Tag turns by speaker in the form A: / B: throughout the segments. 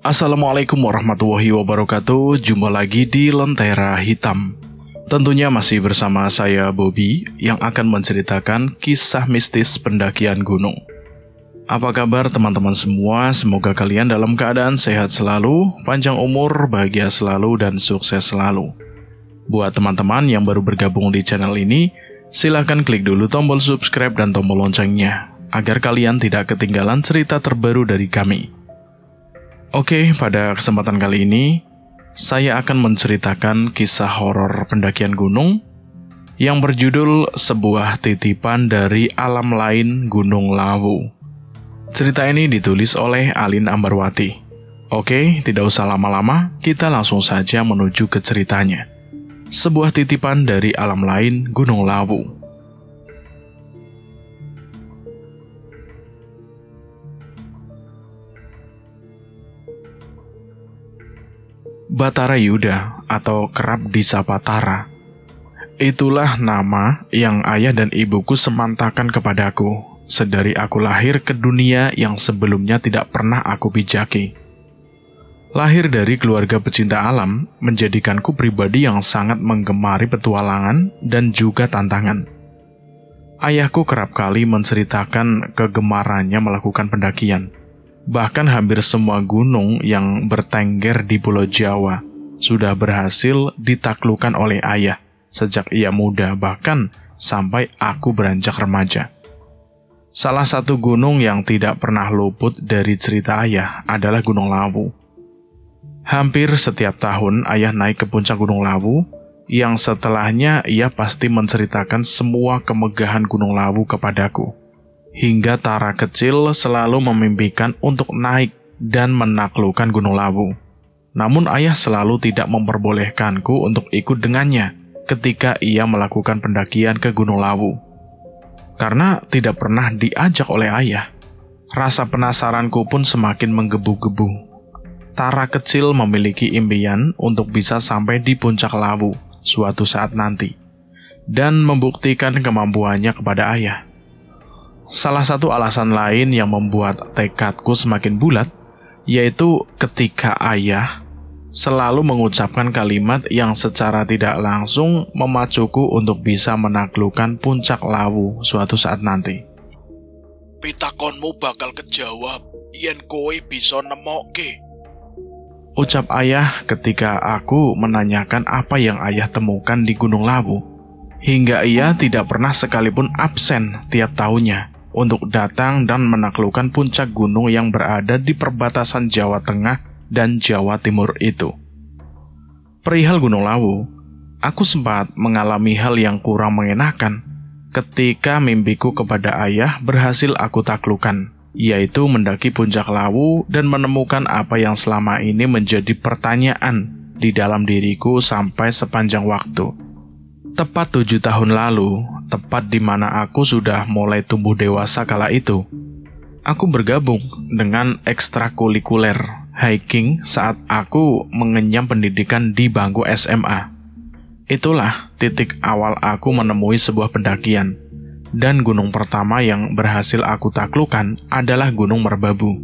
A: Assalamualaikum warahmatullahi wabarakatuh. Jumpa lagi di Lentera Hitam. Tentunya masih bersama saya Bobby yang akan menceritakan kisah mistis pendakian gunung. Apa kabar teman-teman semua? Semoga kalian dalam keadaan sehat selalu, panjang umur, bahagia selalu, dan sukses selalu. Buat teman-teman yang baru bergabung di channel ini, silahkan klik dulu tombol subscribe dan tombol loncengnya, agar kalian tidak ketinggalan cerita terbaru dari kami. Oke, pada kesempatan kali ini, saya akan menceritakan kisah horor pendakian gunung yang berjudul Sebuah Titipan dari Alam Lain Gunung Lawu. Cerita ini ditulis oleh Alin Ambarwati. Oke, tidak usah lama-lama, kita langsung saja menuju ke ceritanya. Sebuah Titipan dari Alam Lain Gunung Lawu. Batara Yuda atau kerap disapa Tara. Itulah nama yang ayah dan ibuku semantakan kepadaku sedari aku lahir ke dunia yang sebelumnya tidak pernah aku pijaki. Lahir dari keluarga pecinta alam menjadikanku pribadi yang sangat menggemari petualangan dan juga tantangan. Ayahku kerap kali menceritakan kegemarannya melakukan pendakian. Bahkan hampir semua gunung yang bertengger di Pulau Jawa sudah berhasil ditaklukkan oleh ayah sejak ia muda, bahkan sampai aku beranjak remaja. Salah satu gunung yang tidak pernah luput dari cerita ayah adalah Gunung Lawu. Hampir setiap tahun ayah naik ke puncak Gunung Lawu, yang setelahnya ia pasti menceritakan semua kemegahan Gunung Lawu kepadaku. Hingga Tara kecil selalu memimpikan untuk naik dan menaklukkan Gunung Lawu. Namun ayah selalu tidak memperbolehkanku untuk ikut dengannya ketika ia melakukan pendakian ke Gunung Lawu. Karena tidak pernah diajak oleh ayah, rasa penasaranku pun semakin menggebu-gebu. Tara kecil memiliki impian untuk bisa sampai di puncak Lawu suatu saat nanti, dan membuktikan kemampuannya kepada ayah. Salah satu alasan lain yang membuat tekadku semakin bulat, yaitu ketika ayah selalu mengucapkan kalimat yang secara tidak langsung memacuku untuk bisa menaklukkan puncak Lawu suatu saat nanti. "Pitakonmu bakal kejawab, yen kowe bisa nemokke," ucap ayah ketika aku menanyakan apa yang ayah temukan di Gunung Lawu. Hingga ia tidak pernah sekalipun absen tiap tahunnya untuk datang dan menaklukkan puncak gunung yang berada di perbatasan Jawa Tengah dan Jawa Timur itu. Perihal Gunung Lawu, aku sempat mengalami hal yang kurang mengenakan ketika mimpiku kepada ayah berhasil aku taklukkan, yaitu mendaki puncak Lawu dan menemukan apa yang selama ini menjadi pertanyaan di dalam diriku sampai sepanjang waktu. Tepat 7 tahun lalu, tepat di mana aku sudah mulai tumbuh dewasa kala itu, aku bergabung dengan ekstrakurikuler hiking saat aku mengenyam pendidikan di bangku SMA. Itulah titik awal aku menemui sebuah pendakian, dan gunung pertama yang berhasil aku taklukkan adalah Gunung Merbabu.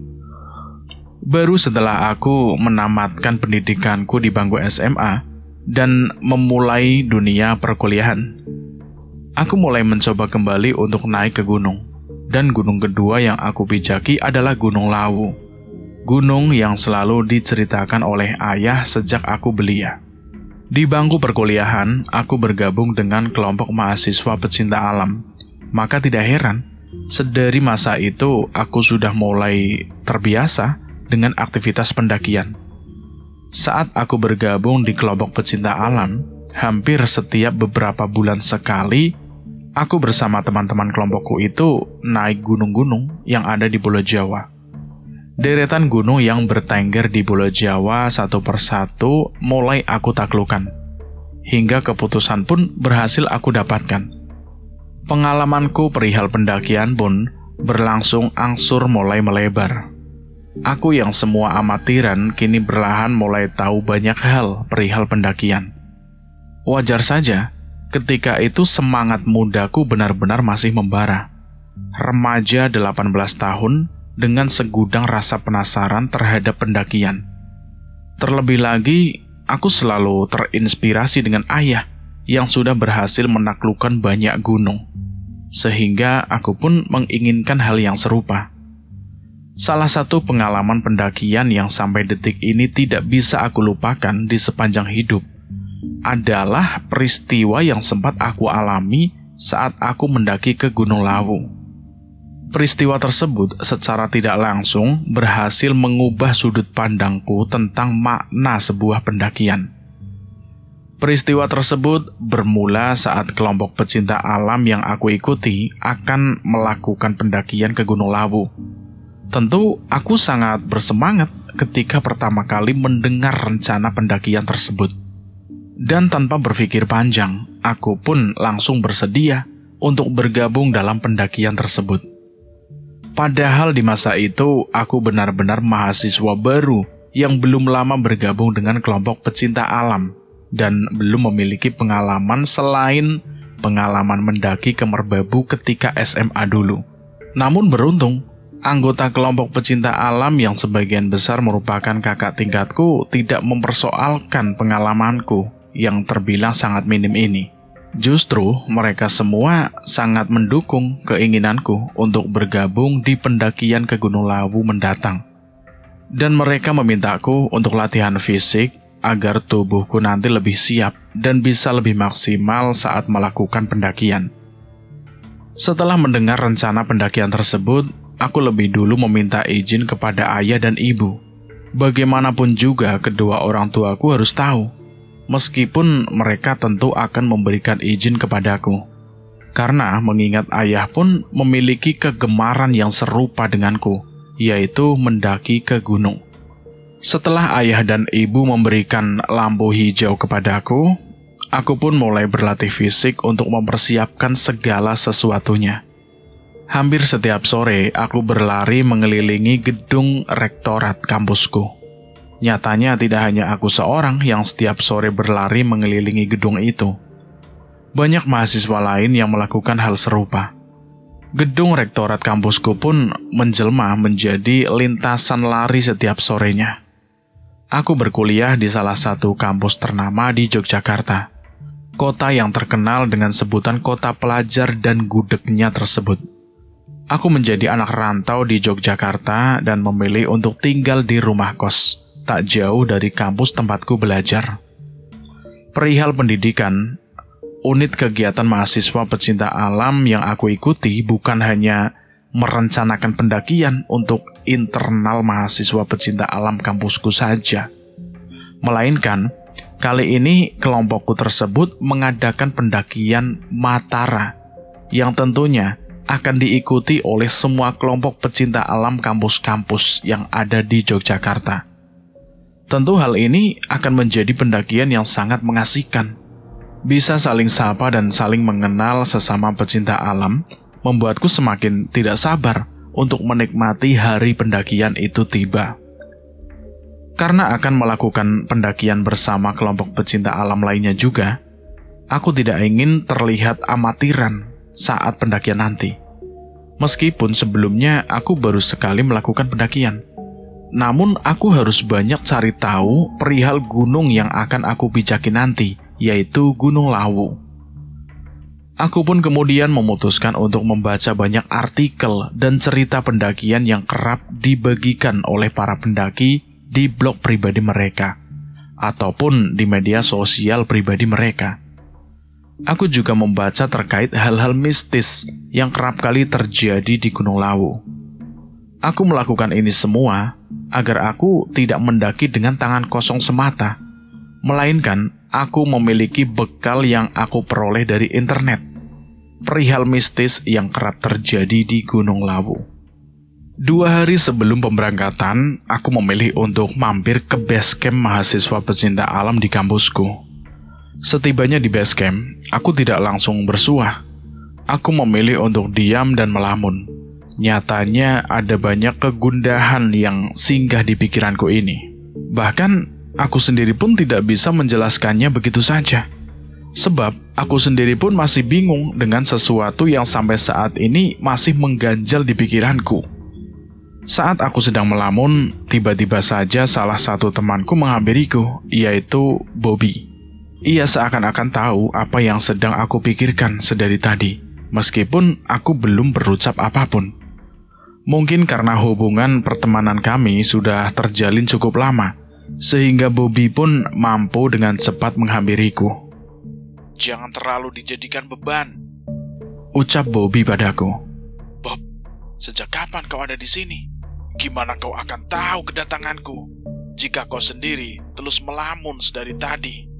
A: Baru setelah aku menamatkan pendidikanku di bangku SMA dan memulai dunia perkuliahan, aku mulai mencoba kembali untuk naik ke gunung. Dan gunung kedua yang aku pijaki adalah Gunung Lawu. Gunung yang selalu diceritakan oleh ayah sejak aku belia. Di bangku perkuliahan, aku bergabung dengan kelompok mahasiswa pecinta alam. Maka tidak heran, sedari masa itu aku sudah mulai terbiasa dengan aktivitas pendakian. Saat aku bergabung di kelompok pecinta alam, hampir setiap beberapa bulan sekali, aku bersama teman-teman kelompokku itu naik gunung-gunung yang ada di Pulau Jawa. Deretan gunung yang bertengger di Pulau Jawa satu persatu mulai aku taklukkan. Hingga keputusan pun berhasil aku dapatkan. Pengalamanku perihal pendakian pun berlangsung angsur mulai melebar. Aku yang semua amatiran kini perlahan mulai tahu banyak hal perihal pendakian. Wajar saja, ketika itu semangat mudaku benar-benar masih membara. Remaja 18 tahun dengan segudang rasa penasaran terhadap pendakian. Terlebih lagi, aku selalu terinspirasi dengan ayah yang sudah berhasil menaklukkan banyak gunung. Sehingga aku pun menginginkan hal yang serupa. Salah satu pengalaman pendakian yang sampai detik ini tidak bisa aku lupakan di sepanjang hidup adalah peristiwa yang sempat aku alami saat aku mendaki ke Gunung Lawu. Peristiwa tersebut secara tidak langsung berhasil mengubah sudut pandangku tentang makna sebuah pendakian. Peristiwa tersebut bermula saat kelompok pecinta alam yang aku ikuti akan melakukan pendakian ke Gunung Lawu. Tentu aku sangat bersemangat ketika pertama kali mendengar rencana pendakian tersebut. Dan tanpa berpikir panjang, aku pun langsung bersedia untuk bergabung dalam pendakian tersebut. Padahal di masa itu, aku benar-benar mahasiswa baru yang belum lama bergabung dengan kelompok pecinta alam dan belum memiliki pengalaman selain pengalaman mendaki ke Merbabu ketika SMA dulu. Namun beruntung, anggota kelompok pecinta alam yang sebagian besar merupakan kakak tingkatku tidak mempersoalkan pengalamanku yang terbilang sangat minim ini. Justru mereka semua sangat mendukung keinginanku untuk bergabung di pendakian ke Gunung Lawu mendatang. Dan mereka memintaku untuk latihan fisik agar tubuhku nanti lebih siap dan bisa lebih maksimal saat melakukan pendakian. Setelah mendengar rencana pendakian tersebut, aku lebih dulu meminta izin kepada ayah dan ibu. Bagaimanapun juga kedua orang tuaku harus tahu, meskipun mereka tentu akan memberikan izin kepadaku. Karena mengingat ayah pun memiliki kegemaran yang serupa denganku, yaitu mendaki ke gunung. Setelah ayah dan ibu memberikan lampu hijau kepadaku, aku pun mulai berlatih fisik untuk mempersiapkan segala sesuatunya. Hampir setiap sore, aku berlari mengelilingi gedung rektorat kampusku. Nyatanya tidak hanya aku seorang yang setiap sore berlari mengelilingi gedung itu. Banyak mahasiswa lain yang melakukan hal serupa. Gedung rektorat kampusku pun menjelma menjadi lintasan lari setiap sorenya. Aku berkuliah di salah satu kampus ternama di Yogyakarta, kota yang terkenal dengan sebutan kota pelajar dan gudegnya tersebut. Aku menjadi anak rantau di Yogyakarta dan memilih untuk tinggal di rumah kos, tak jauh dari kampus tempatku belajar. Perihal pendidikan, unit kegiatan mahasiswa pecinta alam yang aku ikuti bukan hanya merencanakan pendakian untuk internal mahasiswa pecinta alam kampusku saja, melainkan kali ini kelompokku tersebut mengadakan pendakian Matara yang tentunya akan diikuti oleh semua kelompok pecinta alam kampus-kampus yang ada di Yogyakarta. Tentu hal ini akan menjadi pendakian yang sangat mengasihkan. Bisa saling sapa dan saling mengenal sesama pecinta alam, membuatku semakin tidak sabar untuk menikmati hari pendakian itu tiba. Karena akan melakukan pendakian bersama kelompok pecinta alam lainnya juga, aku tidak ingin terlihat amatiran saat pendakian nanti. Meskipun sebelumnya aku baru sekali melakukan pendakian, namun aku harus banyak cari tahu perihal gunung yang akan aku pijaki nanti, yaitu Gunung Lawu. Aku pun kemudian memutuskan untuk membaca banyak artikel dan cerita pendakian yang kerap dibagikan oleh para pendaki di blog pribadi mereka, ataupun di media sosial pribadi mereka. Aku juga membaca terkait hal-hal mistis yang kerap kali terjadi di Gunung Lawu. Aku melakukan ini semua agar aku tidak mendaki dengan tangan kosong semata, melainkan aku memiliki bekal yang aku peroleh dari internet, perihal mistis yang kerap terjadi di Gunung Lawu. 2 hari sebelum pemberangkatan, aku memilih untuk mampir ke base camp mahasiswa pecinta alam di kampusku. Setibanya di base camp, aku tidak langsung bersuah. Aku memilih untuk diam dan melamun. Nyatanya ada banyak kegundahan yang singgah di pikiranku ini. Bahkan, aku sendiri pun tidak bisa menjelaskannya begitu saja. Sebab, aku sendiri pun masih bingung dengan sesuatu yang sampai saat ini masih mengganjal di pikiranku. Saat aku sedang melamun, tiba-tiba saja salah satu temanku menghampiriku, yaitu Bobby. Ia seakan-akan tahu apa yang sedang aku pikirkan sedari tadi, meskipun aku belum berucap apapun. Mungkin karena hubungan pertemanan kami sudah terjalin cukup lama, sehingga Bobby pun mampu dengan cepat menghampiriku.
B: "Jangan terlalu dijadikan beban,"
A: ucap Bobby padaku.
B: "Bob, sejak kapan kau ada di sini? Gimana kau akan tahu kedatanganku jika kau sendiri terus melamun sedari tadi?"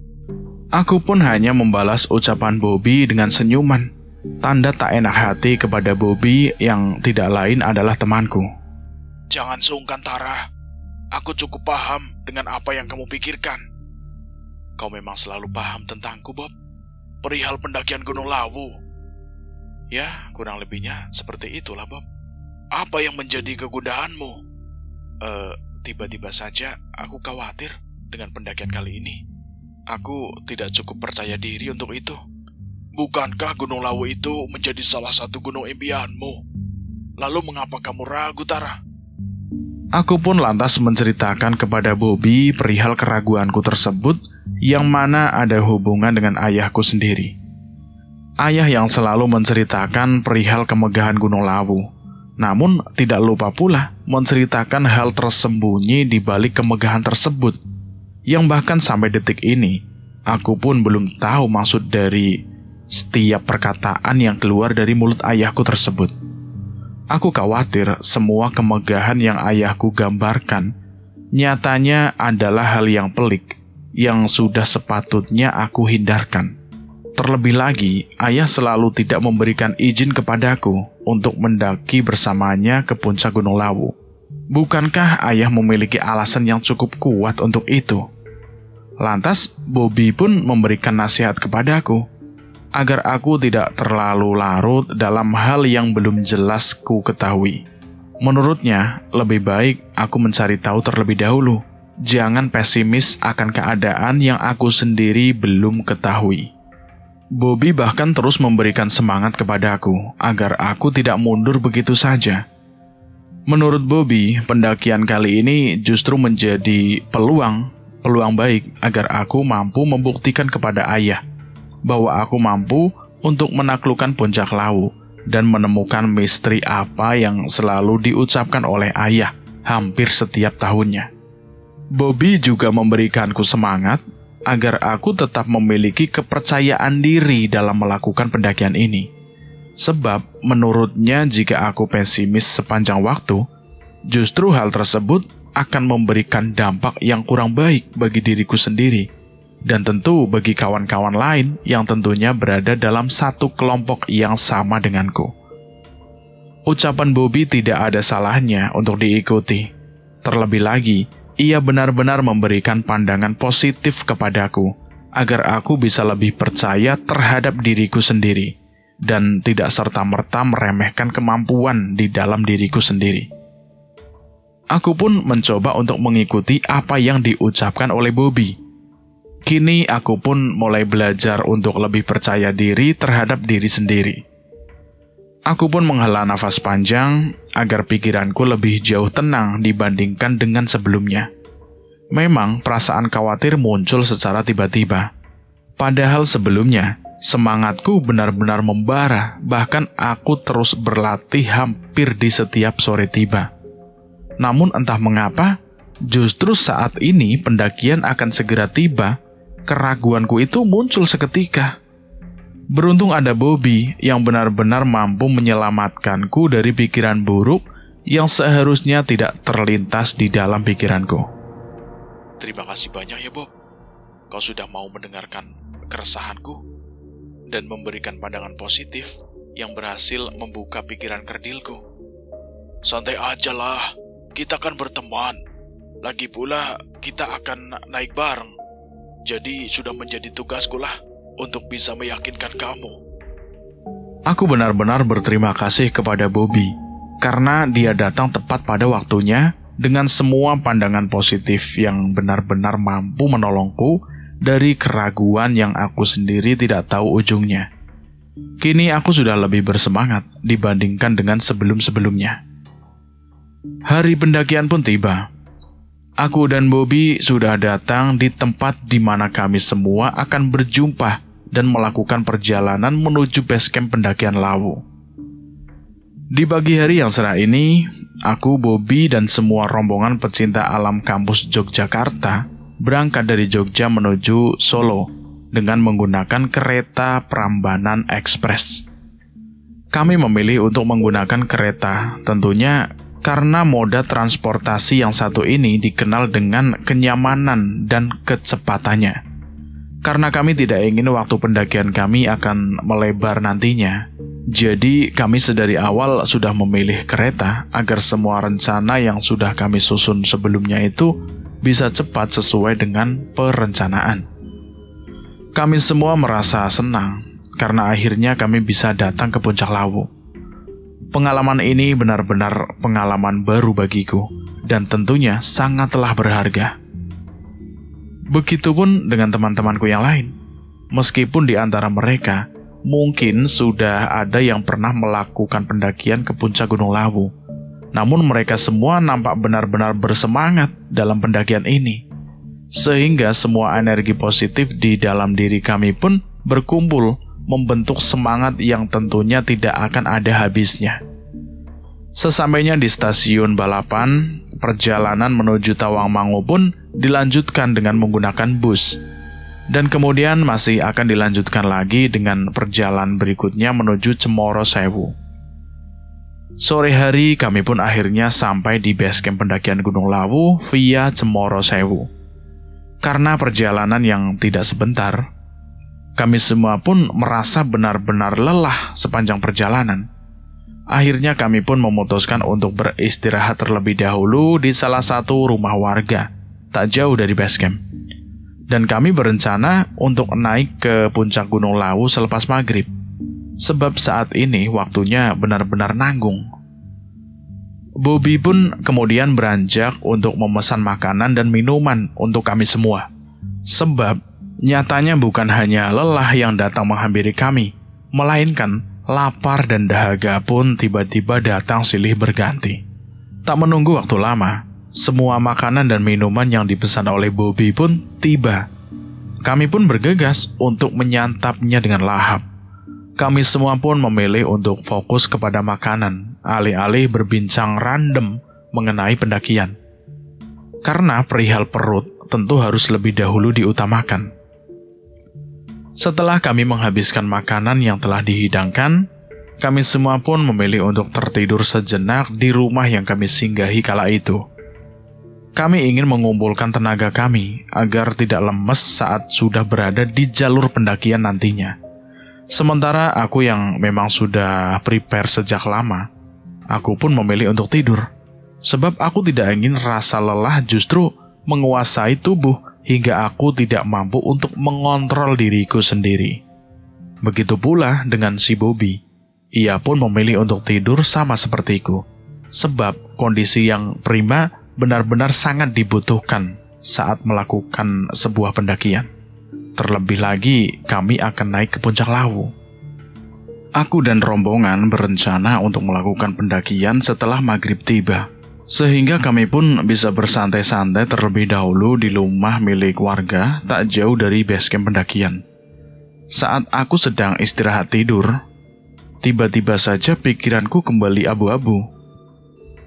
A: Aku pun hanya membalas ucapan Bobby dengan senyuman, tanda tak enak hati kepada Bobby yang tidak lain adalah temanku.
B: "Jangan sungkan, Tara. Aku cukup paham dengan apa yang kamu pikirkan. Kau memang selalu paham tentangku, Bob, perihal pendakian Gunung Lawu."
A: "Ya, kurang lebihnya seperti itulah, Bob."
B: "Apa yang menjadi kegundahanmu?"
A: Tiba-tiba saja aku khawatir dengan pendakian kali ini. Aku tidak cukup percaya diri untuk itu."
B: "Bukankah Gunung Lawu itu menjadi salah satu gunung impianmu? Lalu mengapa kamu ragu, Tara?"
A: Aku pun lantas menceritakan kepada Bobby perihal keraguanku tersebut, yang mana ada hubungan dengan ayahku sendiri. Ayah yang selalu menceritakan perihal kemegahan Gunung Lawu, namun tidak lupa pula menceritakan hal tersembunyi di balik kemegahan tersebut, yang bahkan sampai detik ini, aku pun belum tahu maksud dari setiap perkataan yang keluar dari mulut ayahku tersebut. Aku khawatir semua kemegahan yang ayahku gambarkan nyatanya adalah hal yang pelik yang sudah sepatutnya aku hindarkan. Terlebih lagi, ayah selalu tidak memberikan izin kepadaku untuk mendaki bersamanya ke puncak Gunung Lawu. Bukankah ayah memiliki alasan yang cukup kuat untuk itu? Lantas, Bobby pun memberikan nasihat kepadaku, agar aku tidak terlalu larut dalam hal yang belum jelas ku ketahui. Menurutnya, lebih baik aku mencari tahu terlebih dahulu. Jangan pesimis akan keadaan yang aku sendiri belum ketahui. Bobby bahkan terus memberikan semangat kepadaku agar aku tidak mundur begitu saja. Menurut Bobby, pendakian kali ini justru menjadi peluang baik agar aku mampu membuktikan kepada ayah bahwa aku mampu untuk menaklukkan puncak Lawu dan menemukan misteri apa yang selalu diucapkan oleh ayah hampir setiap tahunnya. Bobby juga memberikanku semangat agar aku tetap memiliki kepercayaan diri dalam melakukan pendakian ini. Sebab menurutnya jika aku pesimis sepanjang waktu, justru hal tersebut akan memberikan dampak yang kurang baik bagi diriku sendiri, dan tentu bagi kawan-kawan lain yang tentunya berada dalam satu kelompok yang sama denganku. Ucapan Bobby tidak ada salahnya untuk diikuti. Terlebih lagi, ia benar-benar memberikan pandangan positif kepadaku, agar aku bisa lebih percaya terhadap diriku sendiri, dan tidak serta-merta meremehkan kemampuan di dalam diriku sendiri. Aku pun mencoba untuk mengikuti apa yang diucapkan oleh Bobby. Kini aku pun mulai belajar untuk lebih percaya diri terhadap diri sendiri. Aku pun menghela nafas panjang agar pikiranku lebih jauh tenang dibandingkan dengan sebelumnya. Memang perasaan khawatir muncul secara tiba-tiba. Padahal sebelumnya, semangatku benar-benar membara, bahkan aku terus berlatih hampir di setiap sore tiba. Namun entah mengapa, justru saat ini pendakian akan segera tiba, keraguanku itu muncul seketika. Beruntung ada Bobby yang benar-benar mampu menyelamatkanku dari pikiran buruk yang seharusnya tidak terlintas di dalam pikiranku.
B: "Terima kasih banyak ya, Bob. Kau sudah mau mendengarkan keresahanku dan memberikan pandangan positif yang berhasil membuka pikiran kerdilku." "Santai aja lah, kita kan berteman. Lagi pula kita akan naik bareng. Jadi sudah menjadi tugasku lah untuk bisa meyakinkan kamu."
A: Aku benar-benar berterima kasih kepada Bobby karena dia datang tepat pada waktunya dengan semua pandangan positif yang benar-benar mampu menolongku dari keraguan yang aku sendiri tidak tahu ujungnya. Kini aku sudah lebih bersemangat dibandingkan dengan sebelum-sebelumnya. Hari pendakian pun tiba. Aku dan Bobby sudah datang di tempat di mana kami semua akan berjumpa dan melakukan perjalanan menuju base camp pendakian Lawu. Di pagi hari yang cerah ini, aku, Bobby, dan semua rombongan pecinta alam kampus Yogyakarta berangkat dari Jogja menuju Solo dengan menggunakan kereta Prambanan Express. Kami memilih untuk menggunakan kereta, tentunya karena moda transportasi yang satu ini dikenal dengan kenyamanan dan kecepatannya. Karena kami tidak ingin waktu pendakian kami akan melebar nantinya, jadi kami sedari awal sudah memilih kereta agar semua rencana yang sudah kami susun sebelumnya itu bisa cepat sesuai dengan perencanaan. Kami semua merasa senang karena akhirnya kami bisa datang ke Puncak Lawu. Pengalaman ini benar-benar pengalaman baru bagiku dan tentunya sangatlah berharga. Begitupun dengan teman-temanku yang lain. Meskipun di antara mereka mungkin sudah ada yang pernah melakukan pendakian ke puncak Gunung Lawu, namun mereka semua nampak benar-benar bersemangat dalam pendakian ini. Sehingga semua energi positif di dalam diri kami pun berkumpul membentuk semangat yang tentunya tidak akan ada habisnya. Sesampainya di stasiun balapan, perjalanan menuju Tawangmangu pun dilanjutkan dengan menggunakan bus. Dan kemudian masih akan dilanjutkan lagi dengan perjalanan berikutnya menuju Cemoro Sewu. Sore hari kami pun akhirnya sampai di base camp pendakian Gunung Lawu via Cemoro Sewu. Karena perjalanan yang tidak sebentar, kami semua pun merasa benar-benar lelah sepanjang perjalanan. Akhirnya kami pun memutuskan untuk beristirahat terlebih dahulu di salah satu rumah warga, tak jauh dari base camp. Dan kami berencana untuk naik ke puncak Gunung Lawu selepas maghrib, sebab saat ini waktunya benar-benar nanggung. Bobby pun kemudian beranjak untuk memesan makanan dan minuman untuk kami semua, sebab nyatanya bukan hanya lelah yang datang menghampiri kami, melainkan lapar dan dahaga pun tiba-tiba datang silih berganti. Tak menunggu waktu lama, semua makanan dan minuman yang dipesan oleh Bobby pun tiba. Kami pun bergegas untuk menyantapnya dengan lahap. Kami semua pun memilih untuk fokus kepada makanan, alih-alih berbincang random mengenai pendakian. Karena perihal perut tentu harus lebih dahulu diutamakan. Setelah kami menghabiskan makanan yang telah dihidangkan, kami semua pun memilih untuk tertidur sejenak di rumah yang kami singgahi kala itu. Kami ingin mengumpulkan tenaga kami agar tidak lemes saat sudah berada di jalur pendakian nantinya. Sementara aku yang memang sudah prepare sejak lama, aku pun memilih untuk tidur. Sebab aku tidak ingin rasa lelah justru menguasai tubuh hingga aku tidak mampu untuk mengontrol diriku sendiri. Begitu pula dengan si Bobby. Ia pun memilih untuk tidur sama sepertiku, sebab kondisi yang prima benar-benar sangat dibutuhkan saat melakukan sebuah pendakian. Terlebih lagi, kami akan naik ke puncak Lawu. Aku dan rombongan berencana untuk melakukan pendakian setelah maghrib tiba, sehingga kami pun bisa bersantai-santai terlebih dahulu di rumah milik warga tak jauh dari base camp pendakian. Saat aku sedang istirahat tidur, tiba-tiba saja pikiranku kembali abu-abu.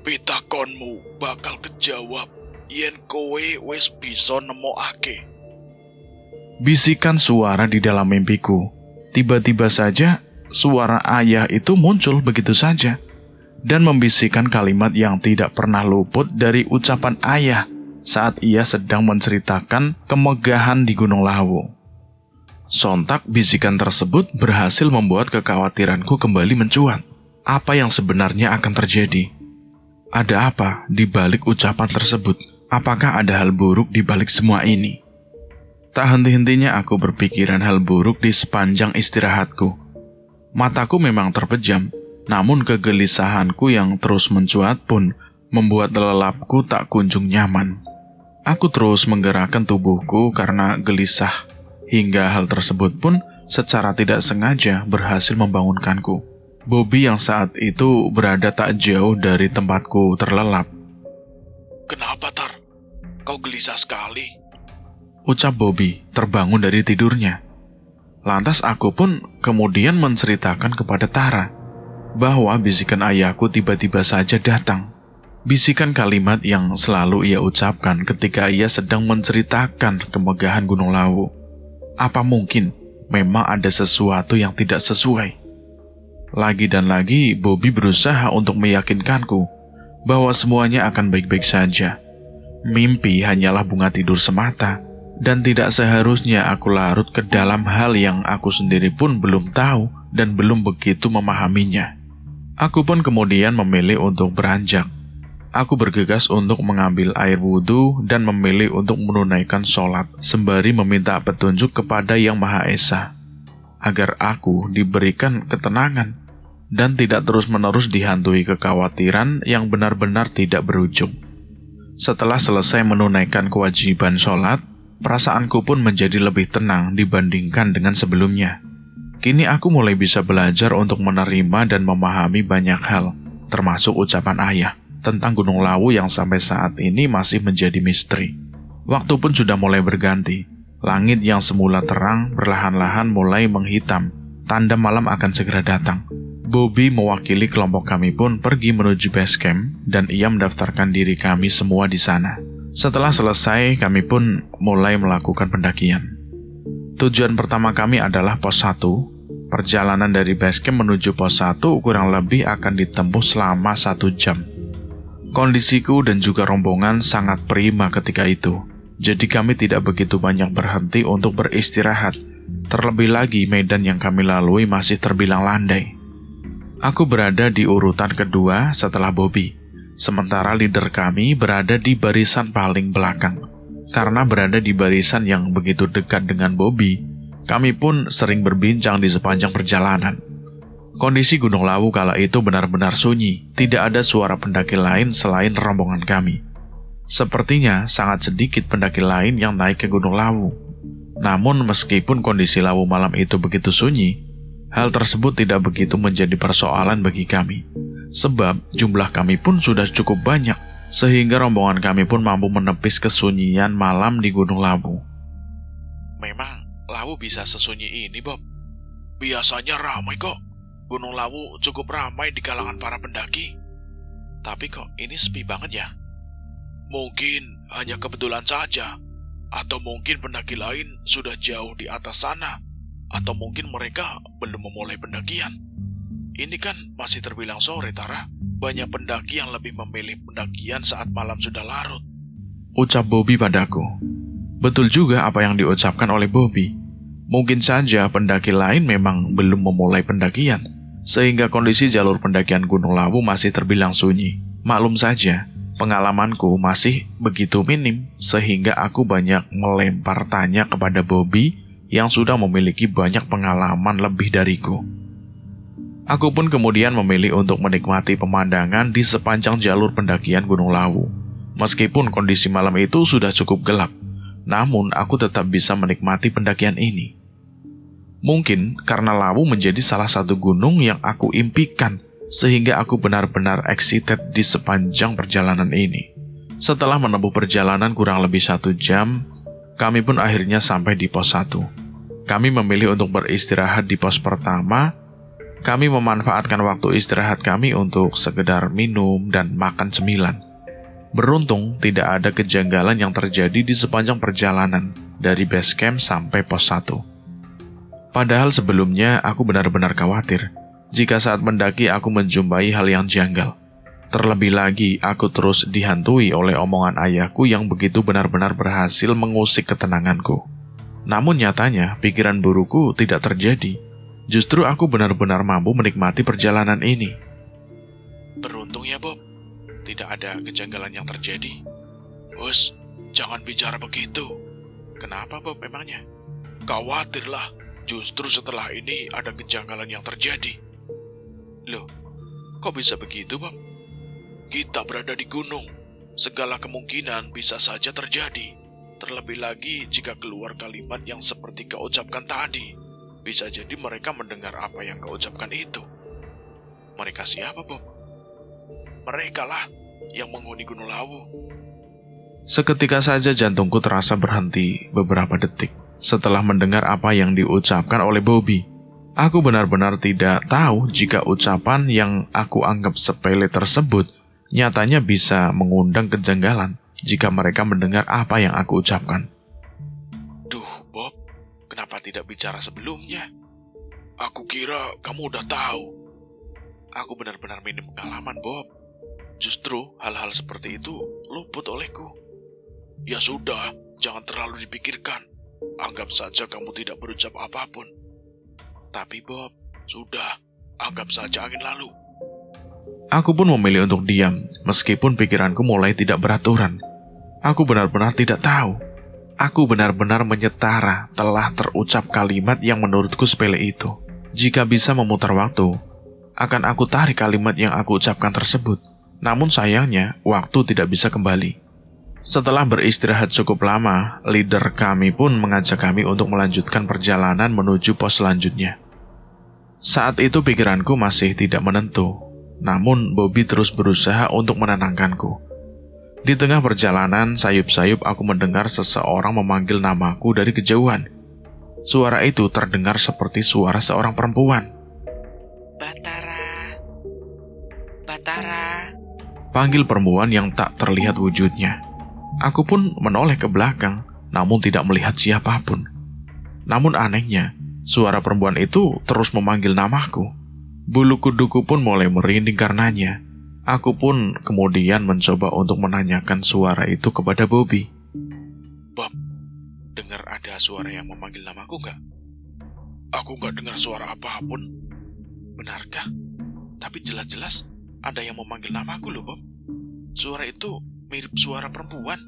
B: Pitakonmu bakal kejawab yen kowe wis bisa nemokake.
A: Bisikan suara di dalam mimpiku. Tiba-tiba saja suara ayah itu muncul begitu saja dan membisikkan kalimat yang tidak pernah luput dari ucapan ayah saat ia sedang menceritakan kemegahan di Gunung Lawu. Sontak bisikan tersebut berhasil membuat kekhawatiranku kembali mencuat. Apa yang sebenarnya akan terjadi? Ada apa di balik ucapan tersebut? Apakah ada hal buruk di balik semua ini? Tak henti-hentinya aku berpikiran hal buruk di sepanjang istirahatku. Mataku memang terpejam, namun kegelisahanku yang terus mencuat pun membuat lelapku tak kunjung nyaman. Aku terus menggerakkan tubuhku karena gelisah, hingga hal tersebut pun secara tidak sengaja berhasil membangunkanku. Bobby yang saat itu berada tak jauh dari tempatku terlelap,
B: Kenapa, Tar? Kau gelisah sekali.
A: Ucap Bobby terbangun dari tidurnya. Lantas aku pun kemudian menceritakan kepada Tara bahwa bisikan ayahku tiba-tiba saja datang. Bisikan kalimat yang selalu ia ucapkan ketika ia sedang menceritakan kemegahan Gunung Lawu. Apa mungkin memang ada sesuatu yang tidak sesuai? Lagi dan lagi Bobby berusaha untuk meyakinkanku bahwa semuanya akan baik-baik saja. Mimpi hanyalah bunga tidur semata, dan tidak seharusnya aku larut ke dalam hal yang aku sendiri pun belum tahu dan belum begitu memahaminya. Aku pun kemudian memilih untuk beranjak. Aku bergegas untuk mengambil air wudhu dan memilih untuk menunaikan sholat sembari meminta petunjuk kepada Yang Maha Esa, agar aku diberikan ketenangan dan tidak terus-menerus dihantui kekhawatiran yang benar-benar tidak berujung. Setelah selesai menunaikan kewajiban sholat, perasaanku pun menjadi lebih tenang dibandingkan dengan sebelumnya. Kini aku mulai bisa belajar untuk menerima dan memahami banyak hal, termasuk ucapan ayah tentang Gunung Lawu yang sampai saat ini masih menjadi misteri. Waktu pun sudah mulai berganti. Langit yang semula terang perlahan-lahan mulai menghitam. Tanda malam akan segera datang. Bobby mewakili kelompok kami pun pergi menuju base camp dan ia mendaftarkan diri kami semua di sana. Setelah selesai, kami pun mulai melakukan pendakian. Tujuan pertama kami adalah pos 1. Perjalanan dari base camp menuju pos 1 kurang lebih akan ditempuh selama 1 jam. Kondisiku dan juga rombongan sangat prima ketika itu, jadi kami tidak begitu banyak berhenti untuk beristirahat. Terlebih lagi medan yang kami lalui masih terbilang landai. Aku berada di urutan kedua setelah Bobby, sementara leader kami berada di barisan paling belakang. Karena berada di barisan yang begitu dekat dengan Bobby, kami pun sering berbincang di sepanjang perjalanan. Kondisi Gunung Lawu kala itu benar-benar sunyi, tidak ada suara pendaki lain selain rombongan kami. Sepertinya sangat sedikit pendaki lain yang naik ke Gunung Lawu. Namun meskipun kondisi Lawu malam itu begitu sunyi, hal tersebut tidak begitu menjadi persoalan bagi kami. Sebab jumlah kami pun sudah cukup banyak, sehingga rombongan kami pun mampu menepis kesunyian malam di Gunung Lawu.
B: Memang Lawu bisa sesunyi ini, Bob? Biasanya ramai kok. Gunung Lawu cukup ramai di kalangan para pendaki. Tapi kok ini sepi banget ya? Mungkin hanya kebetulan saja. Atau mungkin pendaki lain sudah jauh di atas sana. Atau mungkin mereka belum memulai pendakian. Ini kan masih terbilang sore, Tara. Banyak pendaki yang lebih memilih pendakian saat malam sudah larut.
A: Ucap Bobby padaku. Betul juga apa yang diucapkan oleh Bobby. Mungkin saja pendaki lain memang belum memulai pendakian, sehingga kondisi jalur pendakian Gunung Lawu masih terbilang sunyi. Maklum saja, pengalamanku masih begitu minim, sehingga aku banyak melempar tanya kepada Bobby yang sudah memiliki banyak pengalaman lebih dariku. Aku pun kemudian memilih untuk menikmati pemandangan di sepanjang jalur pendakian Gunung Lawu. Meskipun kondisi malam itu sudah cukup gelap, namun aku tetap bisa menikmati pendakian ini. Mungkin karena Lawu menjadi salah satu gunung yang aku impikan, sehingga aku benar-benar excited di sepanjang perjalanan ini. Setelah menempuh perjalanan kurang lebih 1 jam, kami pun akhirnya sampai di pos 1. Kami memilih untuk beristirahat di pos pertama. Kami memanfaatkan waktu istirahat kami untuk sekedar minum dan makan cemilan. Beruntung tidak ada kejanggalan yang terjadi di sepanjang perjalanan dari base camp sampai pos 1. Padahal sebelumnya aku benar-benar khawatir jika saat mendaki aku menjumpai hal yang janggal. Terlebih lagi aku terus dihantui oleh omongan ayahku yang begitu benar-benar berhasil mengusik ketenanganku. Namun nyatanya pikiran burukku tidak terjadi. Justru aku benar-benar mampu menikmati perjalanan ini.
B: Beruntung ya, Bob. Tidak ada kejanggalan yang terjadi. Bos, jangan bicara begitu. Kenapa, Bob, memangnya? Khawatirlah, justru setelah ini ada kejanggalan yang terjadi. Loh, kok bisa begitu, Bob? Kita berada di gunung. Segala kemungkinan bisa saja terjadi. Terlebih lagi jika keluar kalimat yang seperti kau ucapkan tadi. Bisa jadi mereka mendengar apa yang kau ucapkan itu. Mereka siapa, Bob? Mereka lah yang menghuni Gunung Lawu.
A: Seketika saja jantungku terasa berhenti beberapa detik setelah mendengar apa yang diucapkan oleh Bobby. Aku benar-benar tidak tahu jika ucapan yang aku anggap sepele tersebut nyatanya bisa mengundang kejanggalan jika mereka mendengar apa yang aku ucapkan.
B: Duh, Bob, kenapa tidak bicara sebelumnya? Aku kira kamu udah tahu. Aku benar-benar minim pengalaman, Bob. Justru hal-hal seperti itu luput olehku. Ya sudah, jangan terlalu dipikirkan. Anggap saja kamu tidak berucap apapun. Tapi Bob, sudah, anggap saja angin lalu.
A: Aku pun memilih untuk diam, meskipun pikiranku mulai tidak beraturan. Aku benar-benar tidak tahu. Aku benar-benar menyetara telah terucap kalimat yang menurutku sepele itu. Jika bisa memutar waktu, akan aku tarik kalimat yang aku ucapkan tersebut. Namun sayangnya, waktu tidak bisa kembali. Setelah beristirahat cukup lama, leader kami pun mengajak kami untuk melanjutkan perjalanan menuju pos selanjutnya. Saat itu pikiranku masih tidak menentu, namun Bobby terus berusaha untuk menenangkanku. Di tengah perjalanan, sayup-sayup aku mendengar seseorang memanggil namaku dari kejauhan. Suara itu terdengar seperti suara seorang perempuan.
B: Batara, Batara.
A: Panggil perempuan yang tak terlihat wujudnya. Aku pun menoleh ke belakang, namun tidak melihat siapapun. Namun anehnya, suara perempuan itu terus memanggil namaku. Bulu kuduku pun mulai merinding karenanya. Aku pun kemudian mencoba untuk menanyakan suara itu kepada Bobby.
B: Bob, dengar ada suara yang memanggil namaku nggak? Aku nggak dengar suara apapun. Benarkah? Tapi jelas-jelas ada yang memanggil namaku loh, Bob. Suara itu mirip suara perempuan.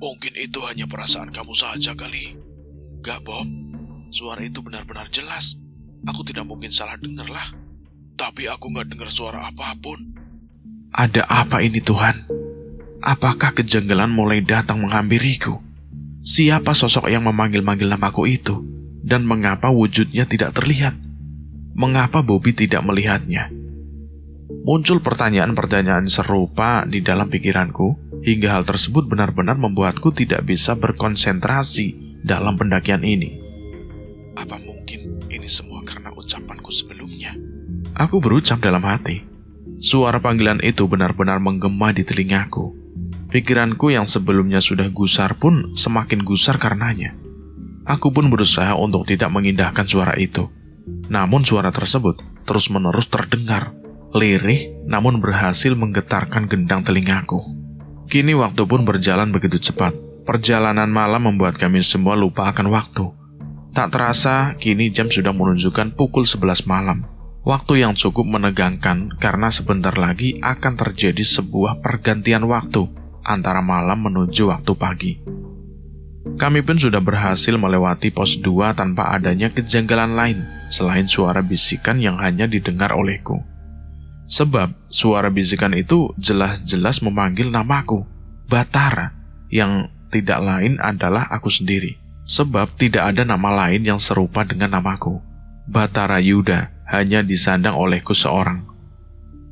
B: Mungkin itu hanya perasaan kamu saja kali. Enggak, Bob. Suara itu benar-benar jelas. Aku tidak mungkin salah dengar lah. Tapi aku nggak dengar suara apapun.
A: Ada apa ini Tuhan? Apakah kejanggalan mulai datang menghampiriku? Siapa sosok yang memanggil-manggil namaku itu? Dan mengapa wujudnya tidak terlihat? Mengapa Bobby tidak melihatnya? Muncul pertanyaan-pertanyaan serupa di dalam pikiranku, hingga hal tersebut benar-benar membuatku tidak bisa berkonsentrasi dalam pendakian ini.
B: Apa mungkin ini semua karena ucapanku sebelumnya?
A: Aku berucap dalam hati. Suara panggilan itu benar-benar menggema di telingaku. Pikiranku yang sebelumnya sudah gusar pun semakin gusar karenanya. Aku pun berusaha untuk tidak mengindahkan suara itu. Namun suara tersebut terus-menerus terdengar. Lirih, namun berhasil menggetarkan gendang telingaku. Kini waktu pun berjalan begitu cepat. Perjalanan malam membuat kami semua lupa akan waktu. Tak terasa, kini jam sudah menunjukkan pukul 11 malam. Waktu yang cukup menegangkan karena sebentar lagi akan terjadi sebuah pergantian waktu antara malam menuju waktu pagi. Kami pun sudah berhasil melewati pos 2 tanpa adanya kejanggalan lain selain suara bisikan yang hanya didengar olehku. Sebab suara bisikan itu jelas-jelas memanggil namaku, Batara, yang tidak lain adalah aku sendiri. Sebab tidak ada nama lain yang serupa dengan namaku. Batara Yuda hanya disandang olehku seorang.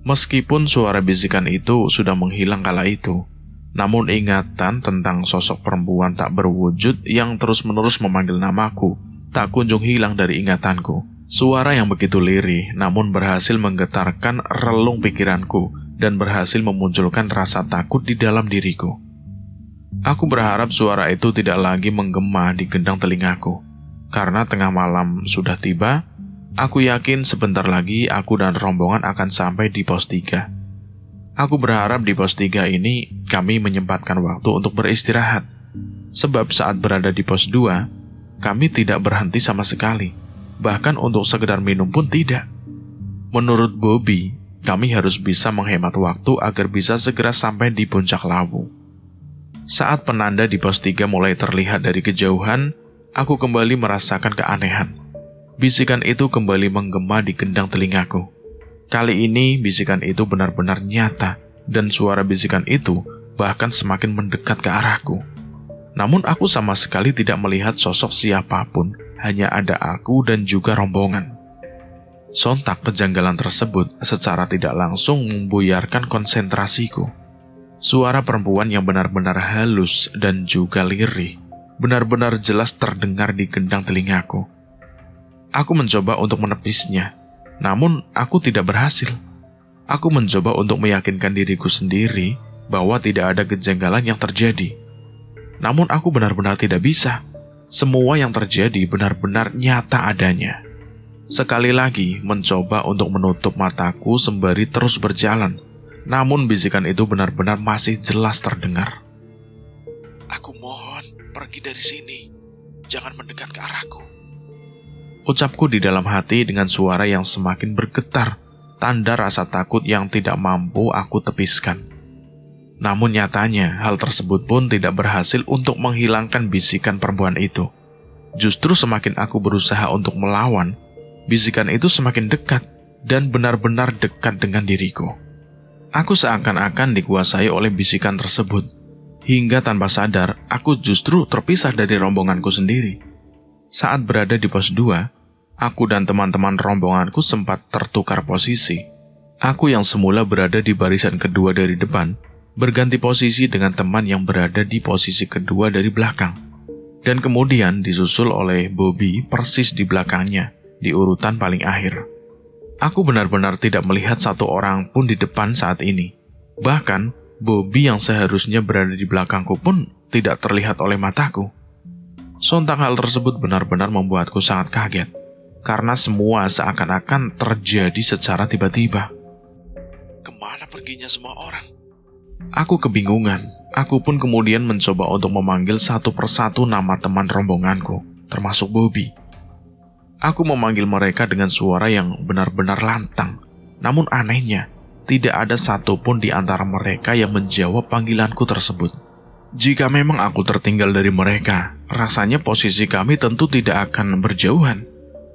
A: Meskipun suara bisikan itu sudah menghilang kala itu, namun ingatan tentang sosok perempuan tak berwujud yang terus-menerus memanggil namaku tak kunjung hilang dari ingatanku. Suara yang begitu lirih namun berhasil menggetarkan relung pikiranku dan berhasil memunculkan rasa takut di dalam diriku. Aku berharap suara itu tidak lagi menggema di gendang telingaku. Karena tengah malam sudah tiba, aku yakin sebentar lagi aku dan rombongan akan sampai di pos 3. Aku berharap di pos 3 ini kami menyempatkan waktu untuk beristirahat. Sebab saat berada di pos 2, kami tidak berhenti sama sekali. Bahkan untuk sekedar minum pun tidak. Menurut Bobby, kami harus bisa menghemat waktu agar bisa segera sampai di puncak Lawu. Saat penanda di pos 3 mulai terlihat dari kejauhan, aku kembali merasakan keanehan. Bisikan itu kembali menggema di gendang telingaku. Kali ini bisikan itu benar-benar nyata, dan suara bisikan itu bahkan semakin mendekat ke arahku. Namun aku sama sekali tidak melihat sosok siapapun, hanya ada aku dan juga rombongan. Sontak kejanggalan tersebut secara tidak langsung membuyarkan konsentrasiku. Suara perempuan yang benar-benar halus dan juga lirih benar-benar jelas terdengar di gendang telingaku. Aku mencoba untuk menepisnya, namun aku tidak berhasil. Aku mencoba untuk meyakinkan diriku sendiri bahwa tidak ada kejanggalan yang terjadi. Namun aku benar-benar tidak bisa. Semua yang terjadi benar-benar nyata adanya. Sekali lagi mencoba untuk menutup mataku sembari terus berjalan. Namun bisikan itu benar-benar masih jelas terdengar.
B: Aku mohon, pergi dari sini. Jangan mendekat ke arahku.
A: Ucapku di dalam hati dengan suara yang semakin bergetar, tanda rasa takut yang tidak mampu aku tepiskan. Namun nyatanya, hal tersebut pun tidak berhasil untuk menghilangkan bisikan perempuan itu. Justru semakin aku berusaha untuk melawan, bisikan itu semakin dekat dan benar-benar dekat dengan diriku. Aku seakan-akan dikuasai oleh bisikan tersebut, hingga tanpa sadar aku justru terpisah dari rombonganku sendiri. Saat berada di pos 2, aku dan teman-teman rombonganku sempat tertukar posisi. Aku yang semula berada di barisan kedua dari depan, berganti posisi dengan teman yang berada di posisi kedua dari belakang. Dan kemudian disusul oleh Bobby persis di belakangnya, di urutan paling akhir. Aku benar-benar tidak melihat satu orang pun di depan saat ini. Bahkan, Bobby yang seharusnya berada di belakangku pun tidak terlihat oleh mataku. Sontak hal tersebut benar-benar membuatku sangat kaget, karena semua seakan-akan terjadi secara tiba-tiba.
B: Kemana perginya semua orang?
A: Aku kebingungan. Aku pun kemudian mencoba untuk memanggil satu persatu nama teman rombonganku, termasuk Bobby. Aku memanggil mereka dengan suara yang benar-benar lantang. Namun anehnya, tidak ada satupun di antara mereka yang menjawab panggilanku tersebut. Jika memang aku tertinggal dari mereka, rasanya posisi kami tentu tidak akan berjauhan.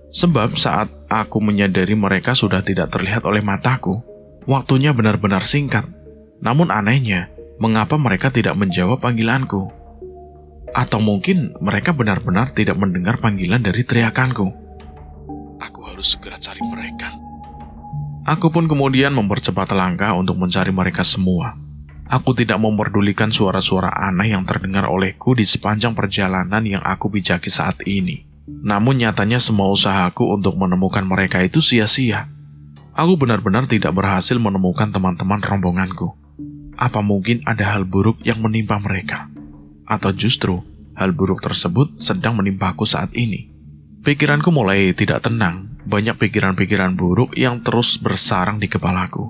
A: Sebab saat aku menyadari mereka sudah tidak terlihat oleh mataku, waktunya benar-benar singkat. Namun anehnya, mengapa mereka tidak menjawab panggilanku? Atau mungkin mereka benar-benar tidak mendengar panggilan dari teriakanku.
B: Aku harus segera cari mereka.
A: Aku pun kemudian mempercepat langkah untuk mencari mereka semua. Aku tidak memperdulikan suara-suara aneh yang terdengar olehku di sepanjang perjalanan yang aku bijaki saat ini. Namun nyatanya semua usahaku untuk menemukan mereka itu sia-sia. Aku benar-benar tidak berhasil menemukan teman-teman rombonganku. Apa mungkin ada hal buruk yang menimpa mereka? Atau justru hal buruk tersebut sedang menimpaku saat ini? Pikiranku mulai tidak tenang. Banyak pikiran-pikiran buruk yang terus bersarang di kepalaku.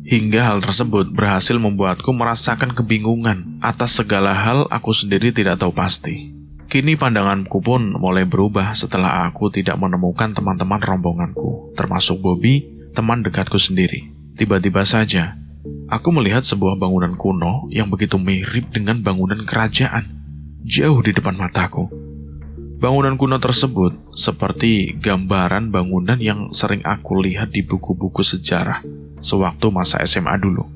A: Hingga hal tersebut berhasil membuatku merasakan kebingungan atas segala hal aku sendiri tidak tahu pasti. Kini pandanganku pun mulai berubah setelah aku tidak menemukan teman-teman rombonganku, termasuk Bobby, teman dekatku sendiri. Tiba-tiba saja, aku melihat sebuah bangunan kuno yang begitu mirip dengan bangunan kerajaan, jauh di depan mataku. Bangunan kuno tersebut seperti gambaran bangunan yang sering aku lihat di buku-buku sejarah sewaktu masa SMA dulu.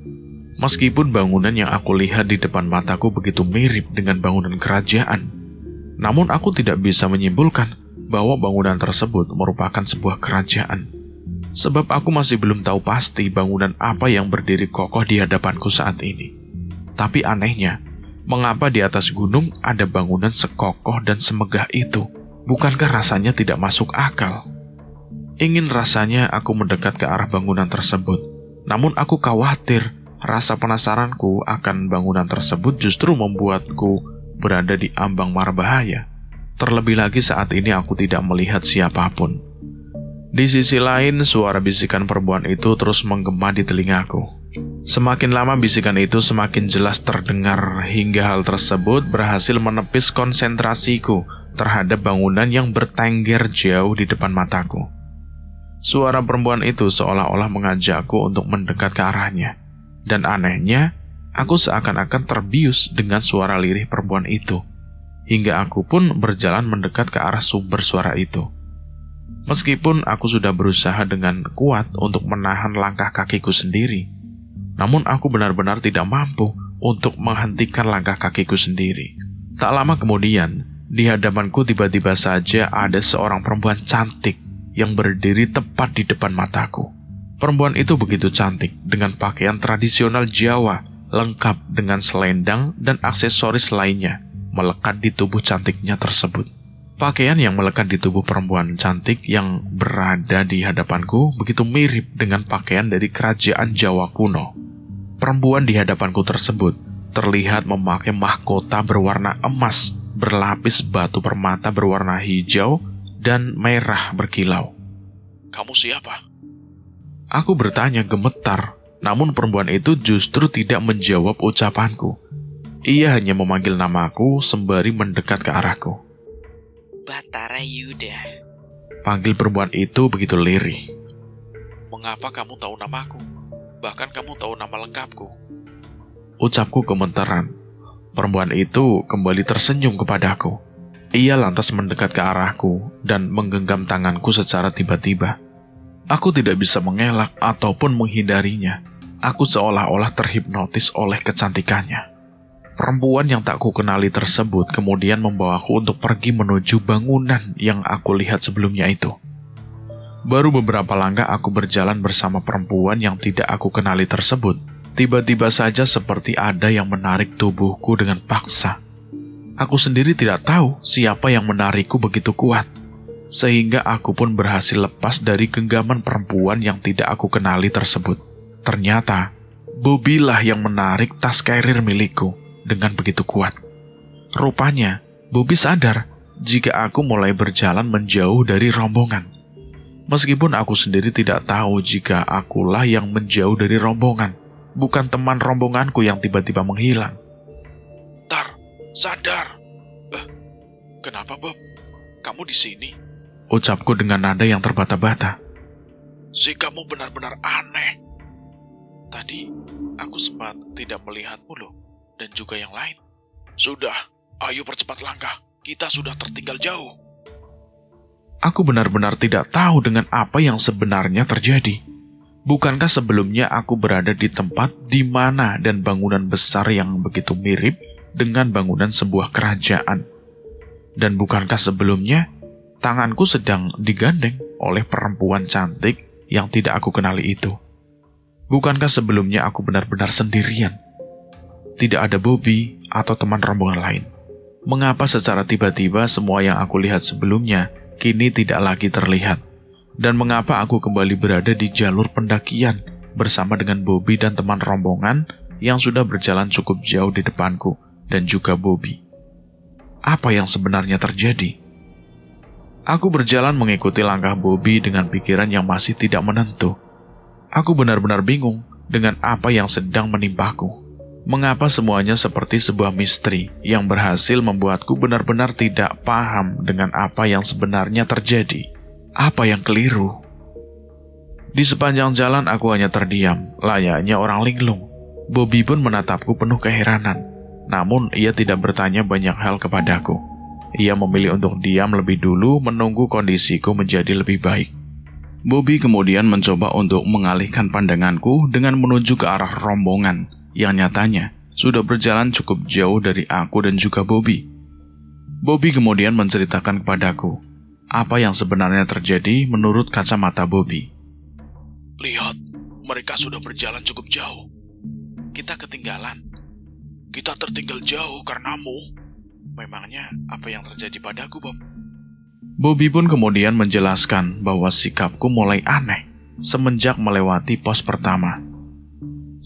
A: Meskipun bangunan yang aku lihat di depan mataku begitu mirip dengan bangunan kerajaan, namun aku tidak bisa menyimpulkan bahwa bangunan tersebut merupakan sebuah kerajaan. Sebab aku masih belum tahu pasti bangunan apa yang berdiri kokoh di hadapanku saat ini. Tapi anehnya, mengapa di atas gunung ada bangunan sekokoh dan semegah itu? Bukankah rasanya tidak masuk akal? Ingin rasanya aku mendekat ke arah bangunan tersebut. Namun aku khawatir rasa penasaranku akan bangunan tersebut justru membuatku berada di ambang marbahaya. Terlebih lagi saat ini aku tidak melihat siapapun. Di sisi lain, suara bisikan perempuan itu terus menggema di telingaku. Semakin lama bisikan itu semakin jelas terdengar hingga hal tersebut berhasil menepis konsentrasiku terhadap bangunan yang bertengger jauh di depan mataku. Suara perempuan itu seolah-olah mengajakku untuk mendekat ke arahnya. Dan anehnya, aku seakan-akan terbius dengan suara lirih perempuan itu. Hingga aku pun berjalan mendekat ke arah sumber suara itu. Meskipun aku sudah berusaha dengan kuat untuk menahan langkah kakiku sendiri, namun aku benar-benar tidak mampu untuk menghentikan langkah kakiku sendiri. Tak lama kemudian, di hadapanku tiba-tiba saja ada seorang perempuan cantik yang berdiri tepat di depan mataku. Perempuan itu begitu cantik dengan pakaian tradisional Jawa lengkap dengan selendang dan aksesoris lainnya, melekat di tubuh cantiknya tersebut. Pakaian yang melekat di tubuh perempuan cantik yang berada di hadapanku begitu mirip dengan pakaian dari kerajaan Jawa kuno. Perempuan di hadapanku tersebut terlihat memakai mahkota berwarna emas, berlapis batu permata berwarna hijau dan merah berkilau.
B: Kamu siapa?
A: Aku bertanya gemetar, namun perempuan itu justru tidak menjawab ucapanku. Ia hanya memanggil namaku sembari mendekat ke arahku.
C: Batara Yuda.
A: Panggil perempuan itu begitu lirih.
B: Mengapa kamu tahu namaku? Bahkan kamu tahu nama lengkapku.
A: Ucapku gemetaran. Perempuan itu kembali tersenyum kepadaku. Ia lantas mendekat ke arahku dan menggenggam tanganku secara tiba-tiba. Aku tidak bisa mengelak ataupun menghindarinya. Aku seolah-olah terhipnotis oleh kecantikannya. Perempuan yang tak kukenali tersebut kemudian membawaku untuk pergi menuju bangunan yang aku lihat sebelumnya itu. Baru beberapa langkah aku berjalan bersama perempuan yang tidak aku kenali tersebut. Tiba-tiba saja seperti ada yang menarik tubuhku dengan paksa. Aku sendiri tidak tahu siapa yang menarikku begitu kuat, sehingga aku pun berhasil lepas dari genggaman perempuan yang tidak aku kenali tersebut. Ternyata, Bobby lah yang menarik tas carrier milikku dengan begitu kuat. Rupanya, Bobby sadar jika aku mulai berjalan menjauh dari rombongan. Meskipun aku sendiri tidak tahu jika akulah yang menjauh dari rombongan, bukan teman rombonganku yang tiba-tiba menghilang.
B: Tar, sadar. Kenapa, Bob? Kamu di sini?
A: Ucapku dengan nada yang terbata-bata.
B: Sikapmu benar-benar aneh. Tadi, aku sempat tidak melihatmu loh, dan juga yang lain. Sudah, ayo percepat langkah. Kita sudah tertinggal jauh.
A: Aku benar-benar tidak tahu dengan apa yang sebenarnya terjadi. Bukankah sebelumnya aku berada di tempat di mana dan bangunan besar yang begitu mirip dengan bangunan sebuah kerajaan? Dan bukankah sebelumnya tanganku sedang digandeng oleh perempuan cantik yang tidak aku kenali itu? Bukankah sebelumnya aku benar-benar sendirian? Tidak ada Bobby atau teman rombongan lain. Mengapa secara tiba-tiba semua yang aku lihat sebelumnya kini tidak lagi terlihat? Dan mengapa aku kembali berada di jalur pendakian bersama dengan Bobby dan teman rombongan yang sudah berjalan cukup jauh di depanku dan juga Bobby? Apa yang sebenarnya terjadi? Aku berjalan mengikuti langkah Bobby dengan pikiran yang masih tidak menentu. Aku benar-benar bingung dengan apa yang sedang menimpaku. Mengapa semuanya seperti sebuah misteri yang berhasil membuatku benar-benar tidak paham dengan apa yang sebenarnya terjadi? Apa yang keliru? Di sepanjang jalan aku hanya terdiam, layaknya orang linglung. Bobby pun menatapku penuh keheranan. Namun ia tidak bertanya banyak hal kepadaku. Ia memilih untuk diam lebih dulu menunggu kondisiku menjadi lebih baik. Bobby kemudian mencoba untuk mengalihkan pandanganku dengan menuju ke arah rombongan yang nyatanya sudah berjalan cukup jauh dari aku dan juga Bobby. Bobby kemudian menceritakan kepadaku apa yang sebenarnya terjadi menurut kacamata Bobby.
B: Lihat, mereka sudah berjalan cukup jauh. Kita ketinggalan. Kita tertinggal jauh karenamu. Memangnya apa yang terjadi padaku, Bob?
A: Bobby pun kemudian menjelaskan bahwa sikapku mulai aneh semenjak melewati pos pertama.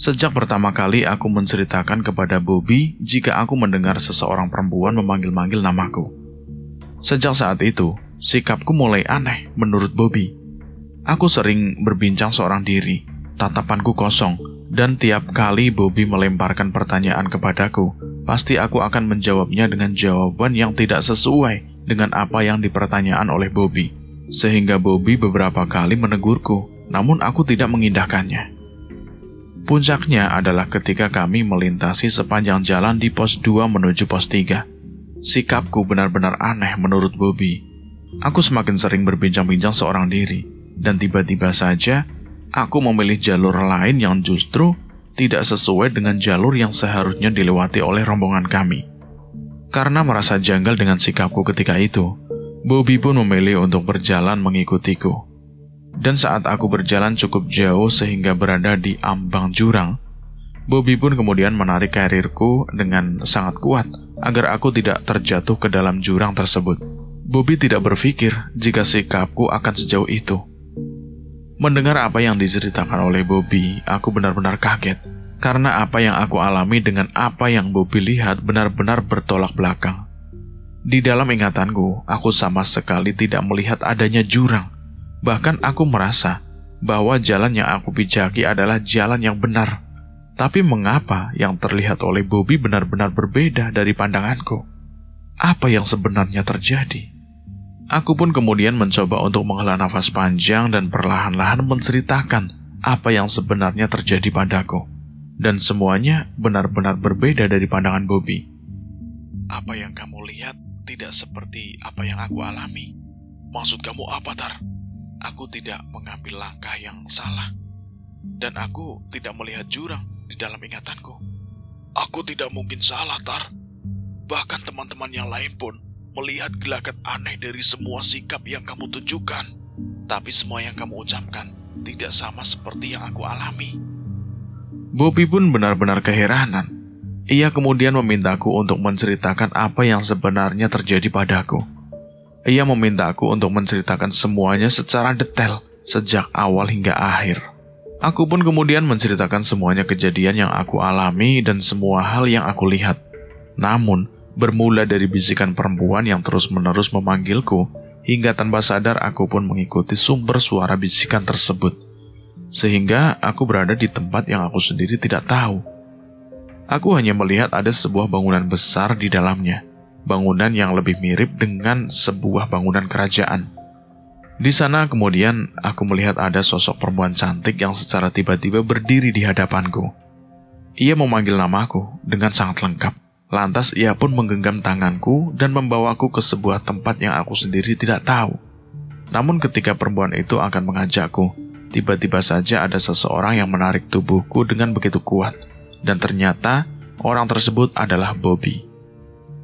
A: Sejak pertama kali aku menceritakan kepada Bobby jika aku mendengar seseorang perempuan memanggil-manggil namaku. Sejak saat itu, sikapku mulai aneh menurut Bobby. Aku sering berbincang seorang diri, tatapanku kosong, dan tiap kali Bobby melemparkan pertanyaan kepadaku, pasti aku akan menjawabnya dengan jawaban yang tidak sesuai dengan apa yang dipertanyaan oleh Bobby. Sehingga Bobby beberapa kali menegurku, namun aku tidak mengindahkannya. Puncaknya adalah ketika kami melintasi sepanjang jalan di pos 2 menuju pos 3. Sikapku benar-benar aneh menurut Bobby. Aku semakin sering berbincang-bincang seorang diri, dan tiba-tiba saja aku memilih jalur lain yang justru tidak sesuai dengan jalur yang seharusnya dilewati oleh rombongan kami. Karena merasa janggal dengan sikapku ketika itu, Bobby pun memilih untuk berjalan mengikutiku. Dan saat aku berjalan cukup jauh sehingga berada di ambang jurang, Bobby pun kemudian menarik karirku dengan sangat kuat agar aku tidak terjatuh ke dalam jurang tersebut. Bobby tidak berpikir jika sikapku akan sejauh itu. Mendengar apa yang diceritakan oleh Bobby, aku benar-benar kaget. Karena apa yang aku alami dengan apa yang Bobby lihat benar-benar bertolak belakang. Di dalam ingatanku, aku sama sekali tidak melihat adanya jurang. Bahkan aku merasa bahwa jalan yang aku pijaki adalah jalan yang benar. Tapi mengapa yang terlihat oleh Bobby benar-benar berbeda dari pandanganku? Apa yang sebenarnya terjadi? Aku pun kemudian mencoba untuk menghela nafas panjang dan perlahan-lahan menceritakan apa yang sebenarnya terjadi padaku. Dan semuanya benar-benar berbeda dari pandangan Bobby.
B: Apa yang kamu lihat tidak seperti apa yang aku alami. Maksud kamu apa, Tar? Aku tidak mengambil langkah yang salah. Dan aku tidak melihat jurang di dalam ingatanku. Aku tidak mungkin salah, Tar. Bahkan teman-teman yang lain pun melihat gelagat aneh dari semua sikap yang kamu tunjukkan. Tapi semua yang kamu ucapkan tidak sama seperti yang aku alami.
A: Bobby pun benar-benar keheranan. Ia kemudian memintaku untuk menceritakan apa yang sebenarnya terjadi padaku. Ia memintaku untuk menceritakan semuanya secara detail, sejak awal hingga akhir. Aku pun kemudian menceritakan semuanya kejadian yang aku alami dan semua hal yang aku lihat. Namun, bermula dari bisikan perempuan yang terus-menerus memanggilku, hingga tanpa sadar aku pun mengikuti sumber suara bisikan tersebut. Sehingga aku berada di tempat yang aku sendiri tidak tahu. Aku hanya melihat ada sebuah bangunan besar di dalamnya. Bangunan yang lebih mirip dengan sebuah bangunan kerajaan. Di sana kemudian aku melihat ada sosok perempuan cantik yang secara tiba-tiba berdiri di hadapanku. Ia memanggil namaku dengan sangat lengkap. Lantas ia pun menggenggam tanganku dan membawaku ke sebuah tempat yang aku sendiri tidak tahu. Namun ketika perempuan itu akan mengajakku, tiba-tiba saja ada seseorang yang menarik tubuhku dengan begitu kuat. Dan ternyata orang tersebut adalah Bobby.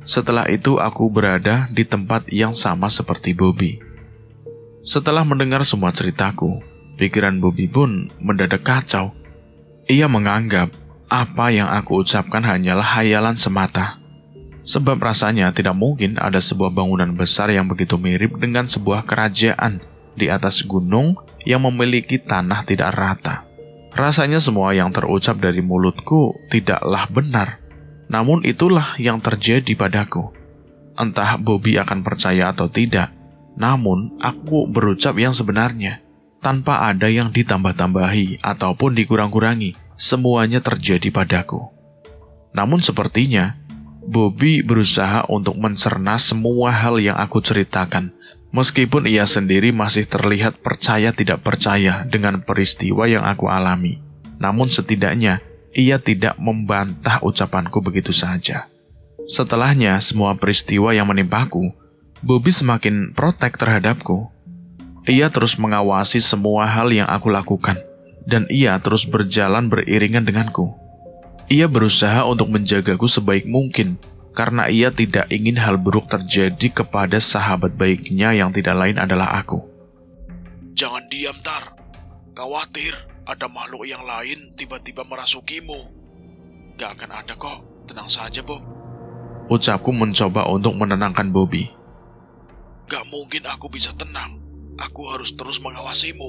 A: Setelah itu aku berada di tempat yang sama seperti Bobby. Setelah mendengar semua ceritaku, pikiran Bobby pun mendadak kacau. Ia menganggap apa yang aku ucapkan hanyalah hayalan semata. Sebab rasanya tidak mungkin ada sebuah bangunan besar yang begitu mirip dengan sebuah kerajaan di atas gunung yang memiliki tanah tidak rata. Rasanya semua yang terucap dari mulutku tidaklah benar. Namun itulah yang terjadi padaku. Entah Bobby akan percaya atau tidak, namun aku berucap yang sebenarnya. Tanpa ada yang ditambah-tambahi ataupun dikurang-kurangi, semuanya terjadi padaku. Namun sepertinya, Bobby berusaha untuk mencerna semua hal yang aku ceritakan. Meskipun ia sendiri masih terlihat percaya tidak percaya dengan peristiwa yang aku alami. Namun setidaknya, ia tidak membantah ucapanku begitu saja. Setelahnya, semua peristiwa yang menimpaku, Bobby semakin protek terhadapku. Ia terus mengawasi semua hal yang aku lakukan, dan ia terus berjalan beriringan denganku. Ia berusaha untuk menjagaku sebaik mungkin, karena ia tidak ingin hal buruk terjadi kepada sahabat baiknya yang tidak lain adalah aku.
B: Jangan diam, Tar. Khawatir ada makhluk yang lain tiba-tiba merasukimu. Gak akan ada kok, tenang saja, Bob.
A: Ucapku mencoba untuk menenangkan Bobby.
B: Gak mungkin aku bisa tenang. Aku harus terus mengawasimu.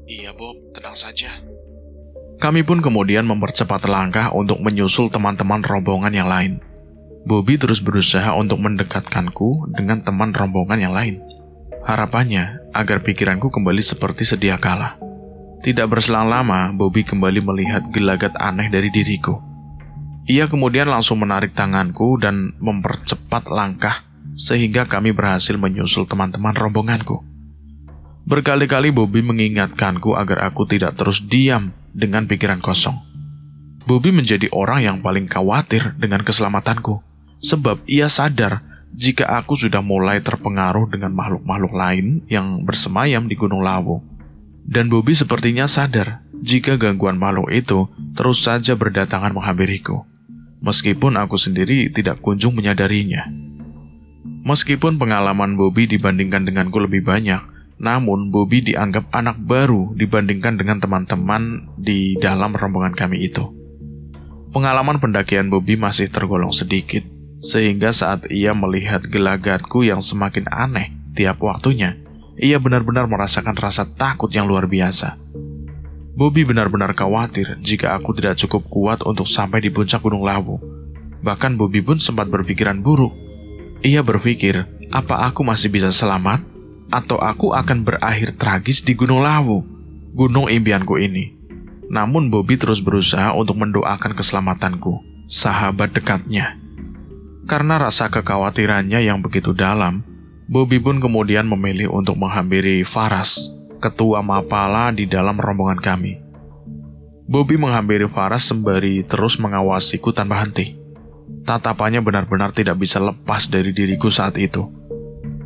B: Iya, Bob, tenang saja.
A: Kami pun kemudian mempercepat langkah untuk menyusul teman-teman rombongan yang lain. Bobby terus berusaha untuk mendekatkanku dengan teman rombongan yang lain. Harapannya agar pikiranku kembali seperti sedia kala. Tidak berselang lama, Bobby kembali melihat gelagat aneh dari diriku. Ia kemudian langsung menarik tanganku dan mempercepat langkah sehingga kami berhasil menyusul teman-teman rombonganku. Berkali-kali Bobby mengingatkanku agar aku tidak terus diam dengan pikiran kosong. Bobby menjadi orang yang paling khawatir dengan keselamatanku. Sebab ia sadar jika aku sudah mulai terpengaruh dengan makhluk-makhluk lain yang bersemayam di Gunung Lawu. Dan Bobby sepertinya sadar jika gangguan makhluk itu terus saja berdatangan menghampiriku. Meskipun aku sendiri tidak kunjung menyadarinya. Meskipun pengalaman Bobby dibandingkan denganku lebih banyak, namun Bobby dianggap anak baru dibandingkan dengan teman-teman di dalam rombongan kami itu. Pengalaman pendakian Bobby masih tergolong sedikit, sehingga saat ia melihat gelagatku yang semakin aneh tiap waktunya, ia benar-benar merasakan rasa takut yang luar biasa. Bobby benar-benar khawatir jika aku tidak cukup kuat untuk sampai di puncak Gunung Lawu. Bahkan Bobby pun sempat berpikiran buruk. Ia berpikir, apa aku masih bisa selamat? Atau aku akan berakhir tragis di Gunung Lawu, gunung impianku ini. Namun Bobby terus berusaha untuk mendoakan keselamatanku, sahabat dekatnya. Karena rasa kekhawatirannya yang begitu dalam, Bobby pun kemudian memilih untuk menghampiri Faras, ketua Mapala di dalam rombongan kami. Bobby menghampiri Faras sembari terus mengawasiku tanpa henti. Tatapannya benar-benar tidak bisa lepas dari diriku saat itu.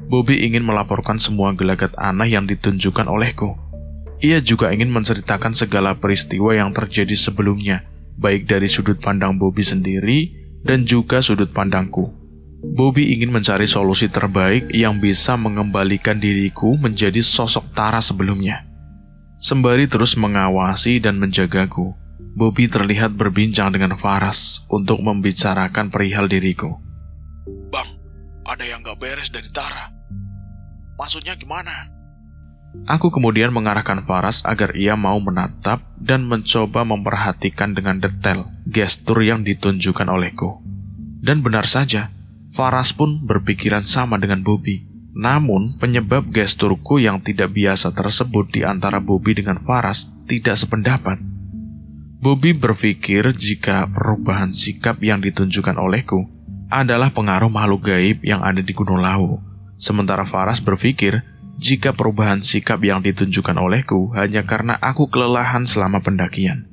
A: Bobby ingin melaporkan semua gelagat aneh yang ditunjukkan olehku. Ia juga ingin menceritakan segala peristiwa yang terjadi sebelumnya, baik dari sudut pandang Bobby sendiri dan juga sudut pandangku. Bobby ingin mencari solusi terbaik yang bisa mengembalikan diriku menjadi sosok Tara sebelumnya. Sembari terus mengawasi dan menjagaku, Bobby terlihat berbincang dengan Faras untuk membicarakan perihal diriku.
B: Bang, ada yang gak beres dari Tara. Maksudnya gimana?
A: Aku kemudian mengarahkan Faras agar ia mau menatap dan mencoba memperhatikan dengan detail gestur yang ditunjukkan olehku. Dan benar saja, Faras pun berpikiran sama dengan Bobby. Namun, penyebab gesturku yang tidak biasa tersebut di antara Bobby dengan Faras tidak sependapat. Bobby berpikir jika perubahan sikap yang ditunjukkan olehku adalah pengaruh makhluk gaib yang ada di Gunung Lawu. Sementara Faras berpikir jika perubahan sikap yang ditunjukkan olehku hanya karena aku kelelahan selama pendakian.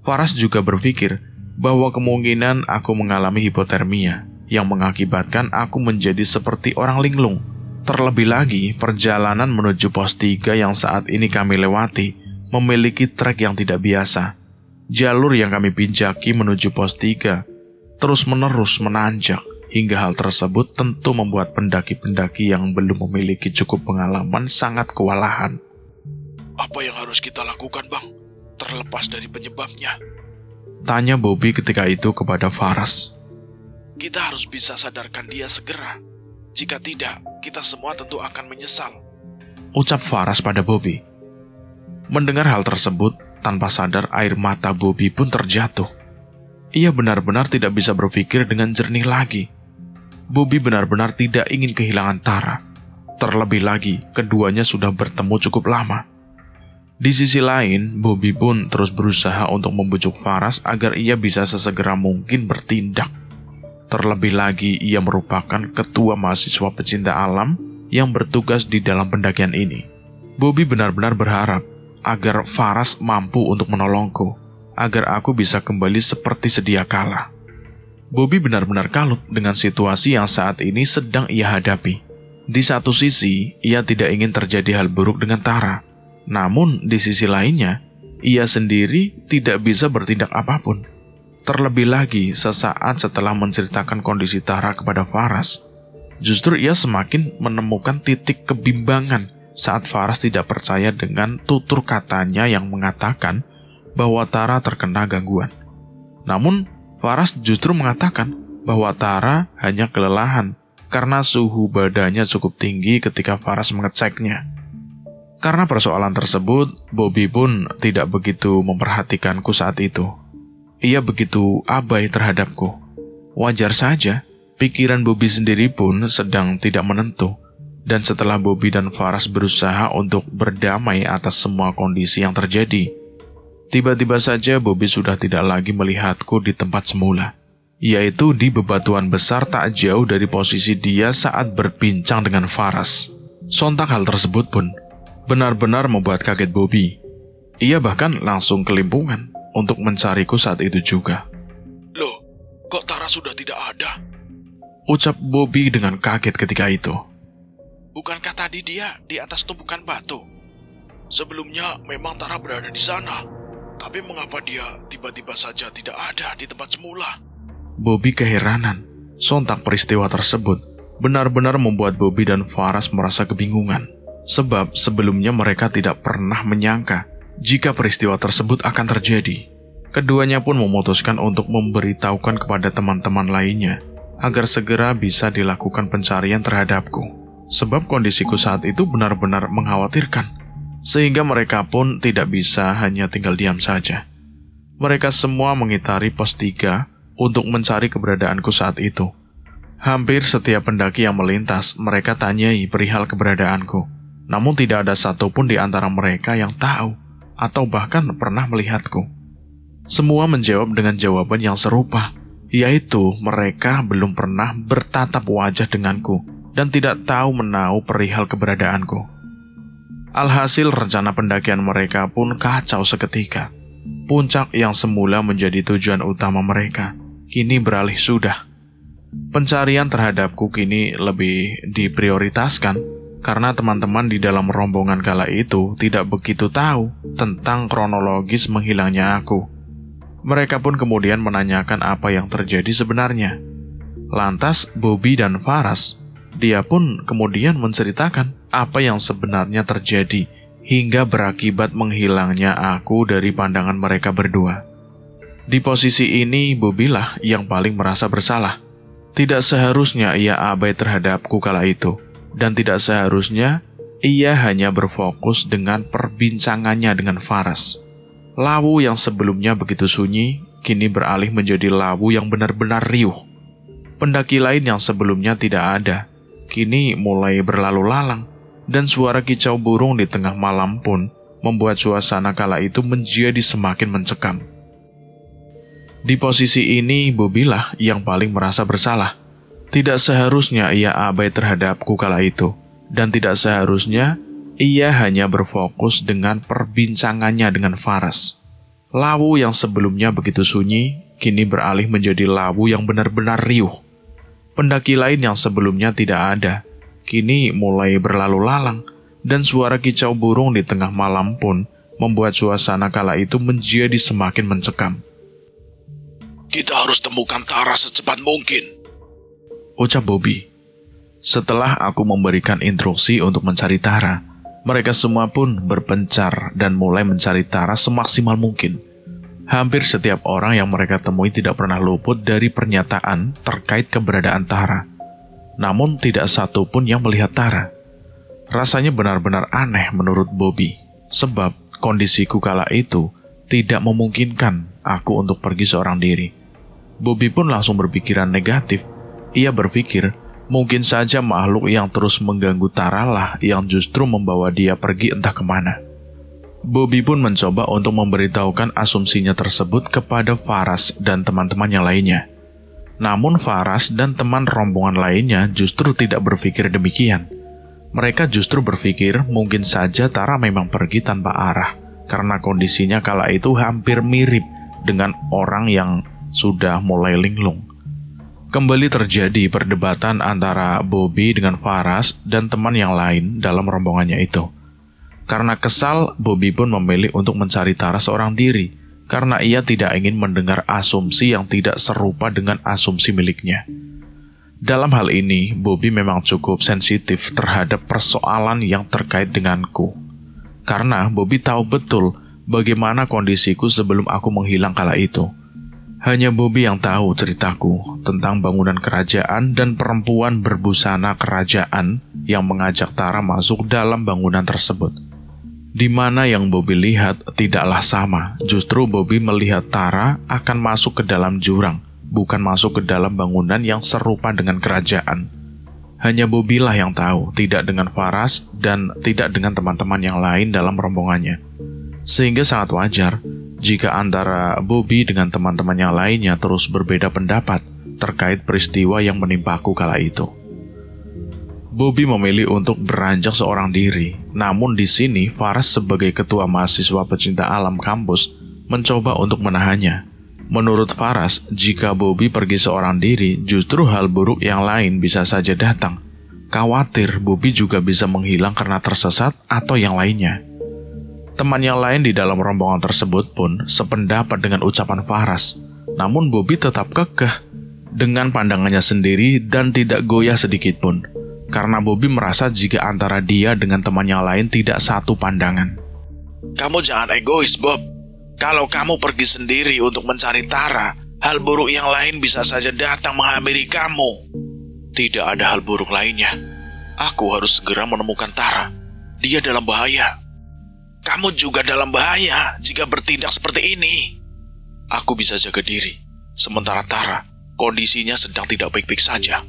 A: Faras juga berpikir bahwa kemungkinan aku mengalami hipotermia yang mengakibatkan aku menjadi seperti orang linglung. Terlebih lagi, perjalanan menuju pos 3 yang saat ini kami lewati memiliki trek yang tidak biasa. Jalur yang kami pinjaki menuju pos 3 terus-menerus menanjak, hingga hal tersebut tentu membuat pendaki-pendaki yang belum memiliki cukup pengalaman sangat kewalahan.
B: Apa yang harus kita lakukan, Bang? Terlepas dari penyebabnya.
A: Tanya Bobby ketika itu kepada Faras.
B: Kita harus bisa sadarkan dia segera. Jika tidak, kita semua tentu akan menyesal.
A: Ucap Faras pada Bobby. Mendengar hal tersebut, tanpa sadar air mata Bobby pun terjatuh. Ia benar-benar tidak bisa berpikir dengan jernih lagi. Bobby benar-benar tidak ingin kehilangan Tara. Terlebih lagi, keduanya sudah bertemu cukup lama. Di sisi lain, Bobby pun terus berusaha untuk membujuk Faras agar ia bisa sesegera mungkin bertindak. Terlebih lagi, ia merupakan ketua mahasiswa pecinta alam yang bertugas di dalam pendakian ini. Bobby benar-benar berharap agar Faras mampu untuk menolongku, agar aku bisa kembali seperti sedia kala. Bobby benar-benar kalut dengan situasi yang saat ini sedang ia hadapi. Di satu sisi, ia tidak ingin terjadi hal buruk dengan Tara. Namun, di sisi lainnya, ia sendiri tidak bisa bertindak apapun. Terlebih lagi, sesaat setelah menceritakan kondisi Tara kepada Faras, justru ia semakin menemukan titik kebimbangan saat Faras tidak percaya dengan tutur katanya yang mengatakan bahwa Tara terkena gangguan. Namun, Faras justru mengatakan bahwa Tara hanya kelelahan karena suhu badannya cukup tinggi ketika Faras mengeceknya. Karena persoalan tersebut, Bobby pun tidak begitu memperhatikanku saat itu. Ia begitu abai terhadapku. Wajar saja, pikiran Bobby sendiri pun sedang tidak menentu. Dan setelah Bobby dan Faras berusaha untuk berdamai atas semua kondisi yang terjadi, tiba-tiba saja Bobby sudah tidak lagi melihatku di tempat semula, yaitu di bebatuan besar tak jauh dari posisi dia saat berbincang dengan Faras. Sontak hal tersebut pun benar-benar membuat kaget Bobby. Ia bahkan langsung kelimpungan untuk mencariku saat itu juga.
B: Loh, kok Tara sudah tidak ada?
A: Ucap Bobby dengan kaget ketika itu.
B: Bukankah tadi dia di atas tumpukan batu? Sebelumnya memang Tara berada di sana. Tapi mengapa dia tiba-tiba saja tidak ada di tempat semula?
A: Bobby keheranan. Sontak peristiwa tersebut benar-benar membuat Bobby dan Faras merasa kebingungan. Sebab sebelumnya mereka tidak pernah menyangka jika peristiwa tersebut akan terjadi. Keduanya pun memutuskan untuk memberitahukan kepada teman-teman lainnya agar segera bisa dilakukan pencarian terhadapku. Sebab kondisiku saat itu benar-benar mengkhawatirkan, sehingga mereka pun tidak bisa hanya tinggal diam saja. Mereka semua mengitari pos 3 untuk mencari keberadaanku saat itu. Hampir setiap pendaki yang melintas, mereka tanyai perihal keberadaanku. Namun tidak ada satupun di antara mereka yang tahu atau bahkan pernah melihatku. Semua menjawab dengan jawaban yang serupa, yaitu mereka belum pernah bertatap wajah denganku dan tidak tahu menahu perihal keberadaanku. Alhasil rencana pendakian mereka pun kacau seketika. Puncak yang semula menjadi tujuan utama mereka, kini beralih sudah. Pencarian terhadapku kini lebih diprioritaskan karena teman-teman di dalam rombongan kala itu tidak begitu tahu tentang kronologis menghilangnya aku. Mereka pun kemudian menanyakan apa yang terjadi sebenarnya. Lantas Bobby dan Faras, dia pun kemudian menceritakan apa yang sebenarnya terjadi hingga berakibat menghilangnya aku dari pandangan mereka berdua. Di posisi ini Bobby lah yang paling merasa bersalah. Tidak seharusnya ia abai terhadapku kala itu, dan tidak seharusnya ia hanya berfokus dengan perbincangannya dengan Faras. Lawu yang sebelumnya begitu sunyi, kini beralih menjadi lawu yang benar-benar riuh. Pendaki lain yang sebelumnya tidak ada, kini mulai berlalu lalang, dan suara kicau burung di tengah malam pun membuat suasana kala itu menjadi semakin mencekam. Di posisi ini, Bobby lah yang paling merasa bersalah. Tidak seharusnya ia abai terhadapku kala itu, dan tidak seharusnya ia hanya berfokus dengan perbincangannya dengan Faras. Lawu yang sebelumnya begitu sunyi, kini beralih menjadi lawu yang benar-benar riuh. Pendaki lain yang sebelumnya tidak ada, kini mulai berlalu lalang, dan suara kicau burung di tengah malam pun membuat suasana kala itu menjadi semakin mencekam.
B: Kita harus temukan Tara secepat mungkin,
A: ucap Bobby. Setelah aku memberikan instruksi untuk mencari Tara, mereka semua pun berpencar dan mulai mencari Tara semaksimal mungkin. Hampir setiap orang yang mereka temui tidak pernah luput dari pernyataan terkait keberadaan Tara. Namun tidak satu pun yang melihat Tara. Rasanya benar-benar aneh menurut Bobby, sebab kondisiku kala itu tidak memungkinkan aku untuk pergi seorang diri. Bobby pun langsung berpikiran negatif. Ia berpikir, mungkin saja makhluk yang terus mengganggu Tara lah yang justru membawa dia pergi entah kemana. Bobby pun mencoba untuk memberitahukan asumsinya tersebut kepada Faras dan teman-teman yang lainnya. Namun Faras dan teman rombongan lainnya justru tidak berpikir demikian. Mereka justru berpikir mungkin saja Tara memang pergi tanpa arah, karena kondisinya kala itu hampir mirip dengan orang yang sudah mulai linglung. Kembali terjadi perdebatan antara Bobby dengan Faras dan teman yang lain dalam rombongannya itu. Karena kesal, Bobby pun memilih untuk mencari Tara seorang diri, karena ia tidak ingin mendengar asumsi yang tidak serupa dengan asumsi miliknya. Dalam hal ini, Bobby memang cukup sensitif terhadap persoalan yang terkait denganku. Karena Bobby tahu betul bagaimana kondisiku sebelum aku menghilang kala itu. Hanya Bobby yang tahu ceritaku tentang bangunan kerajaan dan perempuan berbusana kerajaan yang mengajak Tara masuk dalam bangunan tersebut. Di mana yang Bobby lihat tidaklah sama, justru Bobby melihat Tara akan masuk ke dalam jurang, bukan masuk ke dalam bangunan yang serupa dengan kerajaan. Hanya Bobby lah yang tahu, tidak dengan Faras dan tidak dengan teman-teman yang lain dalam rombongannya. Sehingga sangat wajar jika antara Bobby dengan teman-teman yang lainnya terus berbeda pendapat terkait peristiwa yang menimpaku kala itu. Bobby memilih untuk beranjak seorang diri, namun di sini Faras sebagai ketua mahasiswa pecinta alam kampus mencoba untuk menahannya. Menurut Faras, jika Bobby pergi seorang diri, justru hal buruk yang lain bisa saja datang. Khawatir Bobby juga bisa menghilang karena tersesat atau yang lainnya. Teman yang lain di dalam rombongan tersebut pun sependapat dengan ucapan Faras, namun Bobby tetap kekeh dengan pandangannya sendiri dan tidak goyah sedikit pun. Karena Bobby merasa jika antara dia dengan teman yang lain tidak satu pandangan.
B: Kamu jangan egois, Bob. Kalau kamu pergi sendiri untuk mencari Tara, hal buruk yang lain bisa saja datang menghampiri kamu. Tidak ada hal buruk lainnya. Aku harus segera menemukan Tara. Dia dalam bahaya. Kamu juga dalam bahaya jika bertindak seperti ini. Aku bisa jaga diri, sementara Tara kondisinya sedang tidak baik-baik saja.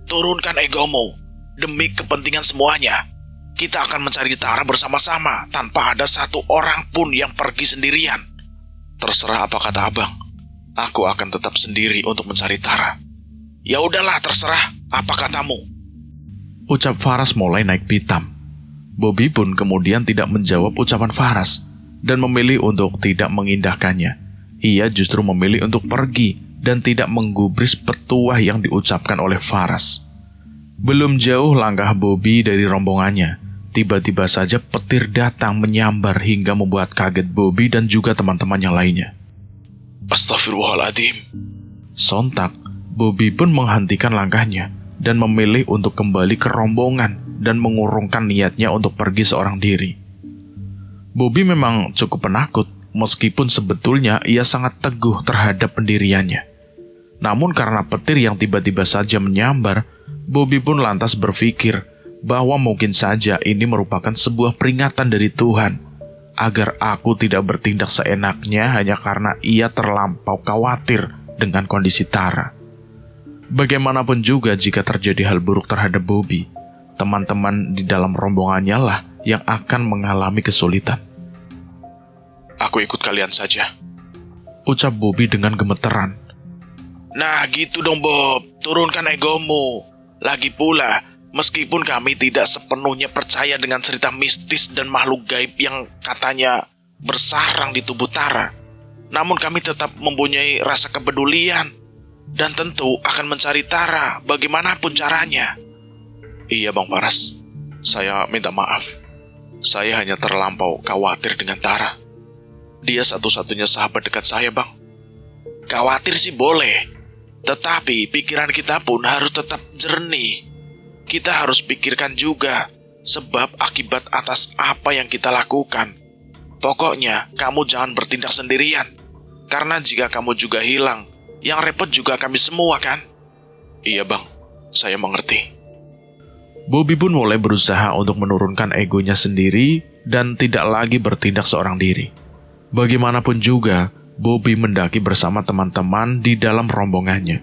B: Turunkan egomu, demi kepentingan semuanya. Kita akan mencari Tara bersama-sama, tanpa ada satu orang pun yang pergi sendirian. Terserah apa kata abang, aku akan tetap sendiri untuk mencari Tara. Ya udahlah, terserah apa katamu,
A: ucap Faras mulai naik pitam. Bobby pun kemudian tidak menjawab ucapan Faras dan memilih untuk tidak mengindahkannya. Ia justru memilih untuk pergi dan tidak menggubris petuah yang diucapkan oleh Faras. Belum jauh langkah Bobby dari rombongannya, tiba-tiba saja petir datang menyambar hingga membuat kaget Bobby dan juga teman-teman yang lainnya.
B: Astagfirullahaladzim.
A: Sontak, Bobby pun menghentikan langkahnya dan memilih untuk kembali ke rombongan dan mengurungkan niatnya untuk pergi seorang diri. Bobby memang cukup penakut, meskipun sebetulnya ia sangat teguh terhadap pendiriannya. Namun karena petir yang tiba-tiba saja menyambar, Bobby pun lantas berpikir bahwa mungkin saja ini merupakan sebuah peringatan dari Tuhan, agar aku tidak bertindak seenaknya hanya karena ia terlampau khawatir dengan kondisi Tara. Bagaimanapun juga jika terjadi hal buruk terhadap Bobby, teman-teman di dalam rombongannya lah yang akan mengalami kesulitan.
B: Aku ikut kalian saja,
A: ucap Bobby dengan gemeteran.
B: Nah gitu dong Bob, turunkan egomu. Lagi pula, meskipun kami tidak sepenuhnya percaya dengan cerita mistis dan makhluk gaib yang katanya bersarang di tubuh Tara, namun kami tetap mempunyai rasa kepedulian dan tentu akan mencari Tara bagaimanapun caranya.
A: Iya Bang Faras, saya minta maaf. Saya hanya terlampau khawatir dengan Tara. Dia satu-satunya sahabat dekat saya, Bang.
B: Khawatir sih boleh, tetapi pikiran kita pun harus tetap jernih. Kita harus pikirkan juga sebab akibat atas apa yang kita lakukan. Pokoknya kamu jangan bertindak sendirian, karena jika kamu juga hilang, yang repot juga kami semua kan?
A: Iya Bang, saya mengerti. Bobby pun mulai berusaha untuk menurunkan egonya sendiri dan tidak lagi bertindak seorang diri. Bagaimanapun juga, Bobby mendaki bersama teman-teman di dalam rombongannya,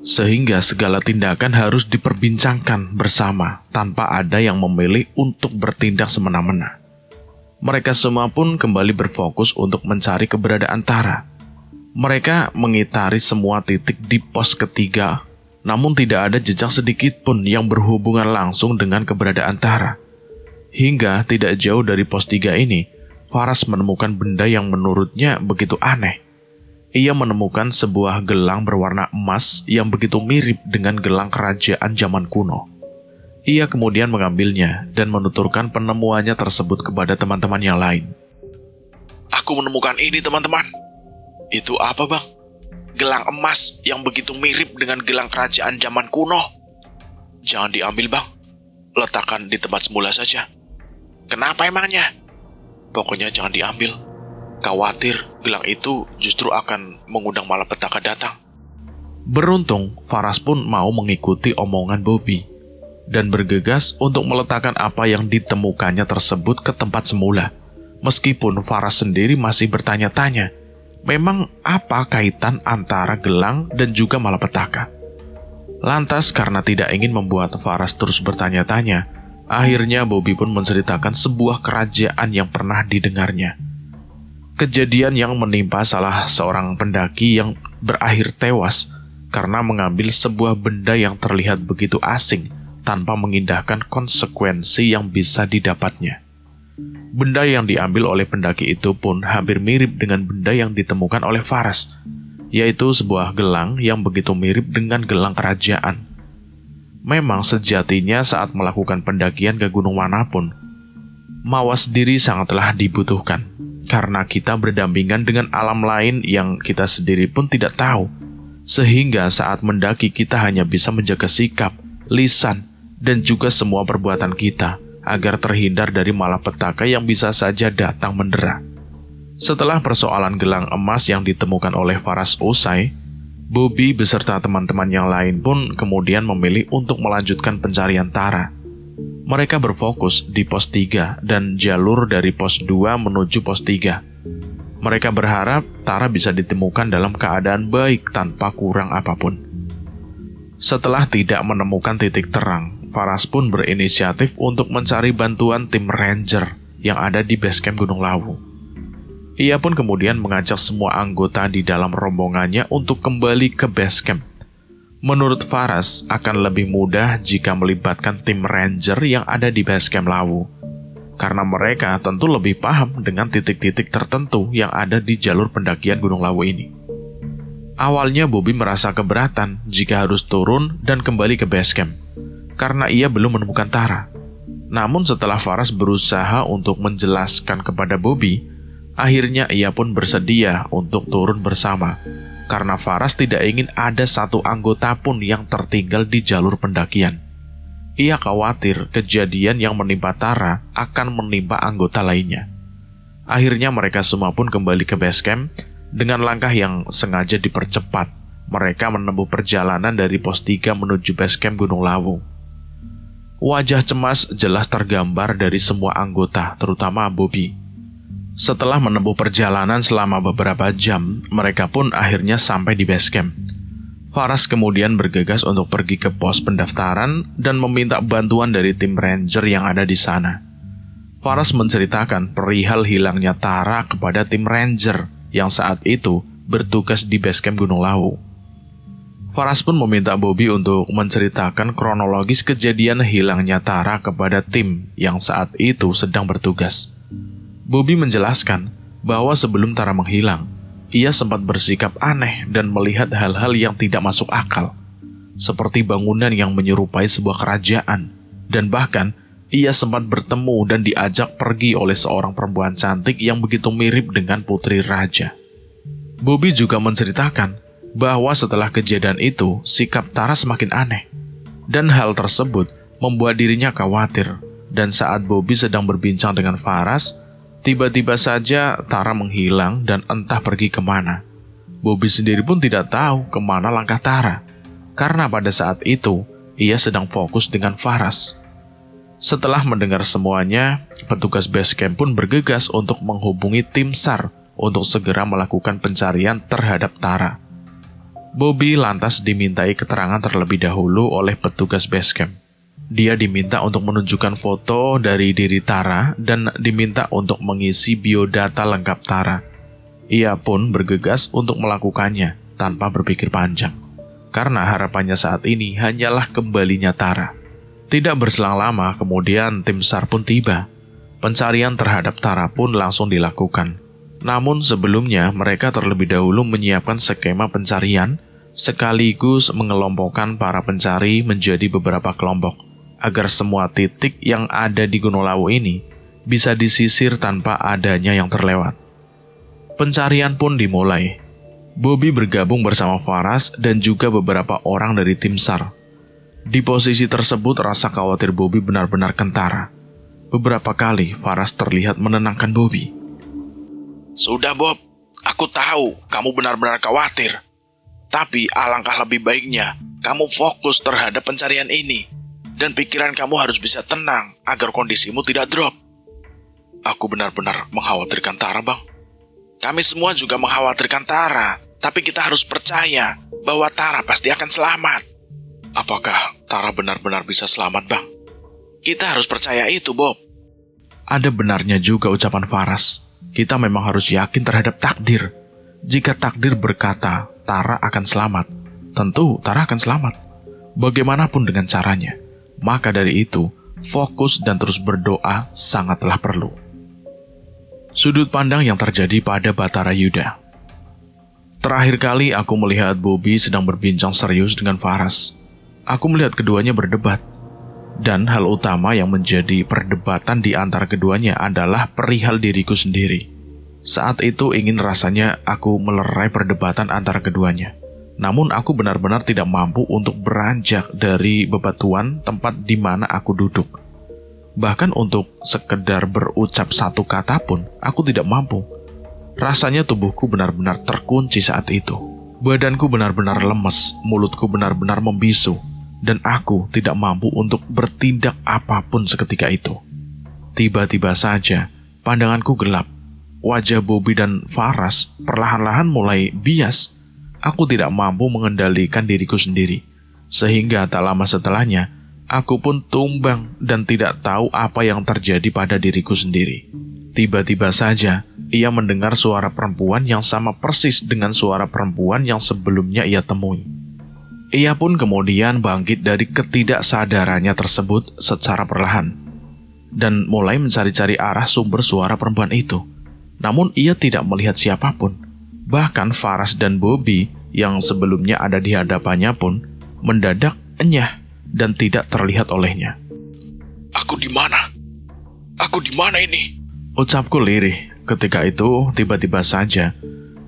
A: sehingga segala tindakan harus diperbincangkan bersama tanpa ada yang memilih untuk bertindak semena-mena. Mereka semua pun kembali berfokus untuk mencari keberadaan Tara. Mereka mengitari semua titik di pos ketiga, namun tidak ada jejak sedikit pun yang berhubungan langsung dengan keberadaan Tara. Hingga tidak jauh dari pos 3 ini, Faras menemukan benda yang menurutnya begitu aneh. Ia menemukan sebuah gelang berwarna emas yang begitu mirip dengan gelang kerajaan zaman kuno. Ia kemudian mengambilnya dan menuturkan penemuannya tersebut kepada teman-teman yang lain.
B: Aku menemukan ini teman-teman.
A: Itu apa Bang?
B: Gelang emas yang begitu mirip dengan gelang kerajaan zaman kuno.
A: Jangan diambil Bang, letakkan di tempat semula saja.
B: Kenapa emangnya?
A: Pokoknya jangan diambil. Khawatir gelang itu justru akan mengundang malapetaka datang. Beruntung, Faras pun mau mengikuti omongan Bobby dan bergegas untuk meletakkan apa yang ditemukannya tersebut ke tempat semula. Meskipun Faras sendiri masih bertanya-tanya, memang apa kaitan antara gelang dan juga malapetaka? Lantas karena tidak ingin membuat Faras terus bertanya-tanya, akhirnya Bobby pun menceritakan sebuah kerajaan yang pernah didengarnya. Kejadian yang menimpa salah seorang pendaki yang berakhir tewas karena mengambil sebuah benda yang terlihat begitu asing tanpa mengindahkan konsekuensi yang bisa didapatnya. Benda yang diambil oleh pendaki itu pun hampir mirip dengan benda yang ditemukan oleh Faras, yaitu sebuah gelang yang begitu mirip dengan gelang kerajaan. Memang sejatinya saat melakukan pendakian ke gunung manapun, mawas diri sangatlah dibutuhkan, karena kita berdampingan dengan alam lain yang kita sendiri pun tidak tahu, sehingga saat mendaki kita hanya bisa menjaga sikap, lisan, dan juga semua perbuatan kita, agar terhindar dari malapetaka yang bisa saja datang mendera. Setelah persoalan gelang emas yang ditemukan oleh Faras usai, Bobby beserta teman-teman yang lain pun kemudian memilih untuk melanjutkan pencarian Tara. Mereka berfokus di pos 3 dan jalur dari pos 2 menuju pos 3. Mereka berharap Tara bisa ditemukan dalam keadaan baik tanpa kurang apapun. Setelah tidak menemukan titik terang, Faras pun berinisiatif untuk mencari bantuan tim ranger yang ada di base camp Gunung Lawu. Ia pun kemudian mengajak semua anggota di dalam rombongannya untuk kembali ke base camp. Menurut Faras, akan lebih mudah jika melibatkan tim ranger yang ada di base camp Lawu, karena mereka tentu lebih paham dengan titik-titik tertentu yang ada di jalur pendakian Gunung Lawu ini. Awalnya Bobby merasa keberatan jika harus turun dan kembali ke base camp, karena ia belum menemukan Tara. Namun setelah Faras berusaha untuk menjelaskan kepada Bobby, akhirnya ia pun bersedia untuk turun bersama, karena Faras tidak ingin ada satu anggota pun yang tertinggal di jalur pendakian. Ia khawatir kejadian yang menimpa Tara akan menimpa anggota lainnya. Akhirnya mereka semua pun kembali ke base camp. Dengan langkah yang sengaja dipercepat, mereka menempuh perjalanan dari pos 3 menuju base camp Gunung Lawu. Wajah cemas jelas tergambar dari semua anggota, terutama Bobby. Setelah menempuh perjalanan selama beberapa jam, mereka pun akhirnya sampai di base camp. Faras kemudian bergegas untuk pergi ke pos pendaftaran dan meminta bantuan dari tim ranger yang ada di sana. Faras menceritakan perihal hilangnya Tara kepada tim ranger yang saat itu bertugas di base camp Gunung Lawu. Faras pun meminta Bobby untuk menceritakan kronologis kejadian hilangnya Tara kepada tim yang saat itu sedang bertugas. Bobby menjelaskan bahwa sebelum Tara menghilang, ia sempat bersikap aneh dan melihat hal-hal yang tidak masuk akal, seperti bangunan yang menyerupai sebuah kerajaan, dan bahkan ia sempat bertemu dan diajak pergi oleh seorang perempuan cantik yang begitu mirip dengan putri raja. Bobby juga menceritakan bahwa setelah kejadian itu, sikap Tara semakin aneh, dan hal tersebut membuat dirinya khawatir. Dan saat Bobby sedang berbincang dengan Faras, tiba-tiba saja Tara menghilang dan entah pergi kemana. Bobby sendiri pun tidak tahu kemana langkah Tara, karena pada saat itu ia sedang fokus dengan Faras. Setelah mendengar semuanya, petugas base camp pun bergegas untuk menghubungi tim SAR untuk segera melakukan pencarian terhadap Tara. Bobby lantas dimintai keterangan terlebih dahulu oleh petugas base camp. Dia diminta untuk menunjukkan foto dari diri Tara dan diminta untuk mengisi biodata lengkap Tara. Ia pun bergegas untuk melakukannya tanpa berpikir panjang, karena harapannya saat ini hanyalah kembalinya Tara. Tidak berselang lama, kemudian tim SAR pun tiba. Pencarian terhadap Tara pun langsung dilakukan. Namun sebelumnya, mereka terlebih dahulu menyiapkan skema pencarian, sekaligus mengelompokkan para pencari menjadi beberapa kelompok, agar semua titik yang ada di Gunung Lawu ini bisa disisir tanpa adanya yang terlewat. Pencarian pun dimulai. Bobby bergabung bersama Faras dan juga beberapa orang dari tim SAR. Di posisi tersebut, rasa khawatir Bobby benar-benar kentara. Beberapa kali Faras terlihat menenangkan Bobby.
B: Sudah Bob, aku tahu kamu benar-benar khawatir. Tapi alangkah lebih baiknya kamu fokus terhadap pencarian ini. Dan pikiran kamu harus bisa tenang agar kondisimu tidak drop. Aku benar-benar mengkhawatirkan Tara, Bang. Kami semua juga mengkhawatirkan Tara. Tapi kita harus percaya bahwa Tara pasti akan selamat. Apakah Tara benar-benar bisa selamat, Bang? Kita harus percaya itu, Bob.
A: Ada benarnya juga ucapan Faras. Kita memang harus yakin terhadap takdir. Jika takdir berkata Tara akan selamat, tentu Tara akan selamat. Bagaimanapun dengan caranya. Maka dari itu, fokus dan terus berdoa sangatlah perlu. Sudut pandang yang terjadi pada Batara Yuda. Terakhir kali aku melihat Bobby sedang berbincang serius dengan Faras. Aku melihat keduanya berdebat. Dan hal utama yang menjadi perdebatan di antara keduanya adalah perihal diriku sendiri. Saat itu ingin rasanya aku melerai perdebatan antara keduanya. Namun aku benar-benar tidak mampu untuk beranjak dari bebatuan tempat di mana aku duduk. Bahkan untuk sekedar berucap satu kata pun aku tidak mampu. Rasanya tubuhku benar-benar terkunci saat itu. Badanku benar-benar lemes, mulutku benar-benar membisu, dan aku tidak mampu untuk bertindak apapun seketika itu. Tiba-tiba saja, pandanganku gelap. Wajah Bobby dan Faras perlahan-lahan mulai bias. Aku tidak mampu mengendalikan diriku sendiri. Sehingga tak lama setelahnya, aku pun tumbang dan tidak tahu apa yang terjadi pada diriku sendiri. Tiba-tiba saja, ia mendengar suara perempuan yang sama persis dengan suara perempuan yang sebelumnya ia temui. Ia pun kemudian bangkit dari ketidaksadarannya tersebut secara perlahan dan mulai mencari-cari arah sumber suara perempuan itu. Namun ia tidak melihat siapapun. Bahkan Faras dan Bobby yang sebelumnya ada di hadapannya pun mendadak enyah dan tidak terlihat olehnya.
B: Aku di mana? Aku di mana ini?
A: Ucapku lirih. Ketika itu, tiba-tiba saja,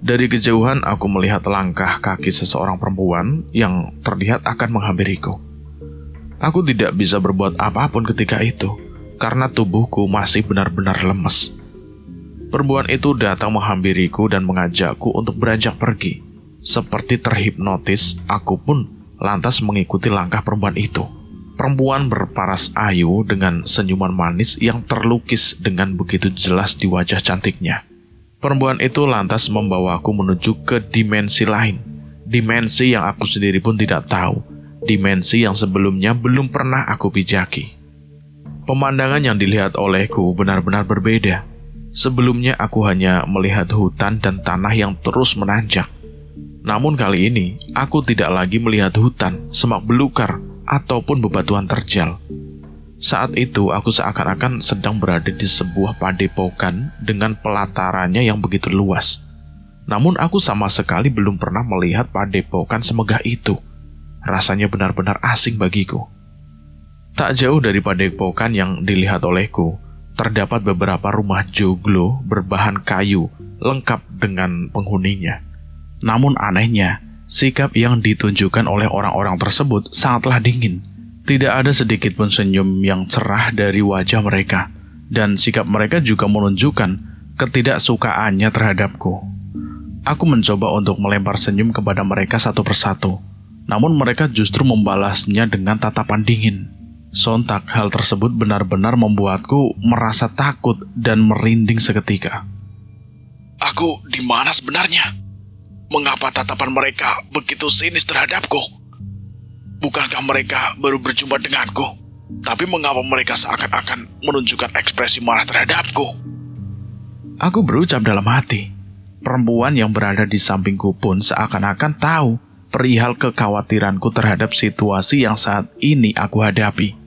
A: dari kejauhan aku melihat langkah kaki seseorang perempuan yang terlihat akan menghampiriku. Aku tidak bisa berbuat apapun ketika itu, karena tubuhku masih benar-benar lemes. Perempuan itu datang menghampiriku dan mengajakku untuk beranjak pergi. Seperti terhipnotis, aku pun lantas mengikuti langkah perempuan itu. Perempuan berparas ayu dengan senyuman manis yang terlukis dengan begitu jelas di wajah cantiknya. Perempuan itu lantas membawaku menuju ke dimensi lain. Dimensi yang aku sendiri pun tidak tahu. Dimensi yang sebelumnya belum pernah aku pijaki. Pemandangan yang dilihat olehku benar-benar berbeda. Sebelumnya aku hanya melihat hutan dan tanah yang terus menanjak. Namun kali ini, aku tidak lagi melihat hutan, semak belukar, ataupun bebatuan terjal. Saat itu aku seakan-akan sedang berada di sebuah padepokan dengan pelatarannya yang begitu luas. Namun aku sama sekali belum pernah melihat padepokan semegah itu. Rasanya benar-benar asing bagiku. Tak jauh dari padepokan yang dilihat olehku, terdapat beberapa rumah joglo berbahan kayu lengkap dengan penghuninya. Namun anehnya, sikap yang ditunjukkan oleh orang-orang tersebut sangatlah dingin. Tidak ada sedikit pun senyum yang cerah dari wajah mereka, dan sikap mereka juga menunjukkan ketidaksukaannya terhadapku. Aku mencoba untuk melempar senyum kepada mereka satu persatu, namun mereka justru membalasnya dengan tatapan dingin. Sontak hal tersebut benar-benar membuatku merasa takut dan merinding seketika.
B: Aku di mana sebenarnya? Mengapa tatapan mereka begitu sinis terhadapku? Bukankah mereka baru berjumpa denganku? Tapi mengapa mereka seakan-akan menunjukkan ekspresi marah terhadapku?
A: Aku berucap dalam hati. Perempuan yang berada di sampingku pun seakan-akan tahu perihal kekhawatiranku terhadap situasi yang saat ini aku hadapi.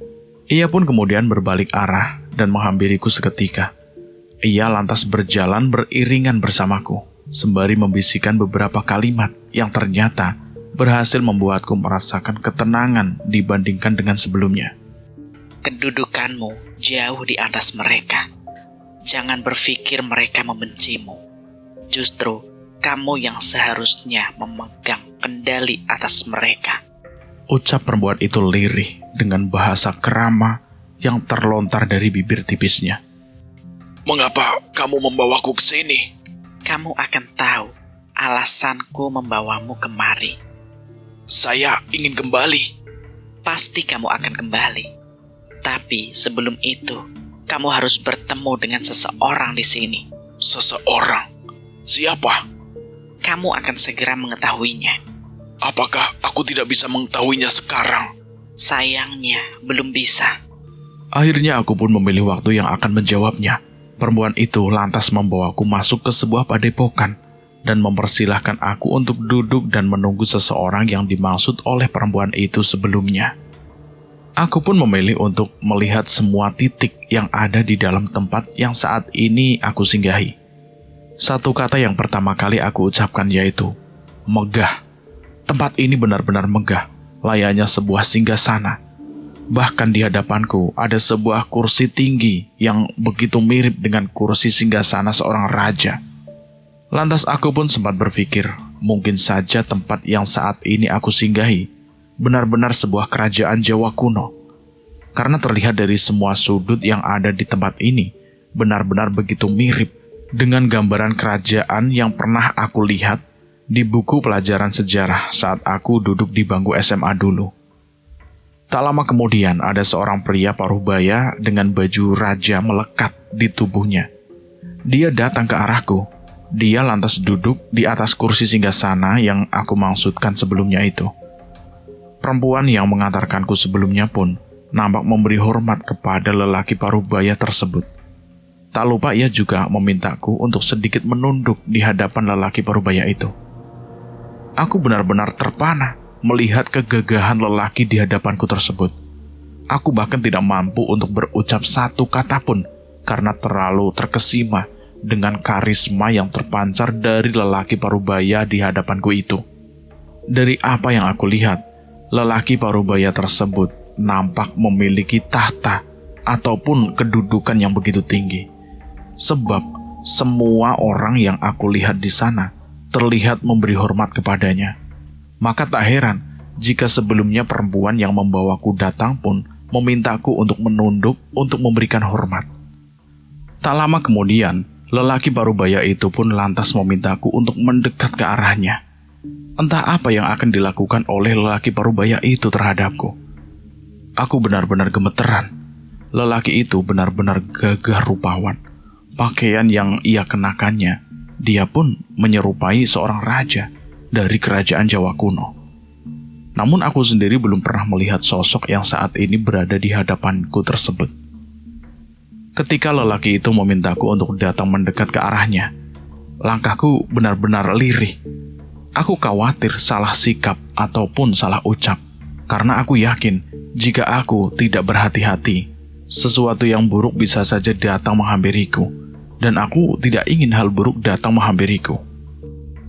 A: Ia pun kemudian berbalik arah dan menghampiriku seketika. Ia lantas berjalan beriringan bersamaku, sembari membisikkan beberapa kalimat yang ternyata berhasil membuatku merasakan ketenangan dibandingkan dengan sebelumnya.
C: Kedudukanmu jauh di atas mereka. Jangan berpikir mereka membencimu. Justru kamu yang seharusnya memegang kendali atas mereka.
A: Ucap perempuan itu lirih dengan bahasa kerama yang terlontar dari bibir tipisnya.
B: Mengapa kamu membawaku ke sini?
C: Kamu akan tahu alasanku membawamu kemari.
B: Saya ingin kembali.
C: Pasti kamu akan kembali. Tapi sebelum itu, kamu harus bertemu dengan seseorang di sini.
B: Seseorang? Siapa?
C: Kamu akan segera mengetahuinya.
B: Apakah aku tidak bisa mengetahuinya sekarang?
C: Sayangnya, belum bisa.
A: Akhirnya aku pun memilih waktu yang akan menjawabnya. Perempuan itu lantas membawaku masuk ke sebuah padepokan dan mempersilahkan aku untuk duduk dan menunggu seseorang yang dimaksud oleh perempuan itu sebelumnya. Aku pun memilih untuk melihat semua titik yang ada di dalam tempat yang saat ini aku singgahi. Satu kata yang pertama kali aku ucapkan yaitu megah. Tempat ini benar-benar megah, layaknya sebuah singgasana. Bahkan di hadapanku ada sebuah kursi tinggi yang begitu mirip dengan kursi singgasana seorang raja. Lantas aku pun sempat berpikir, mungkin saja tempat yang saat ini aku singgahi benar-benar sebuah kerajaan Jawa kuno. Karena terlihat dari semua sudut yang ada di tempat ini, benar-benar begitu mirip dengan gambaran kerajaan yang pernah aku lihat di buku pelajaran sejarah saat aku duduk di bangku SMA dulu. Tak lama kemudian ada seorang pria paruh-baya dengan baju raja melekat di tubuhnya. Dia datang ke arahku. Dia lantas duduk di atas kursi singgasana yang aku maksudkan sebelumnya itu. Perempuan yang mengantarkanku sebelumnya pun nampak memberi hormat kepada lelaki paruh-baya tersebut. Tak lupa ia juga memintaku untuk sedikit menunduk di hadapan lelaki paruh-baya itu. Aku benar-benar terpana melihat kegagahan lelaki di hadapanku tersebut. Aku bahkan tidak mampu untuk berucap satu kata pun karena terlalu terkesima dengan karisma yang terpancar dari lelaki paruh-baya di hadapanku itu. Dari apa yang aku lihat, lelaki paruh-baya tersebut nampak memiliki tahta ataupun kedudukan yang begitu tinggi. Sebab semua orang yang aku lihat di sana terlihat memberi hormat kepadanya. Maka tak heran jika sebelumnya perempuan yang membawaku datang pun memintaku untuk menunduk untuk memberikan hormat. Tak lama kemudian, lelaki paruh-baya itu pun lantas memintaku untuk mendekat ke arahnya. Entah apa yang akan dilakukan oleh lelaki paruh-baya itu terhadapku. Aku benar-benar gemeteran. Lelaki itu benar-benar gagah rupawan. Pakaian yang ia kenakannya, dia pun menyerupai seorang raja dari kerajaan Jawa kuno. Namun aku sendiri belum pernah melihat sosok yang saat ini berada di hadapanku tersebut. Ketika lelaki itu memintaku untuk datang mendekat ke arahnya, langkahku benar-benar lirih. Aku khawatir salah sikap ataupun salah ucap, karena aku yakin jika aku tidak berhati-hati, sesuatu yang buruk bisa saja datang menghampiriku, dan aku tidak ingin hal buruk datang menghampiriku.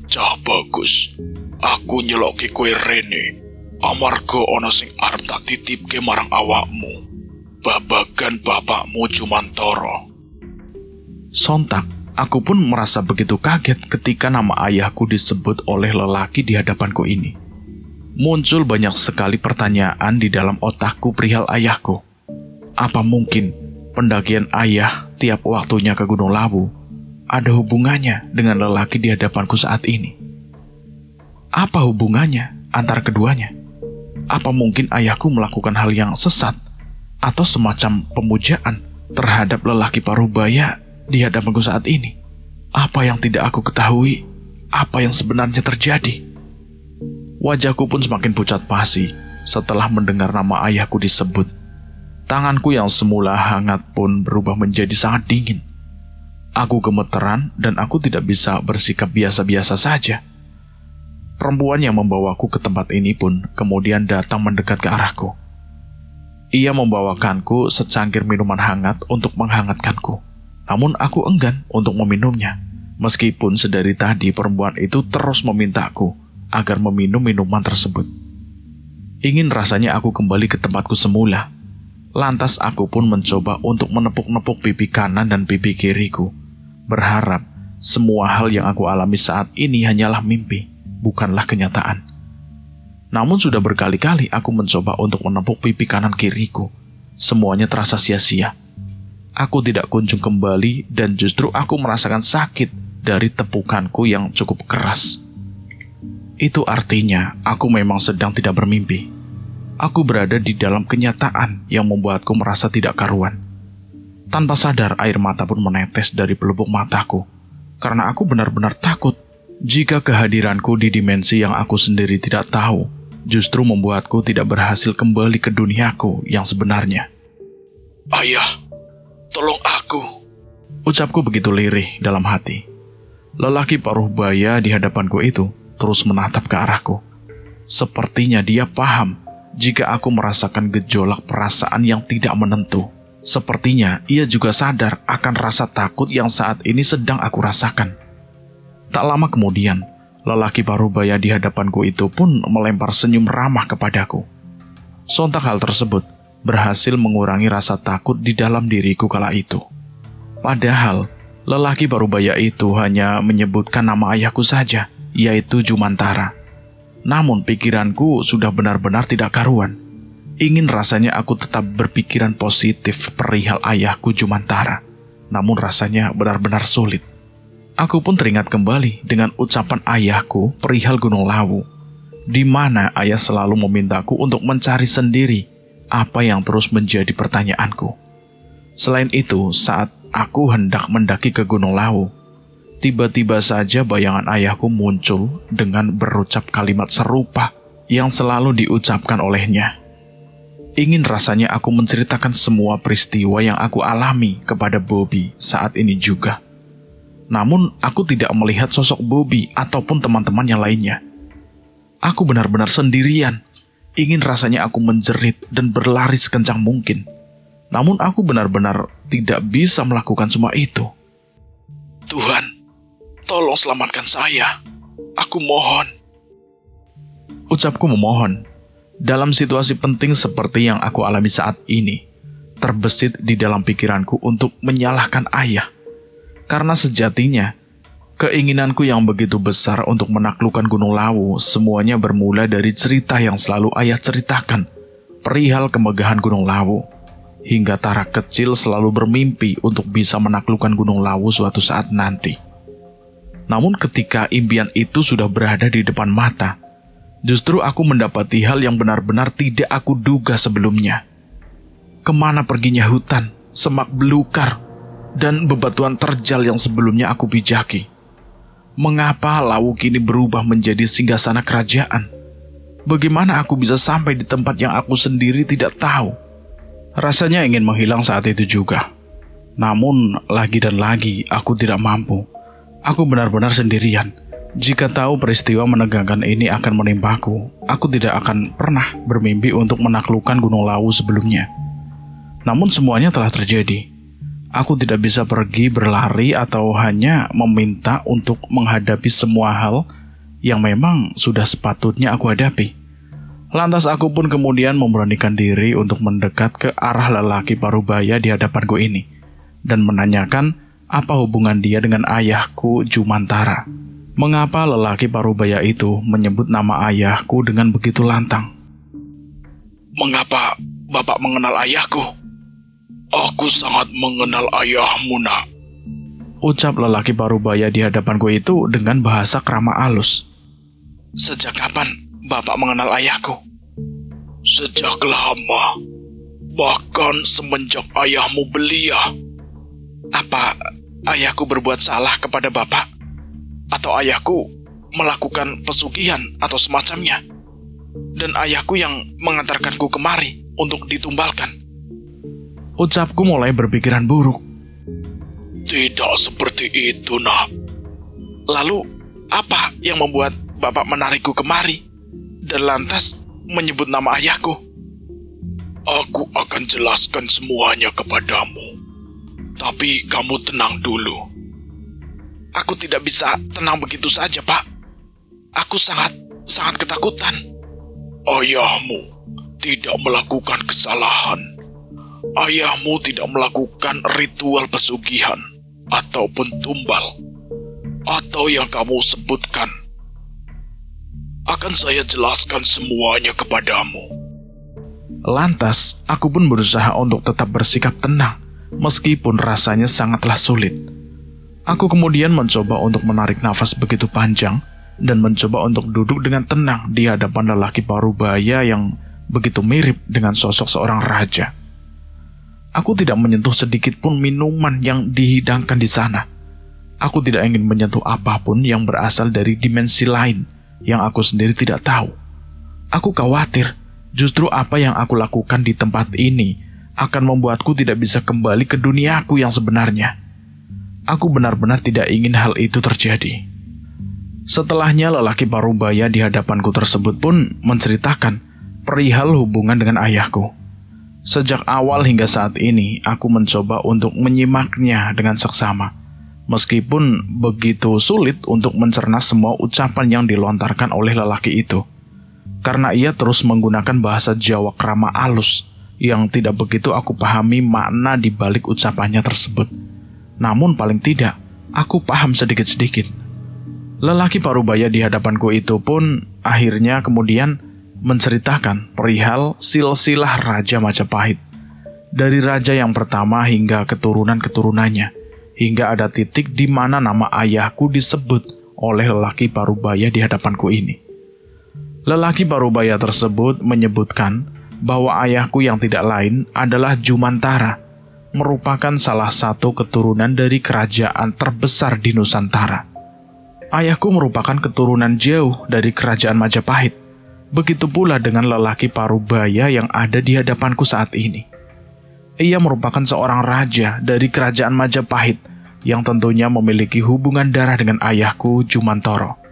B: Cah bagus, aku nyeloki kowe rene, amarga ana sing arep tak titipke marang awakmu. Babagan bapakmu Jumantara.
A: Sontak, aku pun merasa begitu kaget ketika nama ayahku disebut oleh lelaki di hadapanku ini. Muncul banyak sekali pertanyaan di dalam otakku perihal ayahku. Apa mungkin pendakian ayah tiap waktunya ke Gunung Lawu ada hubungannya dengan lelaki di hadapanku saat ini? Apa hubungannya antara keduanya? Apa mungkin ayahku melakukan hal yang sesat atau semacam pemujaan terhadap lelaki paruh-baya di hadapanku saat ini? Apa yang tidak aku ketahui? Apa yang sebenarnya terjadi? Wajahku pun semakin pucat pasi setelah mendengar nama ayahku disebut. Tanganku yang semula hangat pun berubah menjadi sangat dingin. Aku gemeteran dan aku tidak bisa bersikap biasa-biasa saja. Perempuan yang membawaku ke tempat ini pun kemudian datang mendekat ke arahku. Ia membawakanku secangkir minuman hangat untuk menghangatkanku. Namun aku enggan untuk meminumnya, meskipun sedari tadi perempuan itu terus memintaku agar meminum minuman tersebut. Ingin rasanya aku kembali ke tempatku semula. Lantas aku pun mencoba untuk menepuk-nepuk pipi kanan dan pipi kiriku, berharap semua hal yang aku alami saat ini hanyalah mimpi, bukanlah kenyataan. Namun sudah berkali-kali aku mencoba untuk menepuk pipi kanan kiriku. Semuanya terasa sia-sia. Aku tidak kunjung kembali dan justru aku merasakan sakit dari tepukanku yang cukup keras. Itu artinya aku memang sedang tidak bermimpi. Aku berada di dalam kenyataan yang membuatku merasa tidak karuan. Tanpa sadar air mata pun menetes dari pelupuk mataku, karena aku benar-benar takut jika kehadiranku di dimensi yang aku sendiri tidak tahu justru membuatku tidak berhasil kembali ke duniaku yang sebenarnya.
B: Ayah, tolong aku.
A: Ucapku begitu lirih dalam hati. Lelaki paruh-baya di hadapanku itu terus menatap ke arahku. Sepertinya dia paham jika aku merasakan gejolak perasaan yang tidak menentu. Sepertinya ia juga sadar akan rasa takut yang saat ini sedang aku rasakan. Tak lama kemudian, lelaki paruh-baya di hadapanku itu pun melempar senyum ramah kepadaku. Sontak hal tersebut berhasil mengurangi rasa takut di dalam diriku kala itu. Padahal, lelaki paruh-baya itu hanya menyebutkan nama ayahku saja, yaitu Jumantara. Namun pikiranku sudah benar-benar tidak karuan. Ingin rasanya aku tetap berpikiran positif perihal ayahku Jumantara. Namun rasanya benar-benar sulit. Aku pun teringat kembali dengan ucapan ayahku perihal Gunung Lawu, di mana ayah selalu memintaku untuk mencari sendiri apa yang terus menjadi pertanyaanku. Selain itu, saat aku hendak mendaki ke Gunung Lawu, tiba-tiba saja bayangan ayahku muncul dengan berucap kalimat serupa yang selalu diucapkan olehnya. Ingin rasanya aku menceritakan semua peristiwa yang aku alami kepada Bobby saat ini juga. Namun aku tidak melihat sosok Bobby ataupun teman-teman yang lainnya. Aku benar-benar sendirian. Ingin rasanya aku menjerit dan berlari sekencang mungkin. Namun aku benar-benar tidak bisa melakukan semua itu.
B: Tuhan, tolong selamatkan saya. Aku mohon.
A: Ucapku memohon. Dalam situasi penting seperti yang aku alami saat ini, terbesit di dalam pikiranku untuk menyalahkan ayah. Karena sejatinya, keinginanku yang begitu besar untuk menaklukkan Gunung Lawu semuanya bermula dari cerita yang selalu ayah ceritakan, perihal kemegahan Gunung Lawu. Hingga Tara kecil selalu bermimpi untuk bisa menaklukkan Gunung Lawu suatu saat nanti. Namun ketika impian itu sudah berada di depan mata, justru aku mendapati hal yang benar-benar tidak aku duga sebelumnya. Kemana perginya hutan, semak belukar, dan bebatuan terjal yang sebelumnya aku pijaki? Mengapa Lawu kini berubah menjadi singgasana kerajaan? Bagaimana aku bisa sampai di tempat yang aku sendiri tidak tahu? Rasanya ingin menghilang saat itu juga. Namun, lagi dan lagi aku tidak mampu. Aku benar-benar sendirian. Jika tahu peristiwa menegangkan ini akan menimpaku, aku tidak akan pernah bermimpi untuk menaklukkan Gunung Lawu sebelumnya. Namun semuanya telah terjadi. Aku tidak bisa pergi berlari atau hanya meminta untuk menghadapi semua hal yang memang sudah sepatutnya aku hadapi. Lantas aku pun kemudian memberanikan diri untuk mendekat ke arah lelaki parubaya di hadapanku ini dan menanyakan apa hubungan dia dengan ayahku Jumantara. Mengapa lelaki parubaya itu menyebut nama ayahku dengan begitu lantang?
B: Mengapa Bapak mengenal ayahku? Aku sangat mengenal ayahmu, Nak.
A: Ucap lelaki parubaya di hadapanku itu dengan bahasa krama alus.
B: Sejak kapan Bapak mengenal ayahku? Sejak lama. Bahkan semenjak ayahmu belia.
A: Apa ayahku berbuat salah kepada Bapak? Atau ayahku melakukan pesugihan atau semacamnya? Dan ayahku yang mengantarkanku kemari untuk ditumbalkan? Ucapku mulai berpikiran buruk.
B: Tidak seperti itu, Nak.
A: Lalu, apa yang membuat Bapak menarikku kemari dan lantas menyebut nama ayahku?
B: Aku akan jelaskan semuanya kepadamu. Tapi kamu tenang dulu.
A: Aku tidak bisa tenang begitu saja, Pak. Aku sangat ketakutan.
B: Ayahmu tidak melakukan kesalahan. Ayahmu tidak melakukan ritual pesugihan ataupun tumbal atau yang kamu sebutkan. Akan saya jelaskan semuanya kepadamu.
A: Lantas, aku pun berusaha untuk tetap bersikap tenang, meskipun rasanya sangatlah sulit. Aku kemudian mencoba untuk menarik nafas begitu panjang dan mencoba untuk duduk dengan tenang di hadapan lelaki parubaya yang begitu mirip dengan sosok seorang raja. Aku tidak menyentuh sedikit pun minuman yang dihidangkan di sana. Aku tidak ingin menyentuh apapun yang berasal dari dimensi lain yang aku sendiri tidak tahu. Aku khawatir justru apa yang aku lakukan di tempat ini akan membuatku tidak bisa kembali ke duniaku yang sebenarnya. Aku benar-benar tidak ingin hal itu terjadi. Setelahnya lelaki parubaya di hadapanku tersebut pun menceritakan perihal hubungan dengan ayahku. Sejak awal hingga saat ini, aku mencoba untuk menyimaknya dengan seksama. Meskipun begitu sulit untuk mencerna semua ucapan yang dilontarkan oleh lelaki itu. Karena ia terus menggunakan bahasa Jawa krama alus yang tidak begitu aku pahami makna di balik ucapannya tersebut. Namun paling tidak, aku paham sedikit-sedikit. Lelaki parubaya di hadapanku itu pun akhirnya kemudian menceritakan perihal silsilah Raja Majapahit. Dari raja yang pertama hingga keturunan-keturunannya hingga ada titik di mana nama ayahku disebut oleh lelaki parubaya di hadapanku ini. Lelaki parubaya tersebut menyebutkan bahwa ayahku yang tidak lain adalah Jumantara, merupakan salah satu keturunan dari kerajaan terbesar di Nusantara. Ayahku merupakan keturunan jauh dari kerajaan Majapahit. Begitu pula dengan lelaki parubaya yang ada di hadapanku saat ini. Ia merupakan seorang raja dari kerajaan Majapahit yang tentunya memiliki hubungan darah dengan ayahku Jumantoro.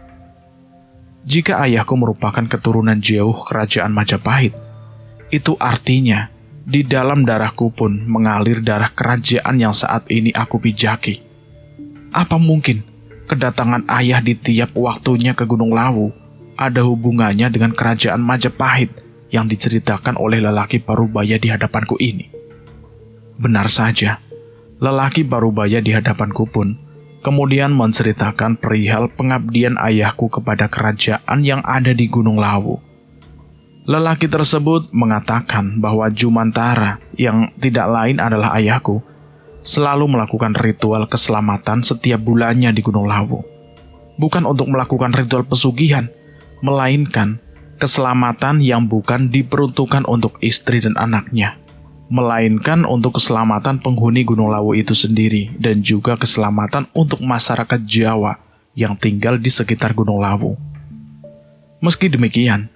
A: Jika ayahku merupakan keturunan jauh kerajaan Majapahit, itu artinya di dalam darahku pun mengalir darah kerajaan yang saat ini aku pijaki. Apa mungkin kedatangan ayah di tiap waktunya ke Gunung Lawu ada hubungannya dengan kerajaan Majapahit yang diceritakan oleh lelaki parubaya di hadapanku ini? Benar saja, lelaki parubaya di hadapanku pun kemudian menceritakan perihal pengabdian ayahku kepada kerajaan yang ada di Gunung Lawu. Lelaki tersebut mengatakan bahwa Jumantara, yang tidak lain adalah ayahku, selalu melakukan ritual keselamatan setiap bulannya di Gunung Lawu. Bukan untuk melakukan ritual pesugihan, melainkan keselamatan yang bukan diperuntukkan untuk istri dan anaknya, melainkan untuk keselamatan penghuni Gunung Lawu itu sendiri dan juga keselamatan untuk masyarakat Jawa yang tinggal di sekitar Gunung Lawu. Meski demikian,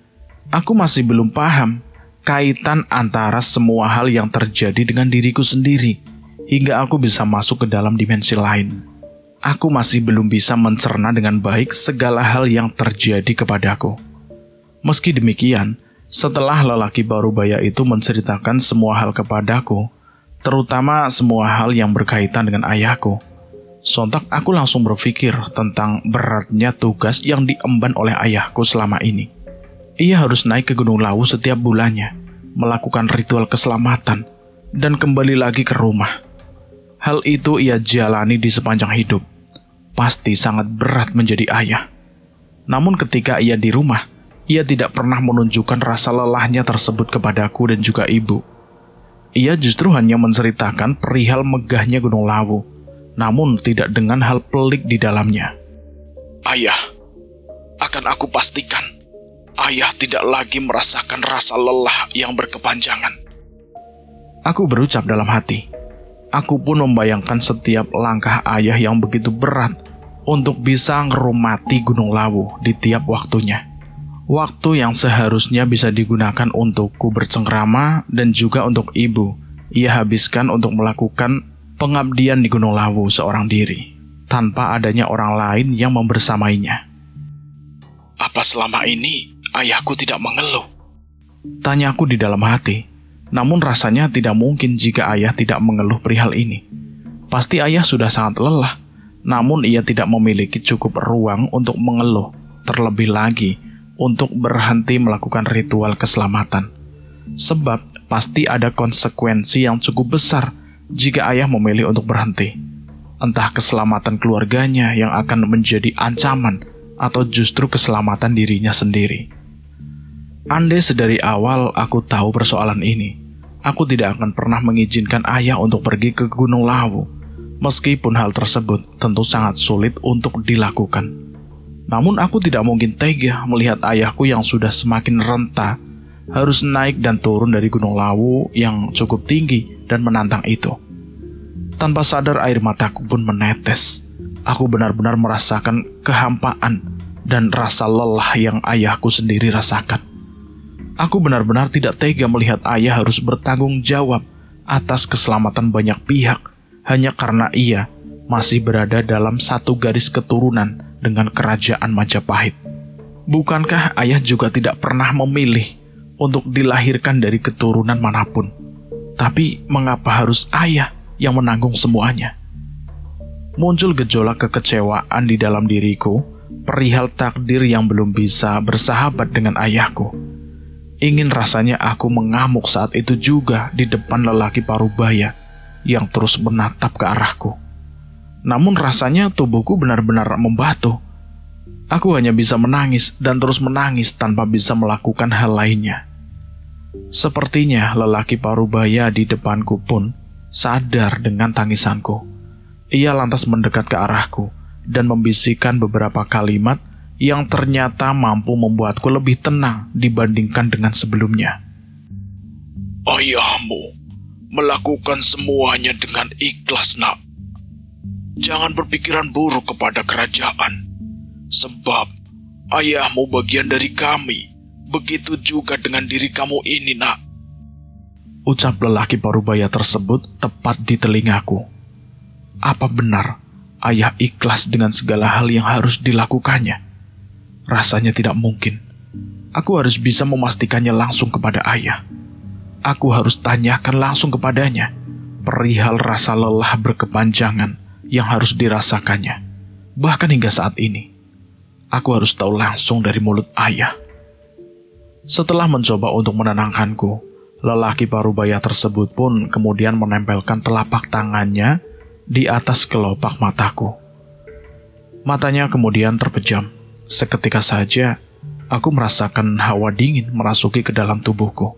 A: aku masih belum paham kaitan antara semua hal yang terjadi dengan diriku sendiri hingga aku bisa masuk ke dalam dimensi lain. Aku masih belum bisa mencerna dengan baik segala hal yang terjadi kepadaku. Meski demikian, setelah lelaki parubaya itu menceritakan semua hal kepadaku, terutama semua hal yang berkaitan dengan ayahku, sontak aku langsung berpikir tentang beratnya tugas yang diemban oleh ayahku selama ini. Ia harus naik ke Gunung Lawu setiap bulannya, melakukan ritual keselamatan, dan kembali lagi ke rumah. Hal itu ia jalani di sepanjang hidup. Pasti sangat berat menjadi ayah. Namun ketika ia di rumah, ia tidak pernah menunjukkan rasa lelahnya tersebut kepadaku dan juga ibu. Ia justru hanya menceritakan perihal megahnya Gunung Lawu, namun tidak dengan hal pelik di dalamnya.
B: Ayah, akan aku pastikan, ayah tidak lagi merasakan rasa lelah yang berkepanjangan.
A: Aku berucap dalam hati. Aku pun membayangkan setiap langkah ayah yang begitu berat untuk bisa ngerumati Gunung Lawu di tiap waktunya. Waktu yang seharusnya bisa digunakan untukku bercengkrama dan juga untuk ibu, ia habiskan untuk melakukan pengabdian di Gunung Lawu seorang diri, tanpa adanya orang lain yang membersamainya.
B: Apa selama ini ayahku tidak mengeluh?
A: Tanyaku di dalam hati. Namun rasanya tidak mungkin jika ayah tidak mengeluh perihal ini. Pasti ayah sudah sangat lelah, namun ia tidak memiliki cukup ruang untuk mengeluh, terlebih lagi untuk berhenti melakukan ritual keselamatan. Sebab pasti ada konsekuensi yang cukup besar jika ayah memilih untuk berhenti. Entah keselamatan keluarganya yang akan menjadi ancaman, atau justru keselamatan dirinya sendiri. Andai sedari awal aku tahu persoalan ini, aku tidak akan pernah mengizinkan ayah untuk pergi ke Gunung Lawu, meskipun hal tersebut tentu sangat sulit untuk dilakukan. Namun aku tidak mungkin tega melihat ayahku yang sudah semakin renta harus naik dan turun dari Gunung Lawu yang cukup tinggi dan menantang itu. Tanpa sadar air mataku pun menetes. Aku benar-benar merasakan kehampaan dan rasa lelah yang ayahku sendiri rasakan. Aku benar-benar tidak tega melihat ayah harus bertanggung jawab atas keselamatan banyak pihak hanya karena ia masih berada dalam satu garis keturunan dengan kerajaan Majapahit. Bukankah ayah juga tidak pernah memilih untuk dilahirkan dari keturunan manapun? Tapi mengapa harus ayah yang menanggung semuanya? Muncul gejolak kekecewaan di dalam diriku perihal takdir yang belum bisa bersahabat dengan ayahku. Ingin rasanya aku mengamuk saat itu juga di depan lelaki parubaya yang terus menatap ke arahku. Namun rasanya tubuhku benar-benar membatu. Aku hanya bisa menangis dan terus menangis tanpa bisa melakukan hal lainnya. Sepertinya lelaki parubaya di depanku pun sadar dengan tangisanku. Ia lantas mendekat ke arahku dan membisikkan beberapa kalimat yang ternyata mampu membuatku lebih tenang dibandingkan dengan sebelumnya.
B: Ayahmu melakukan semuanya dengan ikhlas, nak. Jangan berpikiran buruk kepada kerajaan, sebab ayahmu bagian dari kami. Begitu juga dengan diri kamu ini, nak.
A: Ucap lelaki parubaya tersebut tepat di telingaku. Apa benar ayah ikhlas dengan segala hal yang harus dilakukannya? Rasanya tidak mungkin. Aku harus bisa memastikannya langsung kepada ayah. Aku harus tanyakan langsung kepadanya perihal rasa lelah berkepanjangan yang harus dirasakannya. Bahkan hingga saat ini, aku harus tahu langsung dari mulut ayah. Setelah mencoba untuk menenangkanku, lelaki parubaya tersebut pun kemudian menempelkan telapak tangannya di atas kelopak mataku. Matanya kemudian terpejam. Seketika saja, aku merasakan hawa dingin merasuki ke dalam tubuhku.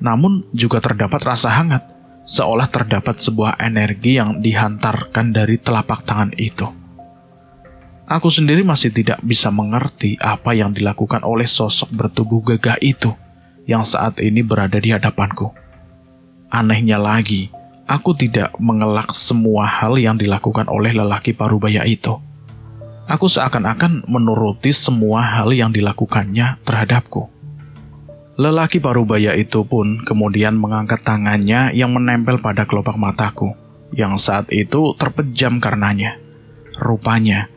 A: Namun juga terdapat rasa hangat, seolah terdapat sebuah energi yang dihantarkan dari telapak tangan itu. Aku sendiri masih tidak bisa mengerti apa yang dilakukan oleh sosok bertubuh gagah itu yang saat ini berada di hadapanku. Anehnya lagi, aku tidak mengelak semua hal yang dilakukan oleh lelaki parubaya itu. Aku seakan-akan menuruti semua hal yang dilakukannya terhadapku. Lelaki parubaya itu pun kemudian mengangkat tangannya yang menempel pada kelopak mataku, yang saat itu terpejam karenanya. Rupanya,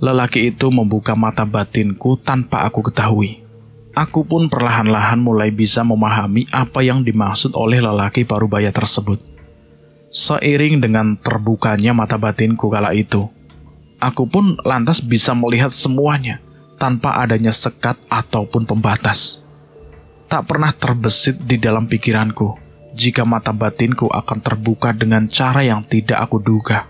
A: lelaki itu membuka mata batinku tanpa aku ketahui. Aku pun perlahan-lahan mulai bisa memahami apa yang dimaksud oleh lelaki parubaya tersebut. Seiring dengan terbukanya mata batinku kala itu, aku pun lantas bisa melihat semuanya tanpa adanya sekat ataupun pembatas. Tak pernah terbesit di dalam pikiranku jika mata batinku akan terbuka dengan cara yang tidak aku duga.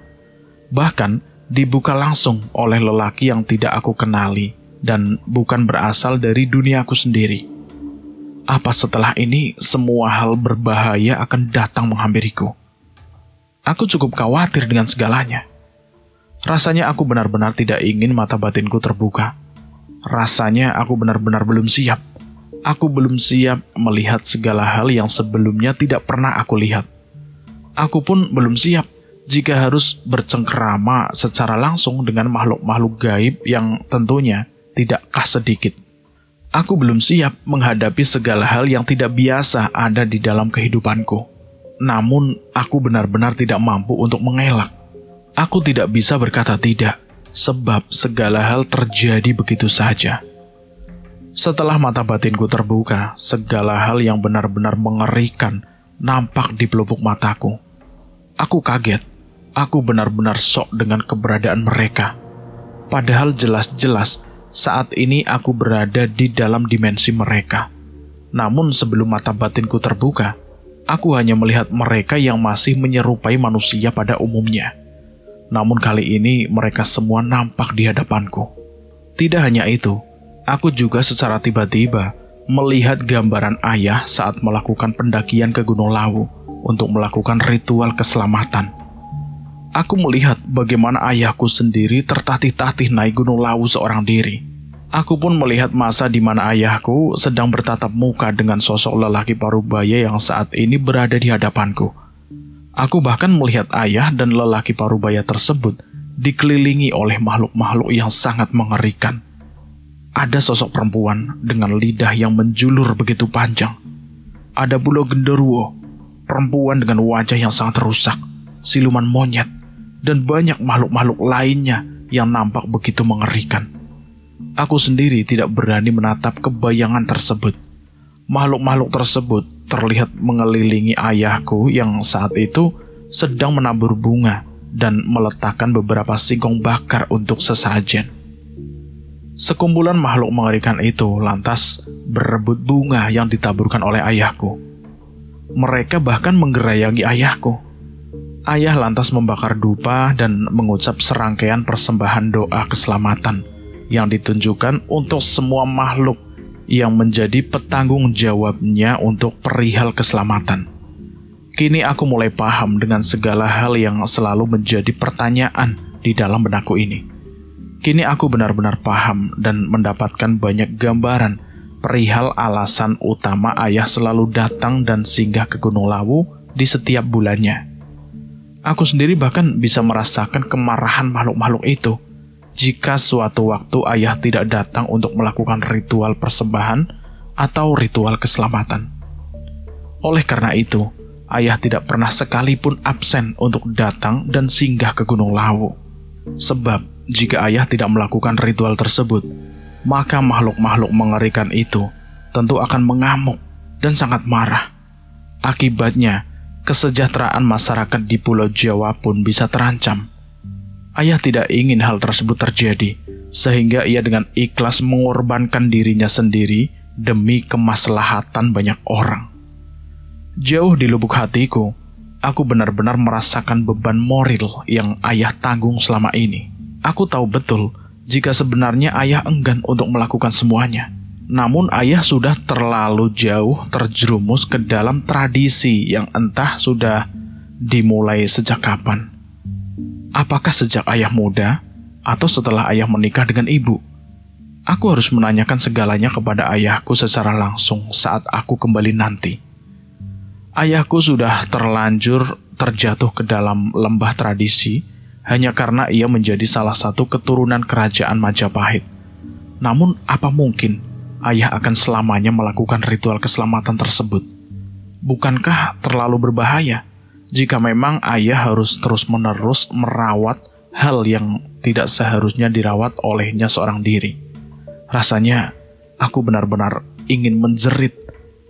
A: Bahkan dibuka langsung oleh lelaki yang tidak aku kenali dan bukan berasal dari duniaku sendiri. Apa setelah ini semua hal berbahaya akan datang menghampiriku? Aku cukup khawatir dengan segalanya. Rasanya aku benar-benar tidak ingin mata batinku terbuka. Rasanya aku benar-benar belum siap. Aku belum siap melihat segala hal yang sebelumnya tidak pernah aku lihat. Aku pun belum siap jika harus bercengkerama secara langsung dengan makhluk-makhluk gaib yang tentunya tidakkah sedikit. Aku belum siap menghadapi segala hal yang tidak biasa ada di dalam kehidupanku. Namun, aku benar-benar tidak mampu untuk mengelak. Aku tidak bisa berkata tidak, sebab segala hal terjadi begitu saja. Setelah mata batinku terbuka, segala hal yang benar-benar mengerikan nampak di pelupuk mataku. Aku kaget. Aku benar-benar syok dengan keberadaan mereka. Padahal jelas-jelas saat ini aku berada di dalam dimensi mereka. Namun sebelum mata batinku terbuka, aku hanya melihat mereka yang masih menyerupai manusia pada umumnya. Namun kali ini mereka semua nampak di hadapanku. Tidak hanya itu, aku juga secara tiba-tiba melihat gambaran ayah saat melakukan pendakian ke Gunung Lawu untuk melakukan ritual keselamatan. Aku melihat bagaimana ayahku sendiri tertatih-tatih naik Gunung Lawu seorang diri. Aku pun melihat masa di mana ayahku sedang bertatap muka dengan sosok lelaki parubaya yang saat ini berada di hadapanku. Aku bahkan melihat ayah dan lelaki parubaya tersebut dikelilingi oleh makhluk-makhluk yang sangat mengerikan. Ada sosok perempuan dengan lidah yang menjulur begitu panjang. Ada pula genderuwo, perempuan dengan wajah yang sangat rusak, siluman monyet, dan banyak makhluk-makhluk lainnya yang nampak begitu mengerikan. Aku sendiri tidak berani menatap kebayangan tersebut. Makhluk-makhluk tersebut terlihat mengelilingi ayahku yang saat itu sedang menabur bunga dan meletakkan beberapa singkong bakar untuk sesajen. Sekumpulan makhluk mengerikan itu lantas berebut bunga yang ditaburkan oleh ayahku. Mereka bahkan menggerayangi ayahku. Ayah lantas membakar dupa dan mengucap serangkaian persembahan doa keselamatan yang ditunjukkan untuk semua makhluk yang menjadi petanggung jawabnya untuk perihal keselamatan. Kini aku mulai paham dengan segala hal yang selalu menjadi pertanyaan di dalam benakku ini. Kini aku benar-benar paham dan mendapatkan banyak gambaran perihal alasan utama ayah selalu datang dan singgah ke Gunung Lawu di setiap bulannya. Aku sendiri bahkan bisa merasakan kemarahan makhluk-makhluk itu jika suatu waktu ayah tidak datang untuk melakukan ritual persembahan atau ritual keselamatan. Oleh karena itu, ayah tidak pernah sekalipun absen untuk datang dan singgah ke Gunung Lawu. Sebab, jika ayah tidak melakukan ritual tersebut, maka makhluk-makhluk mengerikan itu tentu akan mengamuk dan sangat marah. Akibatnya, kesejahteraan masyarakat di Pulau Jawa pun bisa terancam. Ayah tidak ingin hal tersebut terjadi, sehingga ia dengan ikhlas mengorbankan dirinya sendiri demi kemaslahatan banyak orang. Jauh di lubuk hatiku, aku benar-benar merasakan beban moral yang ayah tanggung selama ini. Aku tahu betul jika sebenarnya ayah enggan untuk melakukan semuanya. Namun ayah sudah terlalu jauh terjerumus ke dalam tradisi yang entah sudah dimulai sejak kapan. Apakah sejak ayah muda atau setelah ayah menikah dengan ibu? Aku harus menanyakan segalanya kepada ayahku secara langsung saat aku kembali nanti. Ayahku sudah terlanjur terjatuh ke dalam lembah tradisi hanya karena ia menjadi salah satu keturunan kerajaan Majapahit. Namun apa mungkin ayah akan selamanya melakukan ritual keselamatan tersebut? Bukankah terlalu berbahaya jika memang ayah harus terus-menerus merawat hal yang tidak seharusnya dirawat olehnya seorang diri? Rasanya aku benar-benar ingin menjerit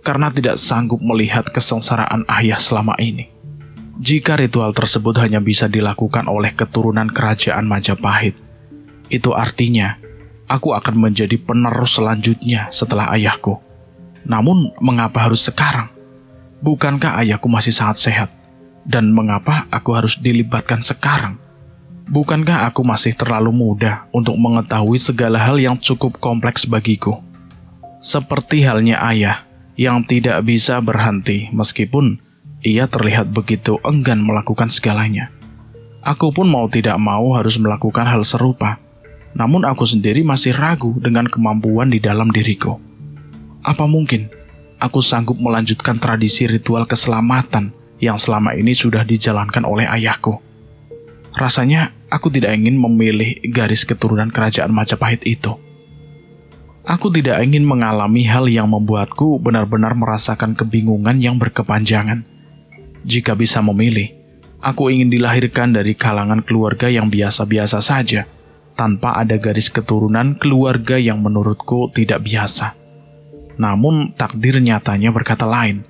A: karena tidak sanggup melihat kesengsaraan ayah selama ini. Jika ritual tersebut hanya bisa dilakukan oleh keturunan kerajaan Majapahit, itu artinya aku akan menjadi penerus selanjutnya setelah ayahku. Namun, mengapa harus sekarang? Bukankah ayahku masih sangat sehat? Dan mengapa aku harus dilibatkan sekarang? Bukankah aku masih terlalu muda untuk mengetahui segala hal yang cukup kompleks bagiku? Seperti halnya ayah yang tidak bisa berhenti meskipun ia terlihat begitu enggan melakukan segalanya. Aku pun mau tidak mau harus melakukan hal serupa. Namun aku sendiri masih ragu dengan kemampuan di dalam diriku. Apa mungkin aku sanggup melanjutkan tradisi ritual keselamatan yang selama ini sudah dijalankan oleh ayahku? Rasanya aku tidak ingin memilih garis keturunan kerajaan Majapahit itu. Aku tidak ingin mengalami hal yang membuatku benar-benar merasakan kebingungan yang berkepanjangan. Jika bisa memilih, aku ingin dilahirkan dari kalangan keluarga yang biasa-biasa saja, tanpa ada garis keturunan keluarga yang menurutku tidak biasa. Namun takdir nyatanya berkata lain.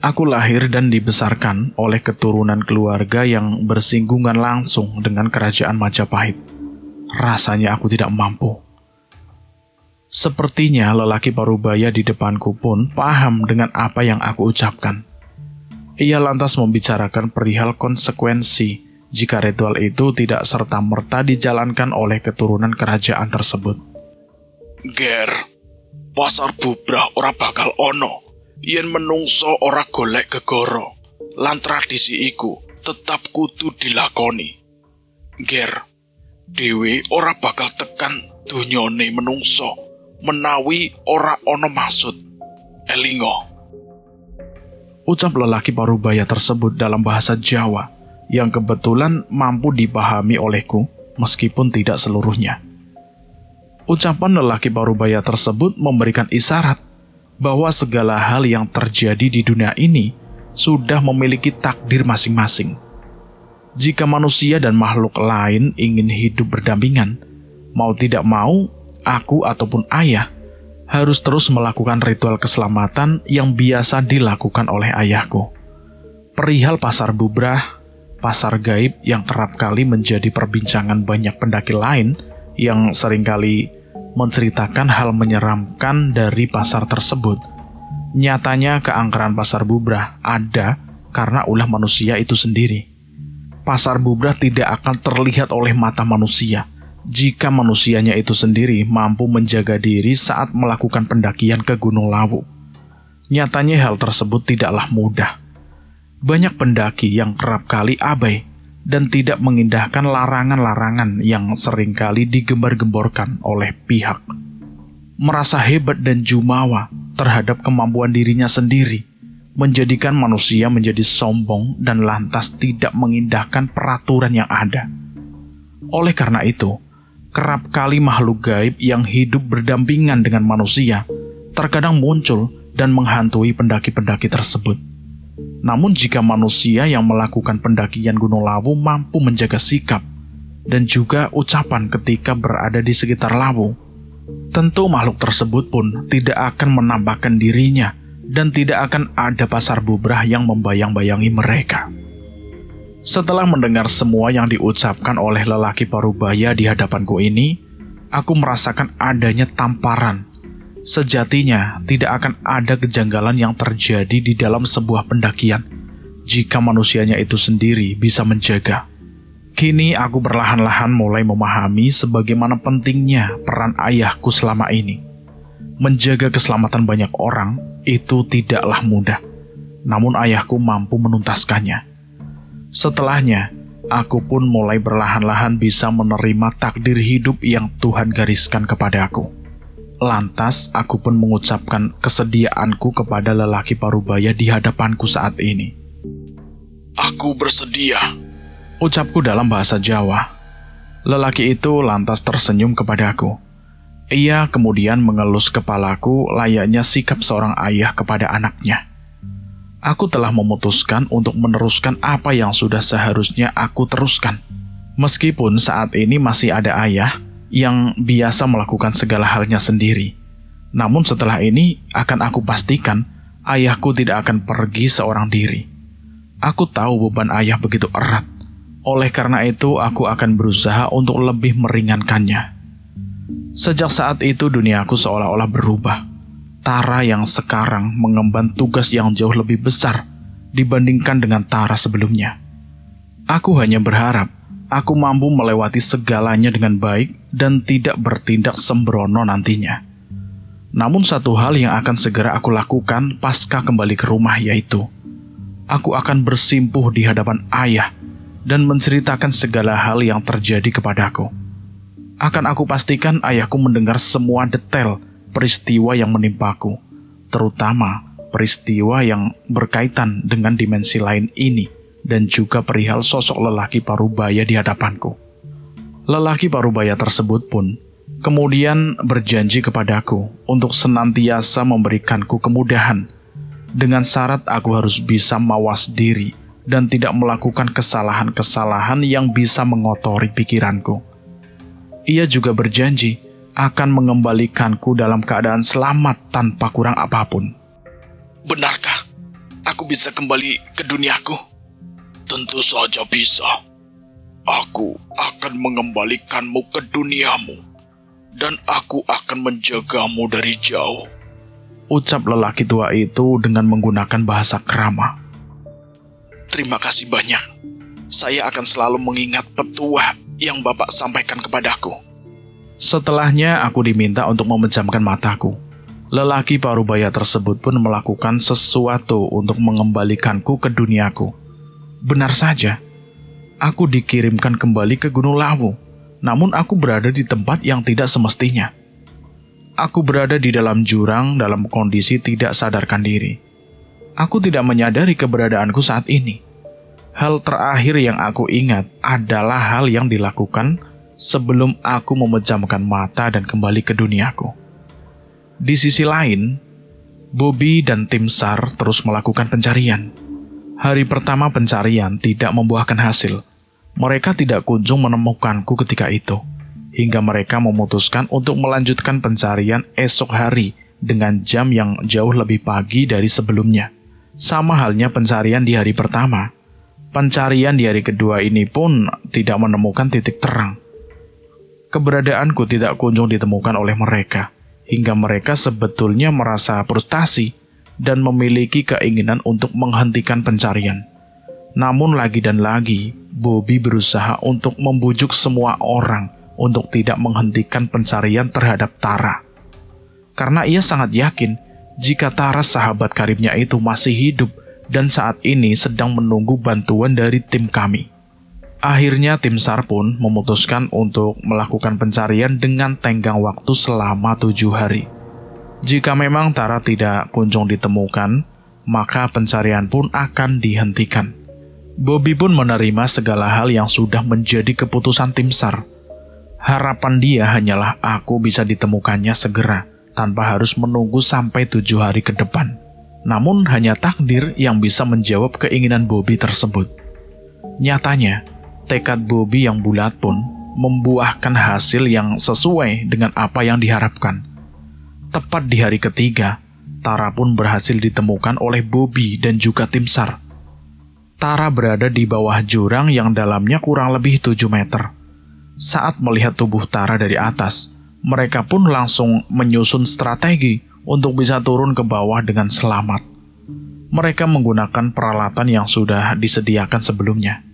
A: Aku lahir dan dibesarkan oleh keturunan keluarga yang bersinggungan langsung dengan kerajaan Majapahit. Rasanya aku tidak mampu. Sepertinya lelaki parubaya di depanku pun paham dengan apa yang aku ucapkan. Ia lantas membicarakan perihal konsekuensi jika ritual itu tidak serta-merta dijalankan oleh keturunan kerajaan tersebut.
B: Ger, pasar bubrah ora bakal ono yen menungso ora golek gegoro, lan tradisi iku tetap kudu dilakoni. Ger, dhewe ora bakal tekan donyane menungso menawi ora ono maksud. Elingo.
A: Ucap lelaki parubaya tersebut dalam bahasa Jawa yang kebetulan mampu dipahami olehku meskipun tidak seluruhnya. Ucapan lelaki parubaya tersebut memberikan isyarat bahwa segala hal yang terjadi di dunia ini sudah memiliki takdir masing-masing. Jika manusia dan makhluk lain ingin hidup berdampingan, mau tidak mau, aku ataupun ayah harus terus melakukan ritual keselamatan yang biasa dilakukan oleh ayahku. Perihal pasar bubrah, pasar gaib yang kerap kali menjadi perbincangan banyak pendaki lain yang seringkali menceritakan hal menyeramkan dari pasar tersebut. Nyatanya keangkeran pasar bubrah ada karena ulah manusia itu sendiri. Pasar bubrah tidak akan terlihat oleh mata manusia jika manusianya itu sendiri mampu menjaga diri saat melakukan pendakian ke Gunung Lawu. Nyatanya hal tersebut tidaklah mudah. Banyak pendaki yang kerap kali abai dan tidak mengindahkan larangan-larangan yang seringkali digembar-gemborkan oleh pihak. Merasa hebat dan jumawa terhadap kemampuan dirinya sendiri, menjadikan manusia menjadi sombong dan lantas tidak mengindahkan peraturan yang ada. Oleh karena itu, kerap kali makhluk gaib yang hidup berdampingan dengan manusia terkadang muncul dan menghantui pendaki-pendaki tersebut. Namun jika manusia yang melakukan pendakian Gunung Lawu mampu menjaga sikap dan juga ucapan ketika berada di sekitar Lawu, tentu makhluk tersebut pun tidak akan menampakkan dirinya dan tidak akan ada pasar bubrah yang membayang-bayangi mereka. Setelah mendengar semua yang diucapkan oleh lelaki parubaya di hadapanku ini, aku merasakan adanya tamparan. Sejatinya, tidak akan ada kejanggalan yang terjadi di dalam sebuah pendakian jika manusianya itu sendiri bisa menjaga. Kini aku perlahan-lahan mulai memahami sebagaimana pentingnya peran ayahku selama ini. Menjaga keselamatan banyak orang itu tidaklah mudah, namun ayahku mampu menuntaskannya. Setelahnya, aku pun mulai perlahan-lahan bisa menerima takdir hidup yang Tuhan gariskan kepadaku. Lantas, aku pun mengucapkan kesediaanku kepada lelaki parubaya di hadapanku saat ini.
B: Aku bersedia,
A: ucapku dalam bahasa Jawa. Lelaki itu lantas tersenyum kepadaku. Ia kemudian mengelus kepalaku layaknya sikap seorang ayah kepada anaknya. Aku telah memutuskan untuk meneruskan apa yang sudah seharusnya aku teruskan. Meskipun saat ini masih ada ayah yang biasa melakukan segala halnya sendiri. Namun setelah ini akan aku pastikan ayahku tidak akan pergi seorang diri. Aku tahu beban ayah begitu erat. Oleh karena itu aku akan berusaha untuk lebih meringankannya. Sejak saat itu duniaku seolah-olah berubah. Tara yang sekarang mengemban tugas yang jauh lebih besar dibandingkan dengan Tara sebelumnya. Aku hanya berharap aku mampu melewati segalanya dengan baik dan tidak bertindak sembrono nantinya. Namun satu hal yang akan segera aku lakukan pasca kembali ke rumah yaitu aku akan bersimpuh di hadapan ayah dan menceritakan segala hal yang terjadi kepadaku. Akan aku pastikan ayahku mendengar semua detail peristiwa yang menimpaku, terutama peristiwa yang berkaitan dengan dimensi lain ini, dan juga perihal sosok lelaki parubaya di hadapanku. Lelaki parubaya tersebut pun kemudian berjanji kepadaku untuk senantiasa memberikanku kemudahan, dengan syarat aku harus bisa mawas diri dan tidak melakukan kesalahan-kesalahan yang bisa mengotori pikiranku. Ia juga berjanji akan mengembalikanku dalam keadaan selamat tanpa kurang apapun.
B: Benarkah aku bisa kembali ke duniaku? Tentu saja bisa. Aku akan mengembalikanmu ke duniamu, dan aku akan menjagamu dari jauh,
A: ucap lelaki tua itu dengan menggunakan bahasa krama.
B: Terima kasih banyak. Saya akan selalu mengingat petua yang Bapak sampaikan kepadaku.
A: Setelahnya aku diminta untuk memejamkan mataku. Lelaki parubaya tersebut pun melakukan sesuatu untuk mengembalikanku ke duniaku. Benar saja, aku dikirimkan kembali ke Gunung Lawu, namun aku berada di tempat yang tidak semestinya. Aku berada di dalam jurang dalam kondisi tidak sadarkan diri. Aku tidak menyadari keberadaanku saat ini. Hal terakhir yang aku ingat adalah hal yang dilakukan sebelum aku memejamkan mata dan kembali ke duniaku. Di sisi lain, Bobby dan tim SAR terus melakukan pencarian. Hari pertama pencarian tidak membuahkan hasil. Mereka tidak kunjung menemukanku ketika itu, hingga mereka memutuskan untuk melanjutkan pencarian esok hari dengan jam yang jauh lebih pagi dari sebelumnya. Sama halnya pencarian di hari pertama. Pencarian di hari kedua ini pun tidak menemukan titik terang. Keberadaanku tidak kunjung ditemukan oleh mereka, hingga mereka sebetulnya merasa frustasi dan memiliki keinginan untuk menghentikan pencarian. Namun lagi dan lagi, Bobby berusaha untuk membujuk semua orang untuk tidak menghentikan pencarian terhadap Tara. Karena ia sangat yakin jika Tara sahabat karibnya itu masih hidup dan saat ini sedang menunggu bantuan dari tim kami. Akhirnya tim SAR pun memutuskan untuk melakukan pencarian dengan tenggang waktu selama 7 hari. Jika memang Tara tidak kunjung ditemukan, maka pencarian pun akan dihentikan. Bobby pun menerima segala hal yang sudah menjadi keputusan tim SAR. Harapan dia hanyalah aku bisa ditemukannya segera, tanpa harus menunggu sampai 7 hari ke depan. Namun hanya takdir yang bisa menjawab keinginan Bobby tersebut. Nyatanya, tekad Bobby yang bulat pun membuahkan hasil yang sesuai dengan apa yang diharapkan. Tepat di hari ketiga, Tara pun berhasil ditemukan oleh Bobby dan juga tim SAR. Tara berada di bawah jurang yang dalamnya kurang lebih 7 meter. Saat melihat tubuh Tara dari atas, mereka pun langsung menyusun strategi untuk bisa turun ke bawah dengan selamat. Mereka menggunakan peralatan yang sudah disediakan sebelumnya.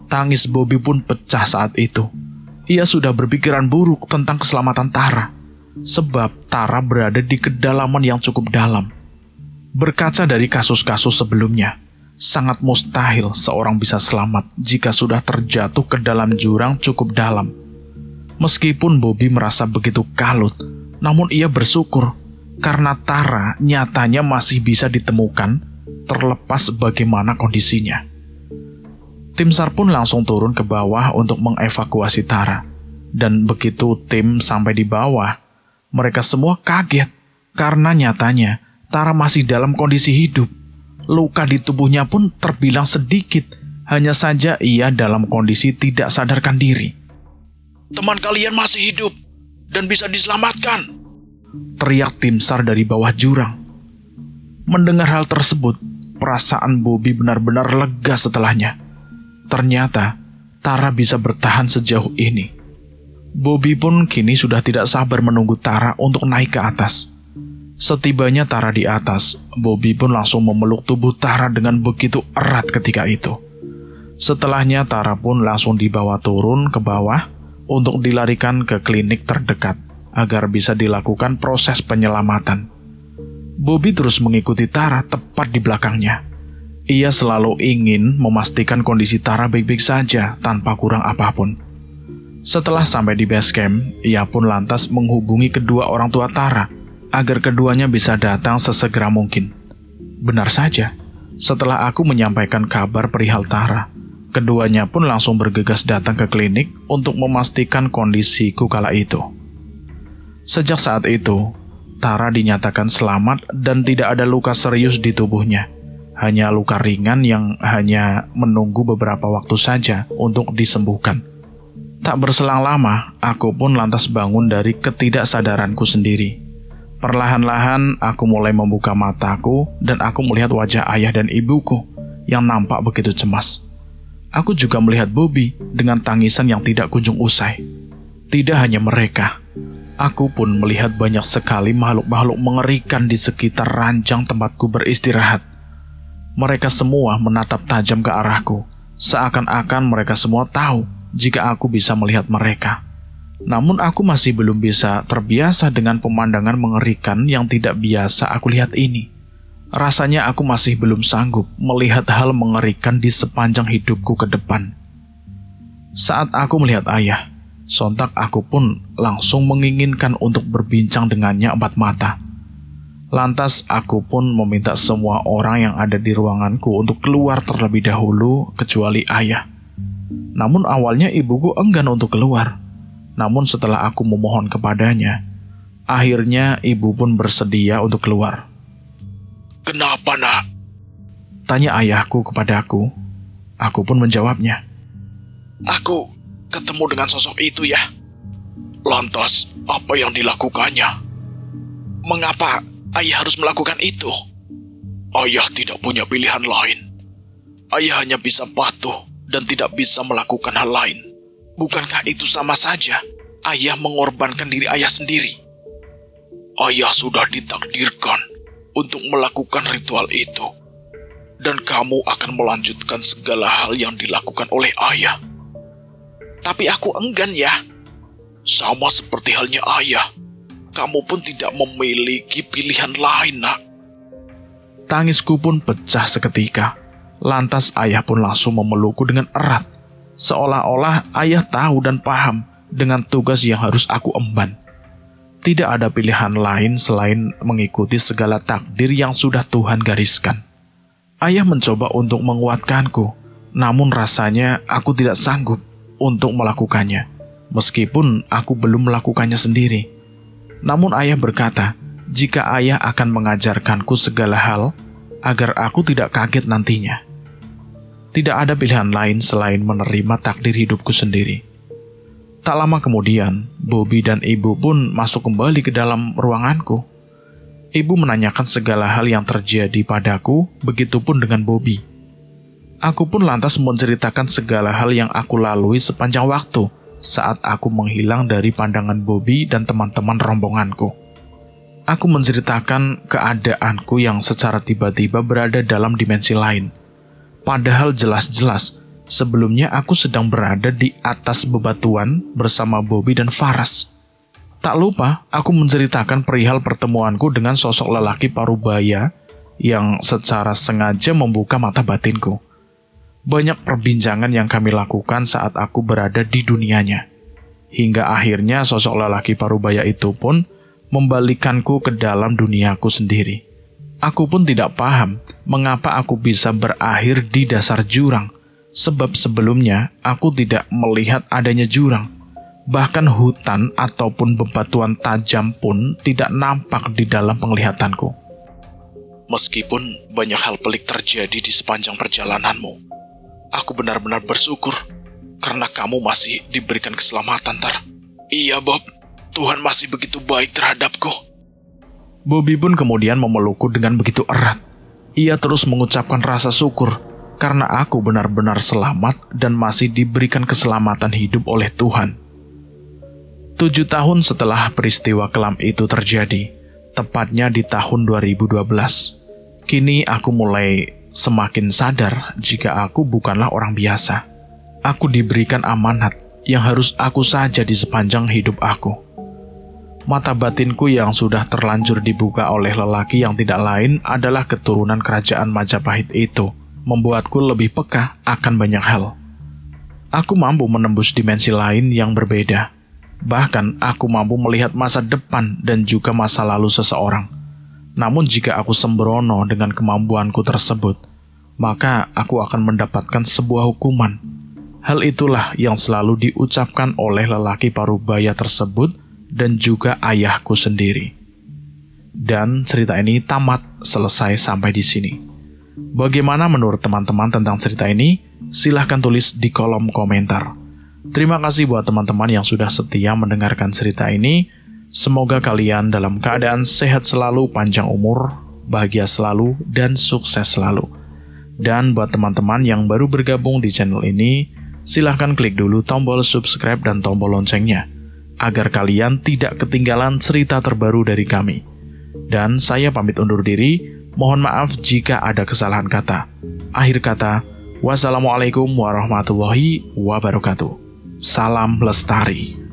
A: Tangis Bobby pun pecah saat itu. Ia sudah berpikiran buruk tentang keselamatan Tara, sebab Tara berada di kedalaman yang cukup dalam. Berkaca dari kasus-kasus sebelumnya, sangat mustahil seorang bisa selamat jika sudah terjatuh ke dalam jurang cukup dalam. Meskipun Bobby merasa begitu kalut, namun ia bersyukur karena Tara nyatanya masih bisa ditemukan terlepas bagaimana kondisinya. Tim SAR pun langsung turun ke bawah untuk mengevakuasi Tara. Dan begitu tim sampai di bawah, mereka semua kaget karena nyatanya Tara masih dalam kondisi hidup. Luka di tubuhnya pun terbilang sedikit, hanya saja ia dalam kondisi tidak sadarkan diri.
B: Teman kalian masih hidup dan bisa diselamatkan,
A: teriak tim SAR dari bawah jurang. Mendengar hal tersebut, perasaan Bobby benar-benar lega setelahnya. Ternyata Tara bisa bertahan sejauh ini. Bobby pun kini sudah tidak sabar menunggu Tara untuk naik ke atas. Setibanya Tara di atas, Bobby pun langsung memeluk tubuh Tara dengan begitu erat ketika itu. Setelahnya Tara pun langsung dibawa turun ke bawah untuk dilarikan ke klinik terdekat agar bisa dilakukan proses penyelamatan. Bobby terus mengikuti Tara tepat di belakangnya. Ia selalu ingin memastikan kondisi Tara baik-baik saja tanpa kurang apapun. Setelah sampai di base camp, ia pun lantas menghubungi kedua orang tua Tara agar keduanya bisa datang sesegera mungkin. Benar saja, setelah aku menyampaikan kabar perihal Tara, keduanya pun langsung bergegas datang ke klinik untuk memastikan kondisiku kala itu. Sejak saat itu, Tara dinyatakan selamat dan tidak ada luka serius di tubuhnya. Hanya luka ringan yang hanya menunggu beberapa waktu saja untuk disembuhkan. Tak berselang lama, aku pun lantas bangun dari ketidaksadaranku sendiri. Perlahan-lahan aku mulai membuka mataku dan aku melihat wajah ayah dan ibuku yang nampak begitu cemas. Aku juga melihat Bobby dengan tangisan yang tidak kunjung usai. Tidak hanya mereka, aku pun melihat banyak sekali makhluk-makhluk mengerikan di sekitar ranjang tempatku beristirahat. Mereka semua menatap tajam ke arahku, seakan-akan mereka semua tahu jika aku bisa melihat mereka. Namun aku masih belum bisa terbiasa dengan pemandangan mengerikan yang tidak biasa aku lihat ini. Rasanya aku masih belum sanggup melihat hal mengerikan di sepanjang hidupku ke depan. Saat aku melihat ayah, sontak aku pun langsung menginginkan untuk berbincang dengannya empat mata. Lantas aku pun meminta semua orang yang ada di ruanganku untuk keluar terlebih dahulu kecuali ayah. Namun awalnya ibuku enggan untuk keluar. Namun setelah aku memohon kepadanya, akhirnya ibu pun bersedia untuk keluar.
B: Kenapa, nak?
A: Tanya ayahku kepadaku. Aku pun menjawabnya.
B: Aku ketemu dengan sosok itu ya. Lantas apa yang dilakukannya? Mengapa ayah harus melakukan itu? Ayah tidak punya pilihan lain. Ayah hanya bisa patuh dan tidak bisa melakukan hal lain. Bukankah itu sama saja ayah mengorbankan diri ayah sendiri? Ayah sudah ditakdirkan untuk melakukan ritual itu. Dan kamu akan melanjutkan segala hal yang dilakukan oleh ayah. Tapi aku enggan ya. Sama seperti halnya ayah, kamu pun tidak memiliki pilihan lain, nak.
A: Tangisku pun pecah seketika. Lantas ayah pun langsung memelukku dengan erat. Seolah-olah ayah tahu dan paham dengan tugas yang harus aku emban. Tidak ada pilihan lain selain mengikuti segala takdir yang sudah Tuhan gariskan. Ayah mencoba untuk menguatkanku, namun rasanya aku tidak sanggup untuk melakukannya, meskipun aku belum melakukannya sendiri. Namun ayah berkata, jika ayah akan mengajarkanku segala hal, agar aku tidak kaget nantinya. Tidak ada pilihan lain selain menerima takdir hidupku sendiri. Tak lama kemudian, Bobby dan ibu pun masuk kembali ke dalam ruanganku. Ibu menanyakan segala hal yang terjadi padaku, begitupun dengan Bobby. Aku pun lantas menceritakan segala hal yang aku lalui sepanjang waktu saat aku menghilang dari pandangan Bobby dan teman-teman rombonganku. Aku menceritakan keadaanku yang secara tiba-tiba berada dalam dimensi lain. Padahal jelas-jelas sebelumnya aku sedang berada di atas bebatuan bersama Bobby dan Faras. Tak lupa, aku menceritakan perihal pertemuanku dengan sosok lelaki parubaya yang secara sengaja membuka mata batinku. Banyak perbincangan yang kami lakukan saat aku berada di dunianya. Hingga akhirnya sosok lelaki parubaya itu pun membalikanku ke dalam duniaku sendiri. Aku pun tidak paham mengapa aku bisa berakhir di dasar jurang, sebab sebelumnya aku tidak melihat adanya jurang. Bahkan hutan ataupun bebatuan tajam pun tidak nampak di dalam penglihatanku.
B: Meskipun banyak hal pelik terjadi di sepanjang perjalananmu, aku benar-benar bersyukur karena kamu masih diberikan keselamatan, Tar. Iya, Bob. Tuhan masih begitu baik terhadapku.
A: Bobby pun kemudian memelukku dengan begitu erat. Ia terus mengucapkan rasa syukur karena aku benar-benar selamat dan masih diberikan keselamatan hidup oleh Tuhan. 7 tahun setelah peristiwa kelam itu terjadi, tepatnya di tahun 2012, kini aku mulai semakin sadar jika aku bukanlah orang biasa. Aku diberikan amanat yang harus aku saja di sepanjang hidup aku. Mata batinku yang sudah terlanjur dibuka oleh lelaki yang tidak lain adalah keturunan kerajaan Majapahit itu, membuatku lebih peka akan banyak hal. Aku mampu menembus dimensi lain yang berbeda. Bahkan aku mampu melihat masa depan dan juga masa lalu seseorang. Namun jika aku sembrono dengan kemampuanku tersebut, maka aku akan mendapatkan sebuah hukuman. Hal itulah yang selalu diucapkan oleh lelaki parubaya tersebut dan juga ayahku sendiri. Dan cerita ini tamat selesai sampai di sini. Bagaimana menurut teman-teman tentang cerita ini? Silahkan tulis di kolom komentar. Terima kasih buat teman-teman yang sudah setia mendengarkan cerita ini. Semoga kalian dalam keadaan sehat selalu, panjang umur, bahagia selalu, dan sukses selalu. Dan buat teman-teman yang baru bergabung di channel ini, silahkan klik dulu tombol subscribe dan tombol loncengnya, agar kalian tidak ketinggalan cerita terbaru dari kami. Dan saya pamit undur diri, mohon maaf jika ada kesalahan kata. Akhir kata, wassalamualaikum warahmatullahi wabarakatuh. Salam lestari.